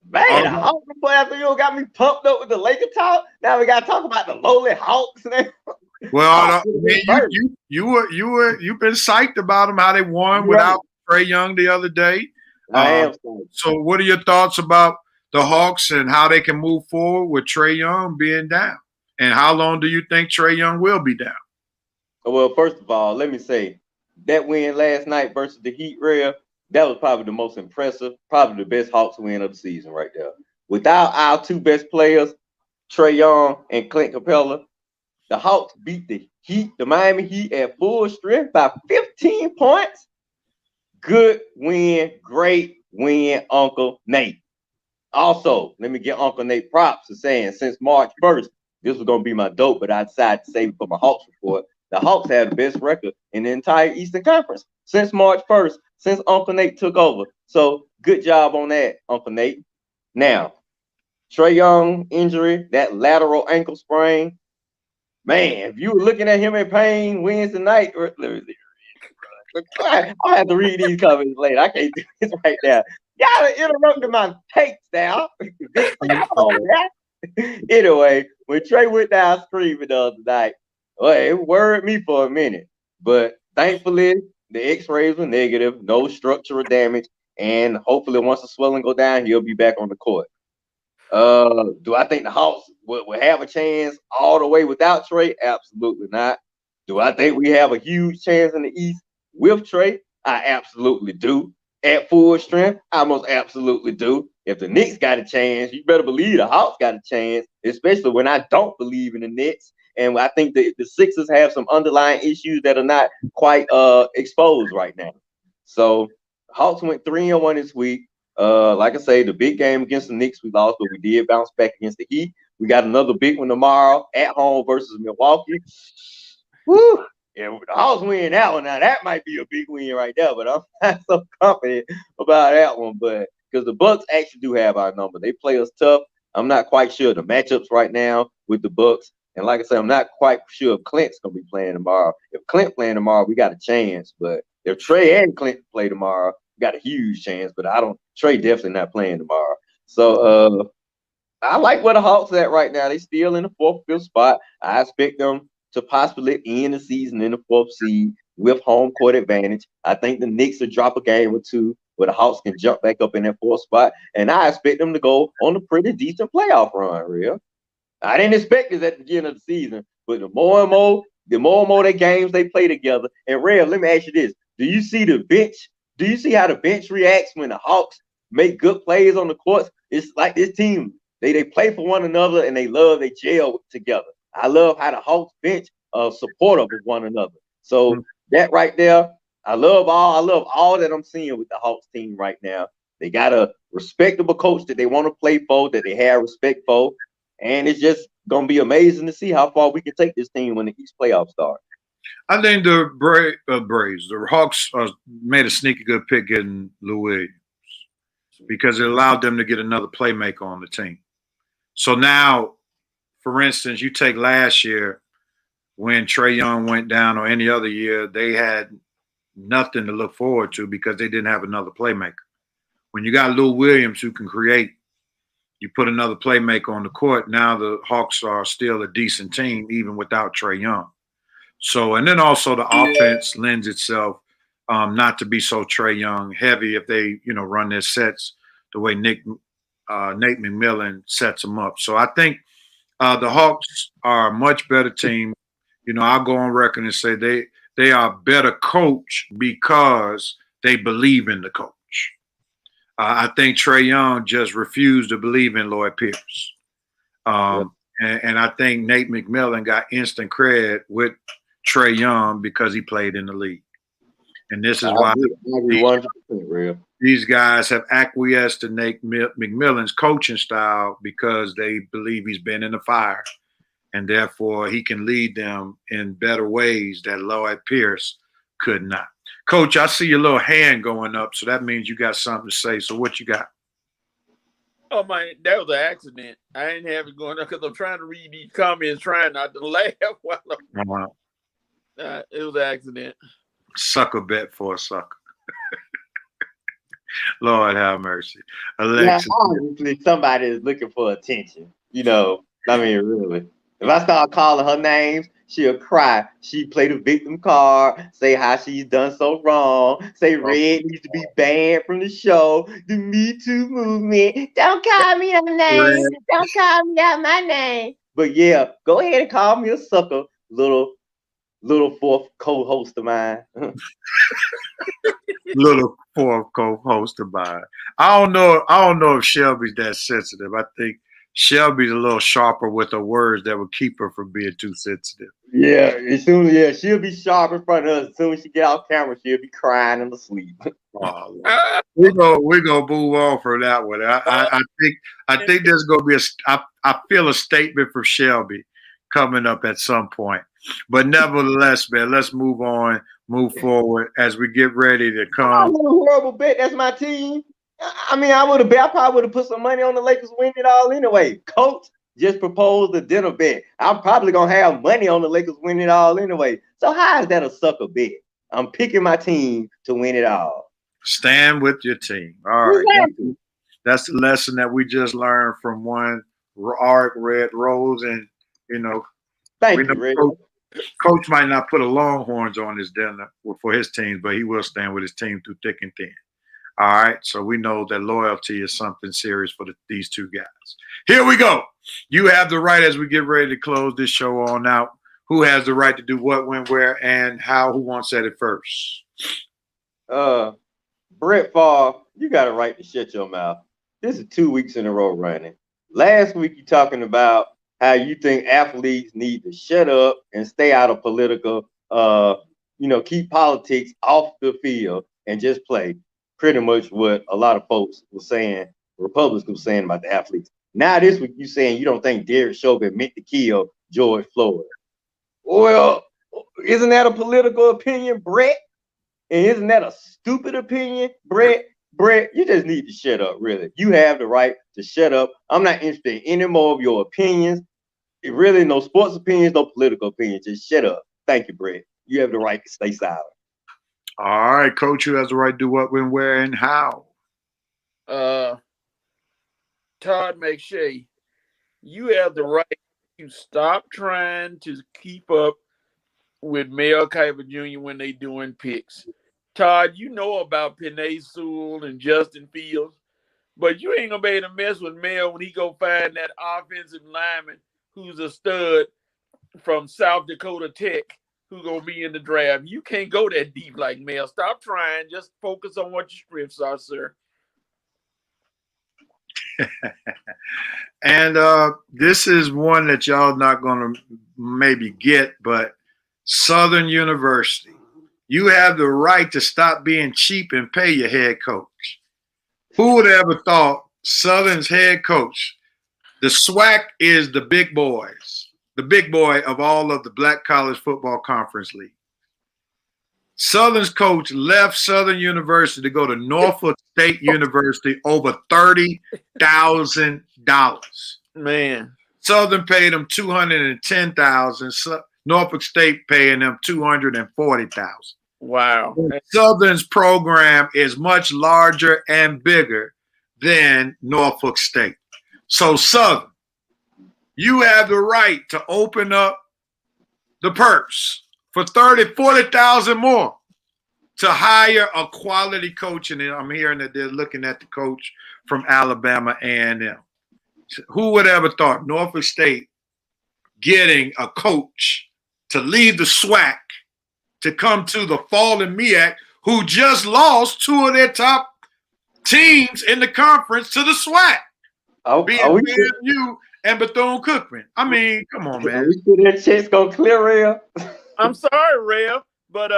Man, the Hawks report after you got me pumped up with the Laker talk. Now we gotta talk about the lowly Hawks. Well, you've been psyched about them, how they won without Trae Young the other day. I am. So what are your thoughts about the Hawks and how they can move forward with Trae Young being down? And how long do you think Trae Young will be down? Well, first of all, let me say that win last night versus the Heat, Real, that was probably the most impressive, probably the best Hawks win of the season right there. Without our two best players, Trae Young and Clint Capella, the Hawks beat the Miami Heat at full strength by 15 points. Good win, great win, Uncle Nate. Also, let me give Uncle Nate props for saying since March 1st, this was going to be my dope, but I decided to save it for my Hawks report. The Hawks had the best record in the entire Eastern Conference since March 1st, since Uncle Nate took over. So good job on that, Uncle Nate. Now, Trae Young injury, that lateral ankle sprain. Man, if you were looking at him in pain Wednesday night, I'll have to read these comments later. I can't do this right now. Y'all interrupted my takes now. Anyway, when Trae went down screaming the other night, well, it worried me for a minute. But thankfully, the x-rays were negative, no structural damage, and hopefully once the swelling go down, he'll be back on the court. Do I think the Hawks will have a chance all the way without Trae? Absolutely not. Do I think we have a huge chance in the East with Trae? I absolutely do. At full strength, I most absolutely do. If the Knicks got a chance, you better believe the Hawks got a chance, especially when I don't believe in the Knicks. And I think the Sixers have some underlying issues that are not quite exposed right now. So Hawks went 3-1 this week. Like I say, the big game against the Knicks we lost, but we did bounce back against the Heat. We got another big one tomorrow at home versus Milwaukee. Woo! Yeah, the Hawks win that one. Now that might be a big win right there, but I'm not so confident about that one. But because the Bucks actually do have our number, they play us tough. I'm not quite sure the matchups right now with the Bucks, and like I said, I'm not quite sure if Clint's gonna be playing tomorrow. If Clint playing tomorrow, we got a chance. But if Trae and Clint play tomorrow, we got a huge chance. But Trae definitely not playing tomorrow. So I like where the Hawks at right now. They still in the 4th, 5th spot. I expect them to possibly end the season in the 4th seed with home court advantage. I think the Knicks will drop a game or two where the Hawks can jump back up in that 4th spot. And I expect them to go on a pretty decent playoff run, Real. I didn't expect this at the beginning of the season, but the more and more the games they play together. And Real, let me ask you this. Do you see the bench? Do you see how the bench reacts when the Hawks make good plays on the courts? It's like this team, they play for one another and they gel together. I love how the Hawks bench are supportive of one another. So that right there, I love all that I'm seeing with the Hawks team right now. They got a respectable coach that they want to play for, that they have respect for. And it's just gonna be amazing to see how far we can take this team when the East playoffs start. I think the Braves, the Hawks made a sneaky good pick getting Lou Williams because it allowed them to get another playmaker on the team. So now, for instance, you take last year when Trae Young went down or any other year, they had nothing to look forward to because they didn't have another playmaker. When you got Lou Williams who can create, you put another playmaker on the court, now the Hawks are still a decent team even without Trae Young. So, and then also the offense lends itself not to be so Trae Young heavy if they, run their sets the way Nate McMillan sets them up. So I think the Hawks are a much better team. I'll go on record and say they are a better coach because they believe in the coach. I think Trae Young just refused to believe in Lloyd Pierce. And I think Nate McMillan got instant credit with Trae Young because he played in the league. And this is why these guys have acquiesced to Nate McMillan's coaching style because they believe he's been in the fire. And therefore, he can lead them in better ways that Lloyd Pierce could not. Coach, I see your little hand going up, so that means you got something to say. So what you got? Oh, man, that was an accident. I didn't have it going up because I'm trying to read these comments, trying not to laugh while it was an accident. Sucker bet for a sucker. Lord have mercy. Alexis. Now, obviously, somebody is looking for attention. Really. If I start calling her names, she'll cry. She play the victim card, say how she's done so wrong, say Red needs to be banned from the show, the Me Too movement. Don't call me that name. Don't call me out my name. But yeah, go ahead and call me a sucker, little fourth co-host of mine. Little fourth co-host of mine. I don't know if Shelby's that sensitive. I think Shelby's a little sharper with her words that would keep her from being too sensitive. Yeah, she'll be sharp in front of us. As soon as she get off camera, she'll be crying in the sleep. Oh, we're gonna move on from that one. I think there's gonna be I feel a statement from Shelby coming up at some point. But nevertheless, man, let's move on, move forward as we get ready to come. What a horrible bet. That's my team. I probably would have put some money on the Lakers winning it all anyway. Coach just proposed a dinner bet. I'm probably going to have money on the Lakers winning it all anyway. So how is that a sucker bet? I'm picking my team to win it all. Stand with your team. All right. Exactly. That's the lesson that we just learned from one Art Red Rose. And, Thank you, Red. Coach might not put a Longhorns on his dinner for his team, but he will stand with his team through thick and thin. All right, so we know that loyalty is something serious for these two guys. Here we go. You have the right as we get ready to close this show on out. Who has the right to do what, when, where, and how? Who wants at it first? Brett Favre, you got a right to shut your mouth. This is 2 weeks in a row running. Last week you talking about how you think athletes need to shut up and stay out of political, keep politics off the field and just play. Pretty much what a lot of folks were saying, Republicans were saying about the athletes. Now this week you saying you don't think Derek Chauvin meant to kill George Floyd. Well, isn't that a political opinion, Brett? And isn't that a stupid opinion, Brett? Brett, you just need to shut up, really. You have the right to shut up. I'm not interested in any more of your opinions. It really no sports opinions, no political opinions. Just shut up. Thank you, Brett. You have the right to stay silent. All right, Coach, who has the right to do what, when, where, and how? Todd McShay, you have the right to stop trying to keep up with Mel Kiper Jr. when they doing picks. Todd, you know about Penei Sewell and Justin Fields, but you ain't gonna be able to mess with Mel when he go find that offensive lineman who's a stud from South Dakota Tech who gonna be in the draft. You can't go that deep like Mel. Stop trying. Just focus on what your strengths are, sir. And this is one that y'all not gonna maybe get, but Southern University. You have the right to stop being cheap and pay your head coach. Who would have ever thought Southern's head coach, The SWAC is the big boys, the big boy of all of the Black College Football Conference League. Southern's coach left Southern University to go to Norfolk State University over $30,000. Man. Southern paid him $210,000. Norfolk State paying them $240,000. Wow. Southern's program is much larger and bigger than Norfolk State. So Southern, you have the right to open up the purse for $40,000 more to hire a quality coach. And I'm hearing that they're looking at the coach from Alabama A&M. Who would ever thought Norfolk State getting a coach to leave the SWAC to come to the fallen MEAC, who just lost two of their top teams in the conference to the SWAC, being FAMU and Bethune-Cookman. I mean, come on, man. We see that checks go clear, Rev. I'm sorry, Rev, but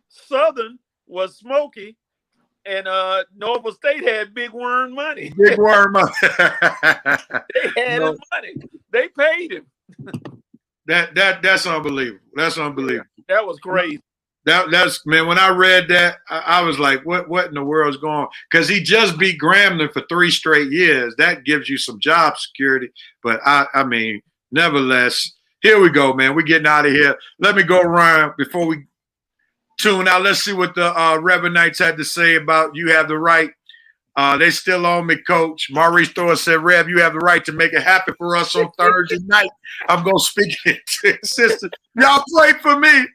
Southern was smoky, and Norfolk State had big worm money. Big worm money. They had his money. They paid him. That's unbelievable. That's unbelievable. That was crazy. That's man. When I read that, I was like, "What in the world is going on?" Because he just beat Grambling for 3 straight years. That gives you some job security. But I mean, nevertheless, here we go, man. We're getting out of here. Let me go around before we tune out. Let's see what the Reverend Knights had to say about you have the right. They still on me, Coach. Maurice Thor said, Rev, you have the right to make it happen for us on Thursday night. I'm going to speak it to sister. Y'all pray for me.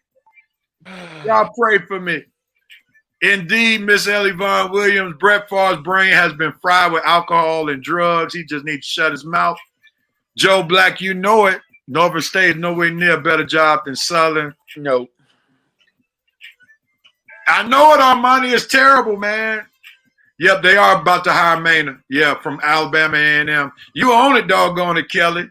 Y'all pray for me. Indeed, Miss Ellie Vaughn Williams, Brett Favre's brain has been fried with alcohol and drugs. He just needs to shut his mouth. Joe Black, you know it. Norfolk State is nowhere near a better job than Southern. No. I know it, Armani is terrible, man. Yep, they are about to hire Maynard. Yeah, from Alabama A&M. You own it, doggone it, Kelly.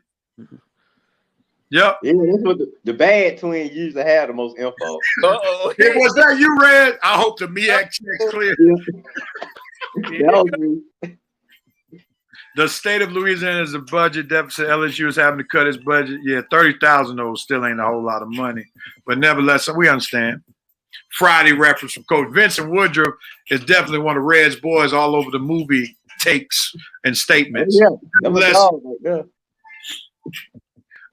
Yep. Yeah, that's what the bad twins usually have the most info. Uh-oh. Was that you, Red? I hope the MEAC check's clear. That was me. The state of Louisiana is a budget deficit. LSU is having to cut its budget. Yeah, $30,000 though still ain't a whole lot of money. But nevertheless, we understand. Friday reference from Coach Vincent Woodruff is definitely one of Red's boys all over the movie takes and statements. Yeah,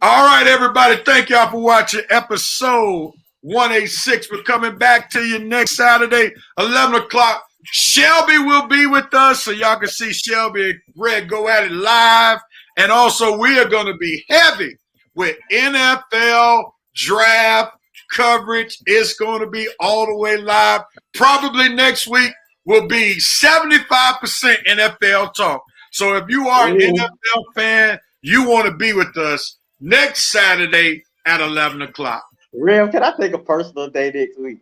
all right, everybody. Thank y'all for watching episode 186. We're coming back to you next Saturday, 11 o'clock. Shelby will be with us, so y'all can see Shelby and Red go at it live. And also, we are going to be heavy with NFL draft coverage. It's going to be all the way live. Probably next week will be 75% NFL talk. So if you are an NFL fan, you want to be with us next Saturday at 11 o'clock. Rev, can I take a personal day next week?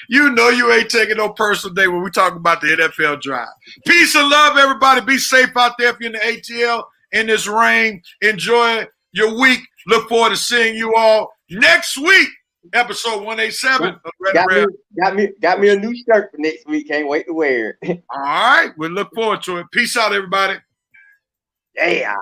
You know you ain't taking no personal day when we talk about the NFL drive. Peace and love, everybody. Be safe out there if you're in the ATL in this rain. Enjoy your week. Look forward to seeing you all next week. Episode 187 of Got me a new shirt for next week. Can't wait to wear it. All right. We look forward to it. Peace out, everybody. Yeah.